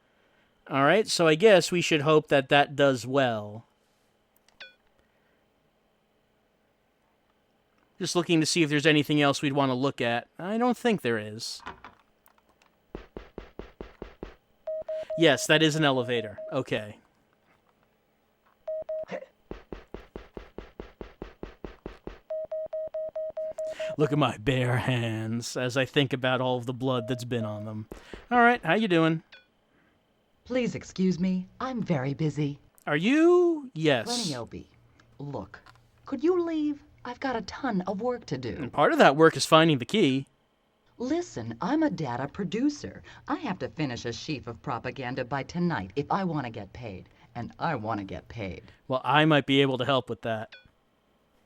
All right, so I guess we should hope that that does well. Just looking to see if there's anything else we'd want to look at. I don't think there is. Yes, that is an elevator. Okay. Look at my bare hands as I think about all of the blood that's been on them. All right, how you doing? Please excuse me. I'm very busy. Are you? Yes. Pleniope. Look, could you leave? I've got a ton of work to do. And part of that work is finding the key. Listen, I'm a data producer. I have to finish a sheaf of propaganda by tonight if I want to get paid. And I want to get paid. Well, I might be able to help with that.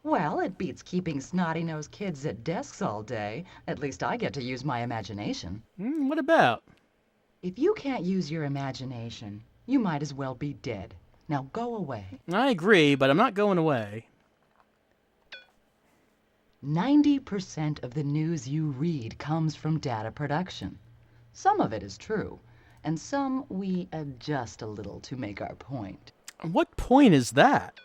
Well, it beats keeping snotty-nosed kids at desks all day. At least I get to use my imagination. What about? If you can't use your imagination, you might as well be dead. Now go away. I agree, but I'm not going away. 90% of the news you read comes from data production. Some of it is true, and some we adjust a little to make our point. What point is that?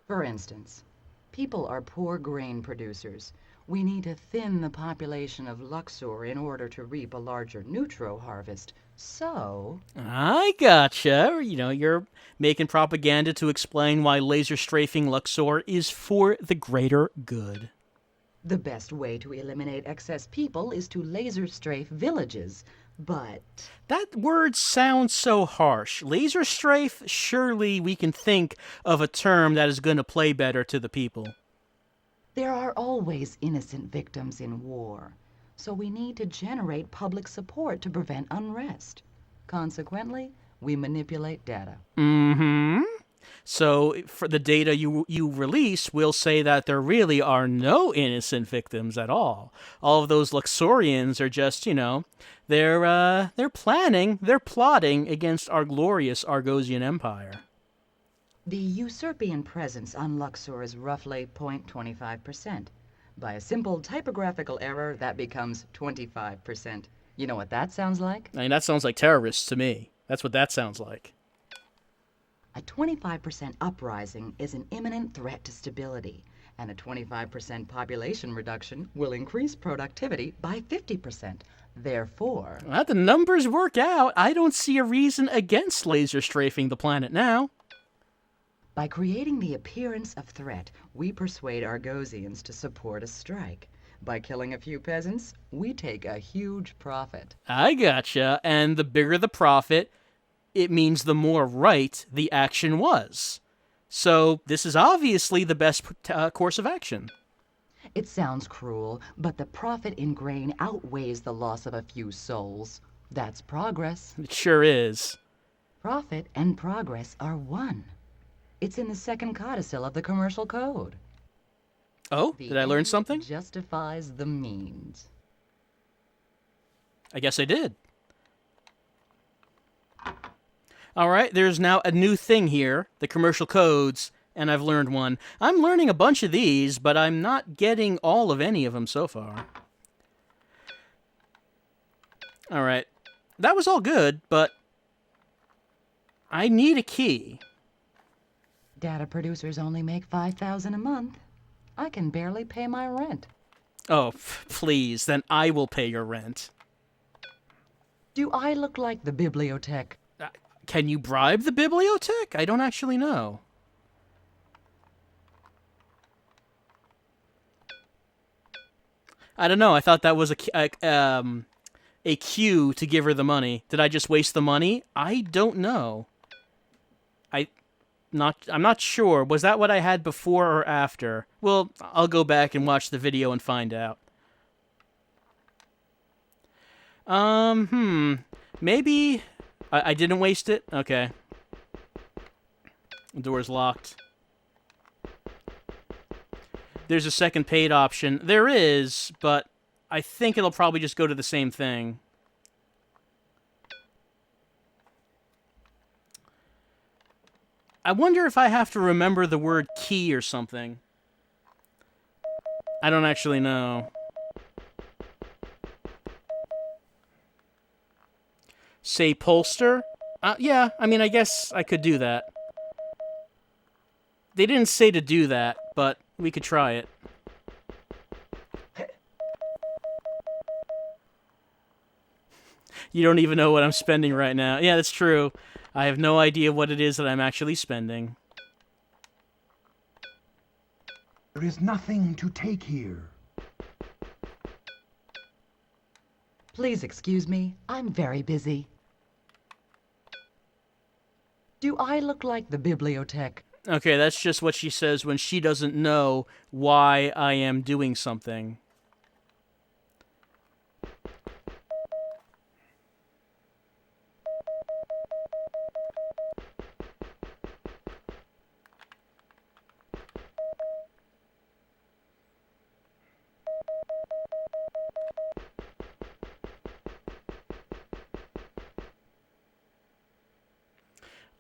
For instance, people are poor grain producers. We need to thin the population of Luxor in order to reap a larger neutro harvest. So... I gotcha. You know, you're making propaganda to explain why laser strafing Luxor is for the greater good. The best way to eliminate excess people is to laser strafe villages, but... That word sounds so harsh. Laser strafe? Surely we can think of a term that is going to play better to the people. There are always innocent victims in war, so we need to generate public support to prevent unrest. Consequently, we manipulate data. Mm-hmm. So, for the data you release will say that there really are no innocent victims at all. All of those Luxorians are just, you know, they're plotting against our glorious Argosian Empire. The usurpian presence on Luxor is roughly 0.25%. By a simple typographical error, that becomes 25%. You know what that sounds like? I mean, that sounds like terrorists to me. That's what that sounds like. A 25% uprising is an imminent threat to stability, and a 25% population reduction will increase productivity by 50%. Therefore... Well, the numbers work out. I don't see a reason against laser strafing the planet now. By creating the appearance of threat, we persuade Argosians to support a strike. By killing a few peasants, we take a huge profit. I gotcha. And the bigger the profit, it means the more right the action was. So this is obviously the best course of action. It sounds cruel, but the profit in grain outweighs the loss of a few souls. That's progress. It sure is. Profit and progress are one. It's in the second codicil of the Commercial Code. Oh, did I learn something? Justifies the means. I guess I did. All right, there's now a new thing here, the commercial codes, and I've learned one. I'm learning a bunch of these, but I'm not getting all of any of them so far. All right, that was all good, but I need a key. Data producers only make $5,000 a month. I can barely pay my rent. Oh, please, then I will pay your rent. Do I look like the bibliotech? Can you bribe the bibliotech? I don't actually know. I don't know. I thought that was a cue to give her the money. Did I just waste the money? I don't know. I'm not sure. Was that what I had before or after? Well, I'll go back and watch the video and find out. Maybe I didn't waste it? Okay. The door's locked. There's a second paid option. There is, but I think it'll probably just go to the same thing. I wonder if I have to remember the word key or something. I don't actually know. Say Polster? Yeah, I mean, I guess I could do that. They didn't say to do that, but we could try it. You don't even know what I'm spending right now. Yeah, that's true. I have no idea what it is that I'm actually spending. There is nothing to take here. Please excuse me. I'm very busy. Do I look like the bibliotech? Okay, that's just what she says when she doesn't know why I am doing something.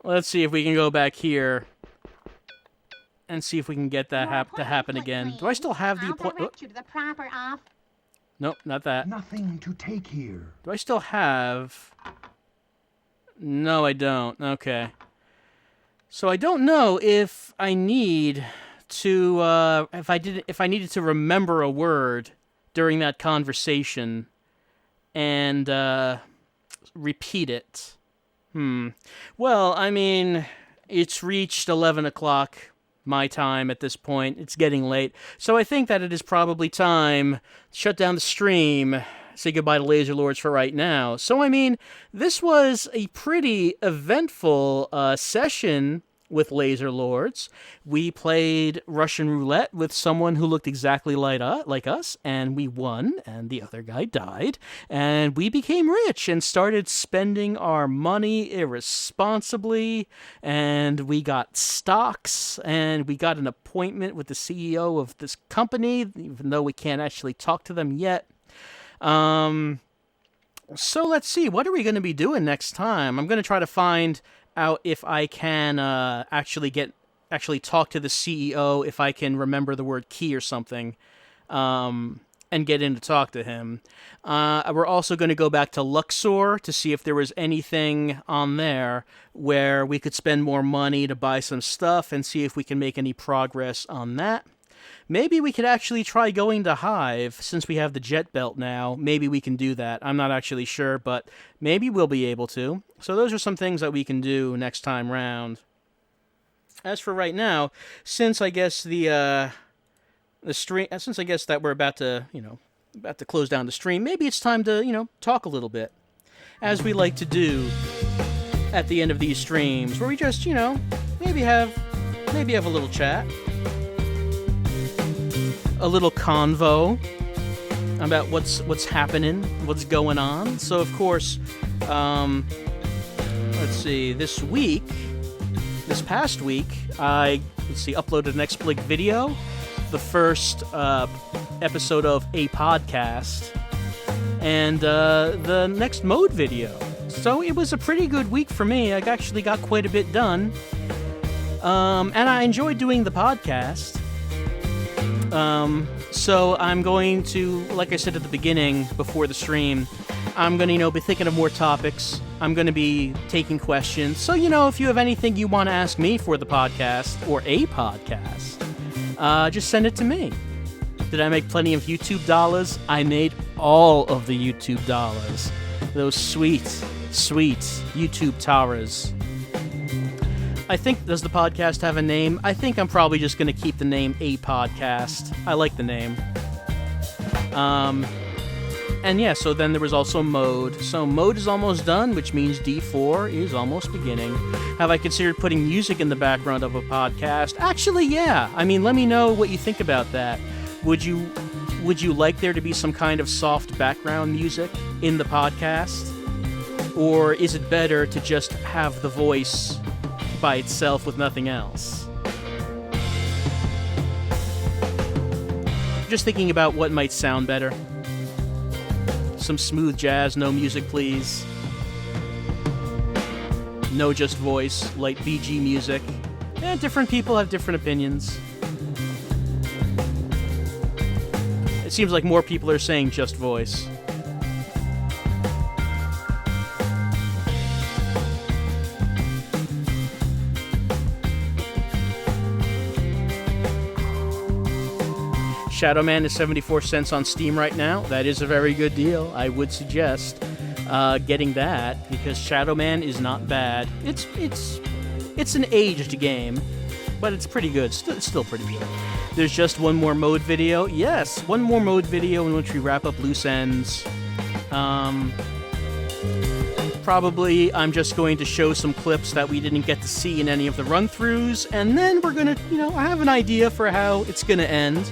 Let's see if we can go back here and see if we can get that to happen again. Do I still have the appointment? Direct you to the proper off. Nope, not that. Nothing to take here. Do I still have... No, I don't. Okay. So I don't know if I need to, if I needed to remember a word during that conversation and repeat it. Well, I mean, it's reached 11 o'clock my time at this point. It's getting late. So I think that it is probably time to shut down the stream, say goodbye to Laser Lords for right now. So, I mean, this was a pretty eventful session with Laser Lords. We played Russian roulette with someone who looked exactly like us, and we won, and the other guy died, and we became rich and started spending our money irresponsibly, and we got stocks, and we got an appointment with the CEO of this company, even though we can't actually talk to them yet. So let's see, what are we going to be doing next time? I'm going to try to find out if I can actually talk to the CEO, if I can remember the word key or something, and get in to talk to him. We're also going to go back to Luxor to see if there was anything on there where we could spend more money to buy some stuff and see if we can make any progress on that. Maybe we could actually try going to Hive, since we have the jet belt now. Maybe we can do that. I'm not actually sure, but maybe we'll be able to. So those are some things that we can do next time round. As for right now, since I guess the stream, since I guess that we're about to close down the stream, maybe it's time to, talk a little bit, as we like to do at the end of these streams, where we just, maybe have a little chat. A little convo about what's happening, what's going on. So of course, let's see, this past week, I uploaded an X-Blig video, the first episode of a podcast, and the next mode video. So it was a pretty good week for me. I actually got quite a bit done, and I enjoyed doing the podcast. So I'm going to, like I said at the beginning, before the stream, I'm going to, be thinking of more topics. I'm going to be taking questions. So, if you have anything you want to ask me for the podcast, or a podcast, just send it to me. Did I make plenty of YouTube dollars? I made all of the YouTube dollars. Those sweet, sweet YouTube taras. I think, does the podcast have a name? I think I'm probably just going to keep the name A Podcast. I like the name. And yeah, so then there was also mode. So mode is almost done, which means D4 is almost beginning. Have I considered putting music in the background of a podcast? Actually, yeah. I mean, let me know what you think about that. Would you like there to be some kind of soft background music in the podcast? Or is it better to just have the voice by itself with nothing else? Just thinking about what might sound better. Some smooth jazz, no music please. No just voice, light BG music. Different people have different opinions. It seems like more people are saying just voice. Shadoan is 74 cents on Steam right now. That is a very good deal. I would suggest getting that, because Shadoan is not bad. It's an aged game, but it's pretty good. It's still pretty good. There's just one more mode video. Yes, one more mode video in which we wrap up loose ends. Probably I'm just going to show some clips that we didn't get to see in any of the run-throughs, and then we're gonna, I have an idea for how it's gonna end.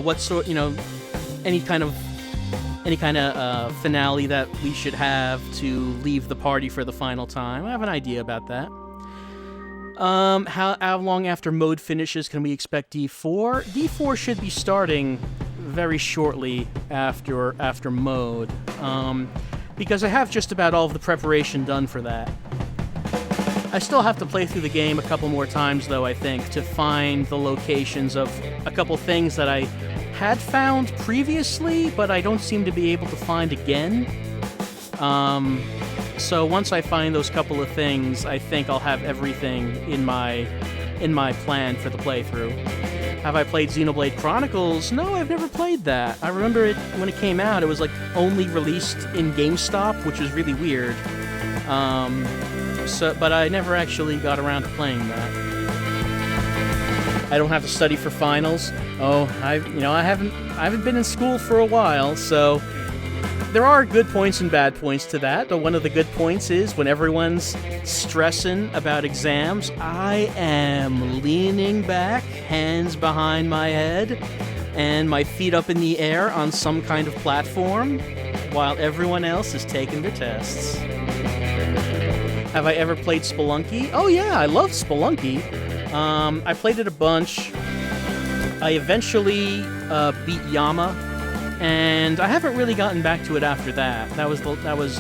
What sort, any kind of finale that we should have to leave the party for the final time. I have an idea about that. How long after mode finishes can we expect D4? D4 should be starting very shortly after mode, because I have just about all of the preparation done for that. I still have to play through the game a couple more times, though, I think, to find the locations of a couple things that I had found previously, but I don't seem to be able to find again. So once I find those couple of things, I think I'll have everything in my plan for the playthrough. Have I played Xenoblade Chronicles? No, I've never played that. I remember it when it came out. It was like only released in GameStop, which was really weird. But I never actually got around to playing that. I don't have to study for finals. Oh, I haven't been in school for a while, so there are good points and bad points to that. But one of the good points is when everyone's stressing about exams, I am leaning back, hands behind my head, and my feet up in the air on some kind of platform, while everyone else is taking their tests. Have I ever played Spelunky? Oh yeah, I love Spelunky. I played it a bunch. I eventually beat Yama, and I haven't really gotten back to it after that. That was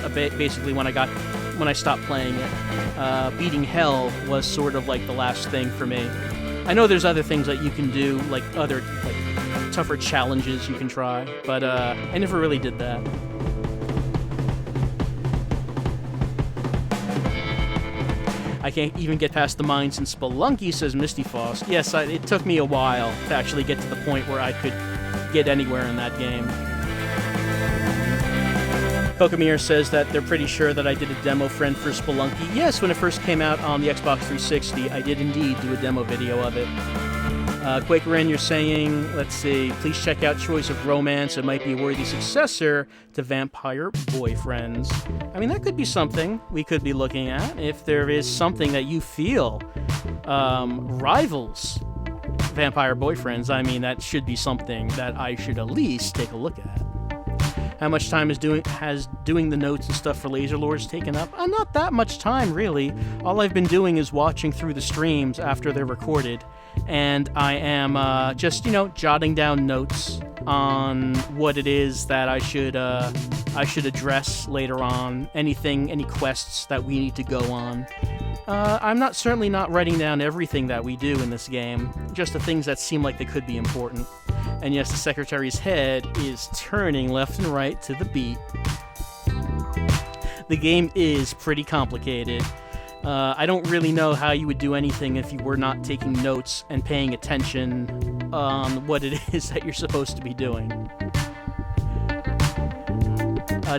basically when I stopped playing it. Beating Hell was sort of like the last thing for me. I know there's other things that you can do, like other tougher challenges you can try, but I never really did that. I can't even get past the mines in Spelunky, says Misty Foss. Yes, it took me a while to actually get to the point where I could get anywhere in that game. Pokamir says that they're pretty sure that I did a demo friend for Spelunky. Yes, when it first came out on the Xbox 360, I did indeed do a demo video of it. Quakerin, you're saying, let's see, please check out Choice of Romance. It might be a worthy successor to Vampire Boyfriends. I mean, that could be something we could be looking at. If there is something that you feel rivals Vampire Boyfriends, I mean, that should be something that I should at least take a look at. How much time has doing the notes and stuff for Laser Lords taken up? Not that much time, really. All I've been doing is watching through the streams after they're recorded, and I am just, jotting down notes on what it is that I should address later on. Any quests that we need to go on. I'm certainly not writing down everything that we do in this game, just the things that seem like they could be important. And yes, the Secretary's head is turning left and right to the beat. The game is pretty complicated. I don't really know how you would do anything if you were not taking notes and paying attention on what it is that you're supposed to be doing.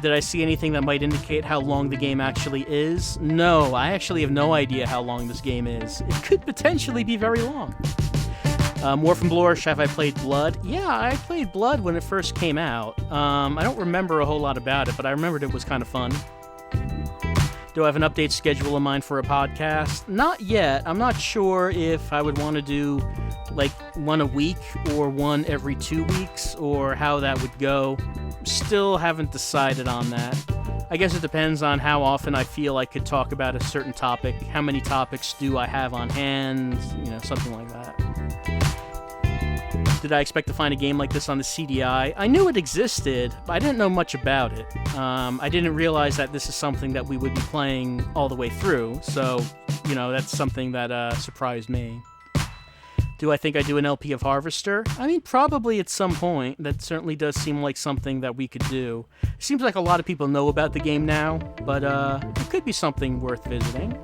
Did I see anything that might indicate how long the game actually is? No, I actually have no idea how long this game is. It could potentially be very long. More from Blorsh, have I played Blood? Yeah, I played Blood when it first came out. I don't remember a whole lot about it, but I remembered it was kind of fun. Do I have an update schedule in mind for a podcast? Not yet. I'm not sure if I would want to do like one a week or one every 2 weeks, or how that would go. Still haven't decided on that. I guess it depends on how often I feel I could talk about a certain topic. How many topics do I have on hand? Something like that. Did I expect to find a game like this on the CDI? I knew it existed, but I didn't know much about it. I didn't realize that this is something that we would be playing all the way through, so, that's something that surprised me. Do I think I do an LP of Harvester? I mean, probably at some point. That certainly does seem like something that we could do. It seems like a lot of people know about the game now, but it could be something worth visiting.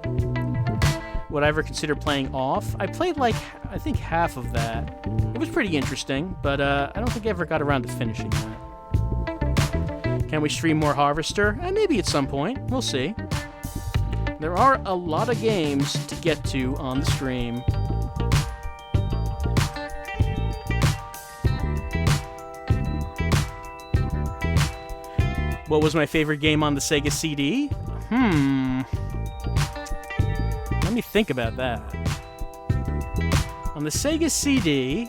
Would I ever consider playing Off? I played I think half of that. It was pretty interesting, but I don't think I ever got around to finishing that. Can we stream more Harvester? Maybe at some point. We'll see. There are a lot of games to get to on the stream. What was my favorite game on the Sega CD? Let me think about that. On the Sega CD,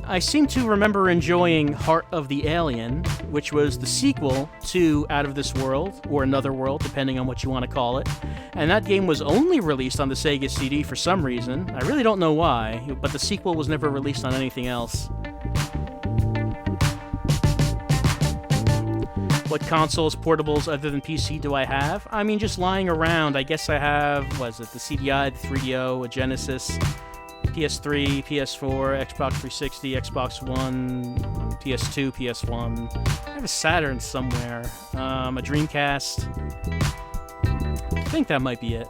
I seem to remember enjoying Heart of the Alien, which was the sequel to Out of This World, or Another World, depending on what you want to call it. And that game was only released on the Sega CD for some reason. I really don't know why, but the sequel was never released on anything else. What consoles, portables, other than PC do I have? I mean, just lying around. I guess I have, the CDI, the 3DO, a Genesis, PS3, PS4, Xbox 360, Xbox One, PS2, PS1. I have a Saturn somewhere. A Dreamcast. I think that might be it.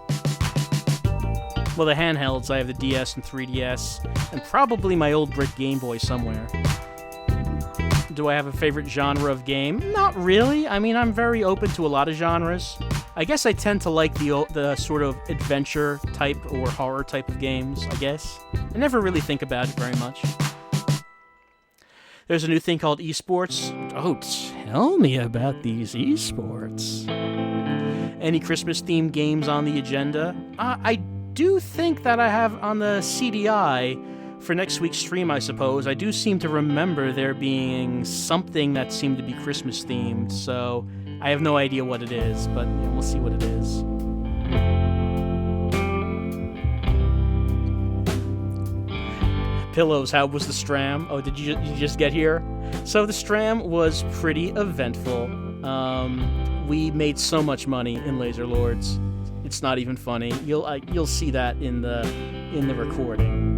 Well, the handhelds, I have the DS and 3DS, and probably my old brick Game Boy somewhere. Do I have a favorite genre of game? Not really. I mean, I'm very open to a lot of genres. I guess I tend to like the sort of adventure type or horror type of games, I guess. I never really think about it very much. There's a new thing called esports. Oh, tell me about these esports. Any Christmas-themed games on the agenda? I do think that I have on the CDI for next week's stream, I suppose. I do seem to remember there being something that seemed to be Christmas-themed, so I have no idea what it is, but we'll see what it is. Pillows, how was the Stram? Oh, did you just get here? So the Stram was pretty eventful. We made so much money in Laser Lords. It's not even funny. You'll see that in the recording.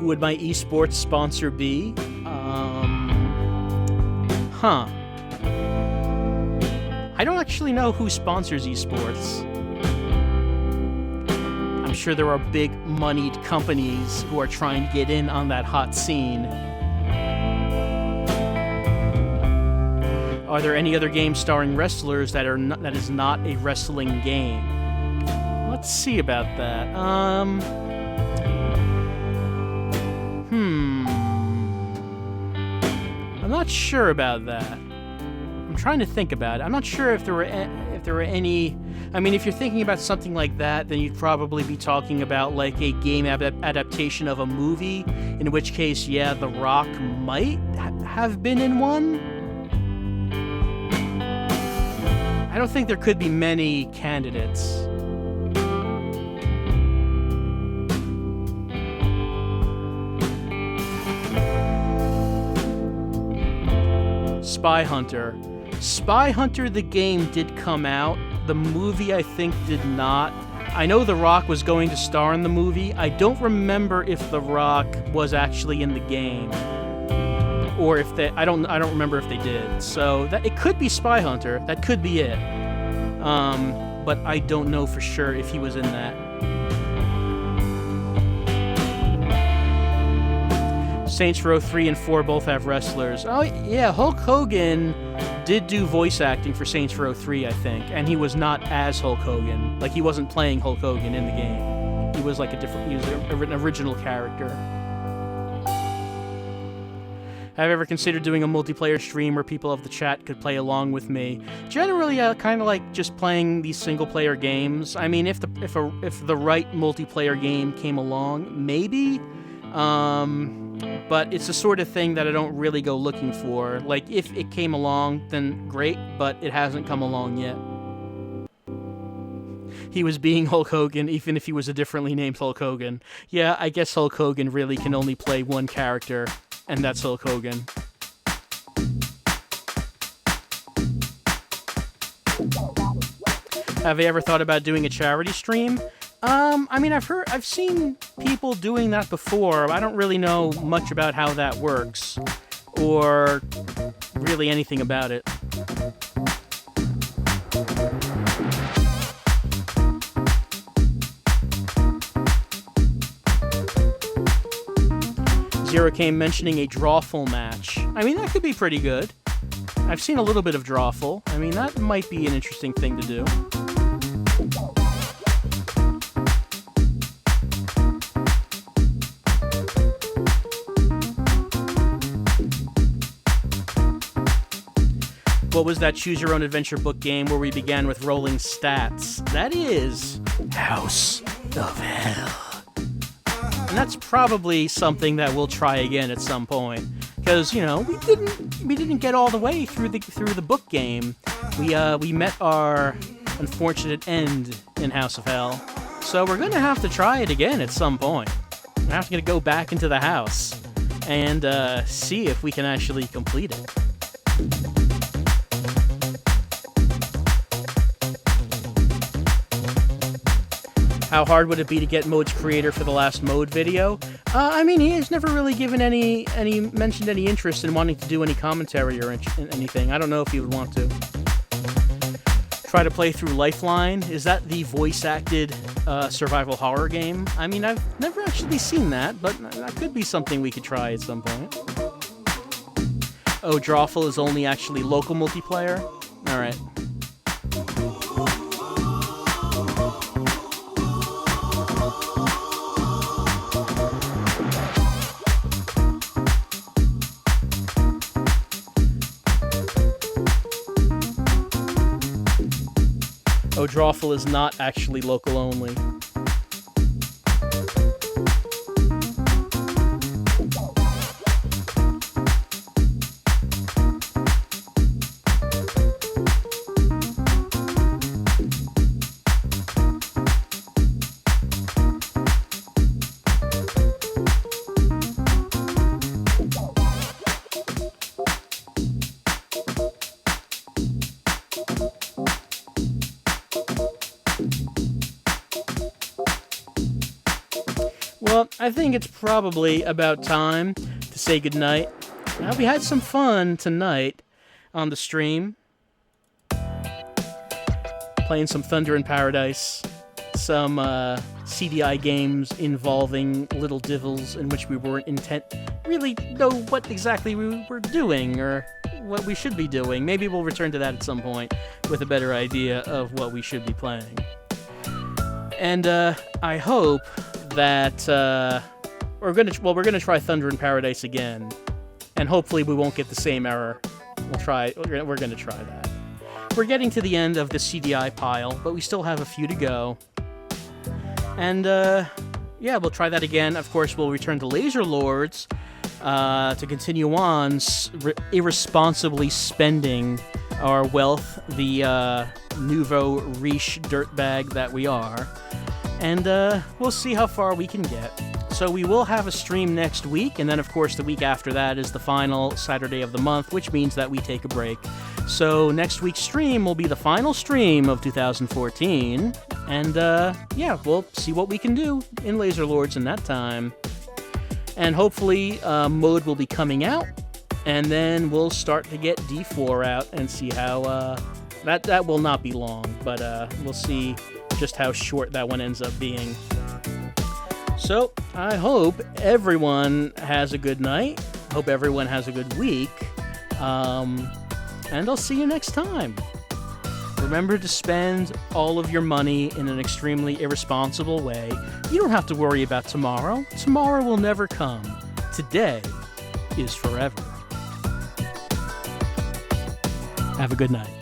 Would my esports sponsor be? I don't actually know who sponsors esports. I'm sure there are big moneyed companies who are trying to get in on that hot scene. Are there any other games starring wrestlers that is not a wrestling game? Let's see about that. I'm not sure about that. I'm trying to think about it. I'm not sure if there were any. I mean, if you're thinking about something like that, then you'd probably be talking about like a game adaptation of a movie. In which case, yeah, The Rock might have been in one. I don't think there could be many candidates. Spy Hunter. Spy Hunter, the game, did come out. The movie, I think, did not. I know The Rock was going to star in the movie. I don't remember if The Rock was actually in the game, or if they. I don't remember if they did. So that it could be Spy Hunter. That could be it. But I don't know for sure if he was in that. Saints Row 3 and 4 both have wrestlers. Oh, yeah, Hulk Hogan did do voice acting for Saints Row 3, I think, and he was not as Hulk Hogan. Like, he wasn't playing Hulk Hogan in the game. He was like he was an original character. Have you ever considered doing a multiplayer stream where people of the chat could play along with me? Generally, I kind of like just playing these single-player games. I mean, if the right multiplayer game came along, maybe. But it's the sort of thing that I don't really go looking for. Like, if it came along, then great, but it hasn't come along yet. He was being Hulk Hogan, even if he was a differently named Hulk Hogan. Yeah, I guess Hulk Hogan really can only play one character, and that's Hulk Hogan. Have you ever thought about doing a charity stream? I mean, I've seen people doing that before. I don't really know much about how that works, or really anything about it. Zero came mentioning a drawful match. I mean, that could be pretty good. I've seen a little bit of drawful. I mean, that might be an interesting thing to do. What was that Choose Your Own Adventure book game where we began with rolling stats? That is House of Hell. And that's probably something that we'll try again at some point, because we didn't get all the way through the book game. We met our unfortunate end in House of Hell, so we're gonna have to try it again at some point. We're have to go back into the house and see if we can actually complete it. How hard would it be to get Mode's creator for the last Mode video? I mean, he has never really given mentioned any interest in wanting to do any commentary or anything. I don't know if he would want to. Try to play through Lifeline. Is that the voice-acted survival horror game? I mean, I've never actually seen that, but that could be something we could try at some point. Oh, Drawful is only actually local multiplayer? Alright. Oh, Drawful is not actually local only. Well, I think it's probably about time to say goodnight. We had some fun tonight on the stream. Playing some Thunder in Paradise. Some CDI games involving Litil Divils in which we weren't really know what exactly we were doing or what we should be doing. Maybe we'll return to that at some point with a better idea of what we should be playing. And I hope that we're gonna try Thunder in Paradise again, and hopefully we won't get the same error. We're gonna try that. We're getting to the end of the CDI pile, but we still have a few to go. And yeah, we'll try that again. Of course, we'll return to Laser Lords to continue on irresponsibly spending our wealth, the nouveau riche dirtbag that we are. And we'll see how far we can get. So we will have a stream next week, and then of course the week after that is the final Saturday of the month, which means that we take a break. So next week's stream will be the final stream of 2014, and yeah, we'll see what we can do in Laser Lords in that time. And hopefully Mode will be coming out, and then we'll start to get D4 out and see how... that will not be long, but we'll see just how short that one ends up being. So, I hope everyone has a good night. Hope everyone has a good week. And I'll see you next time. Remember to spend all of your money in an extremely irresponsible way. You don't have to worry about tomorrow. Tomorrow will never come. Today is forever. Have a good night.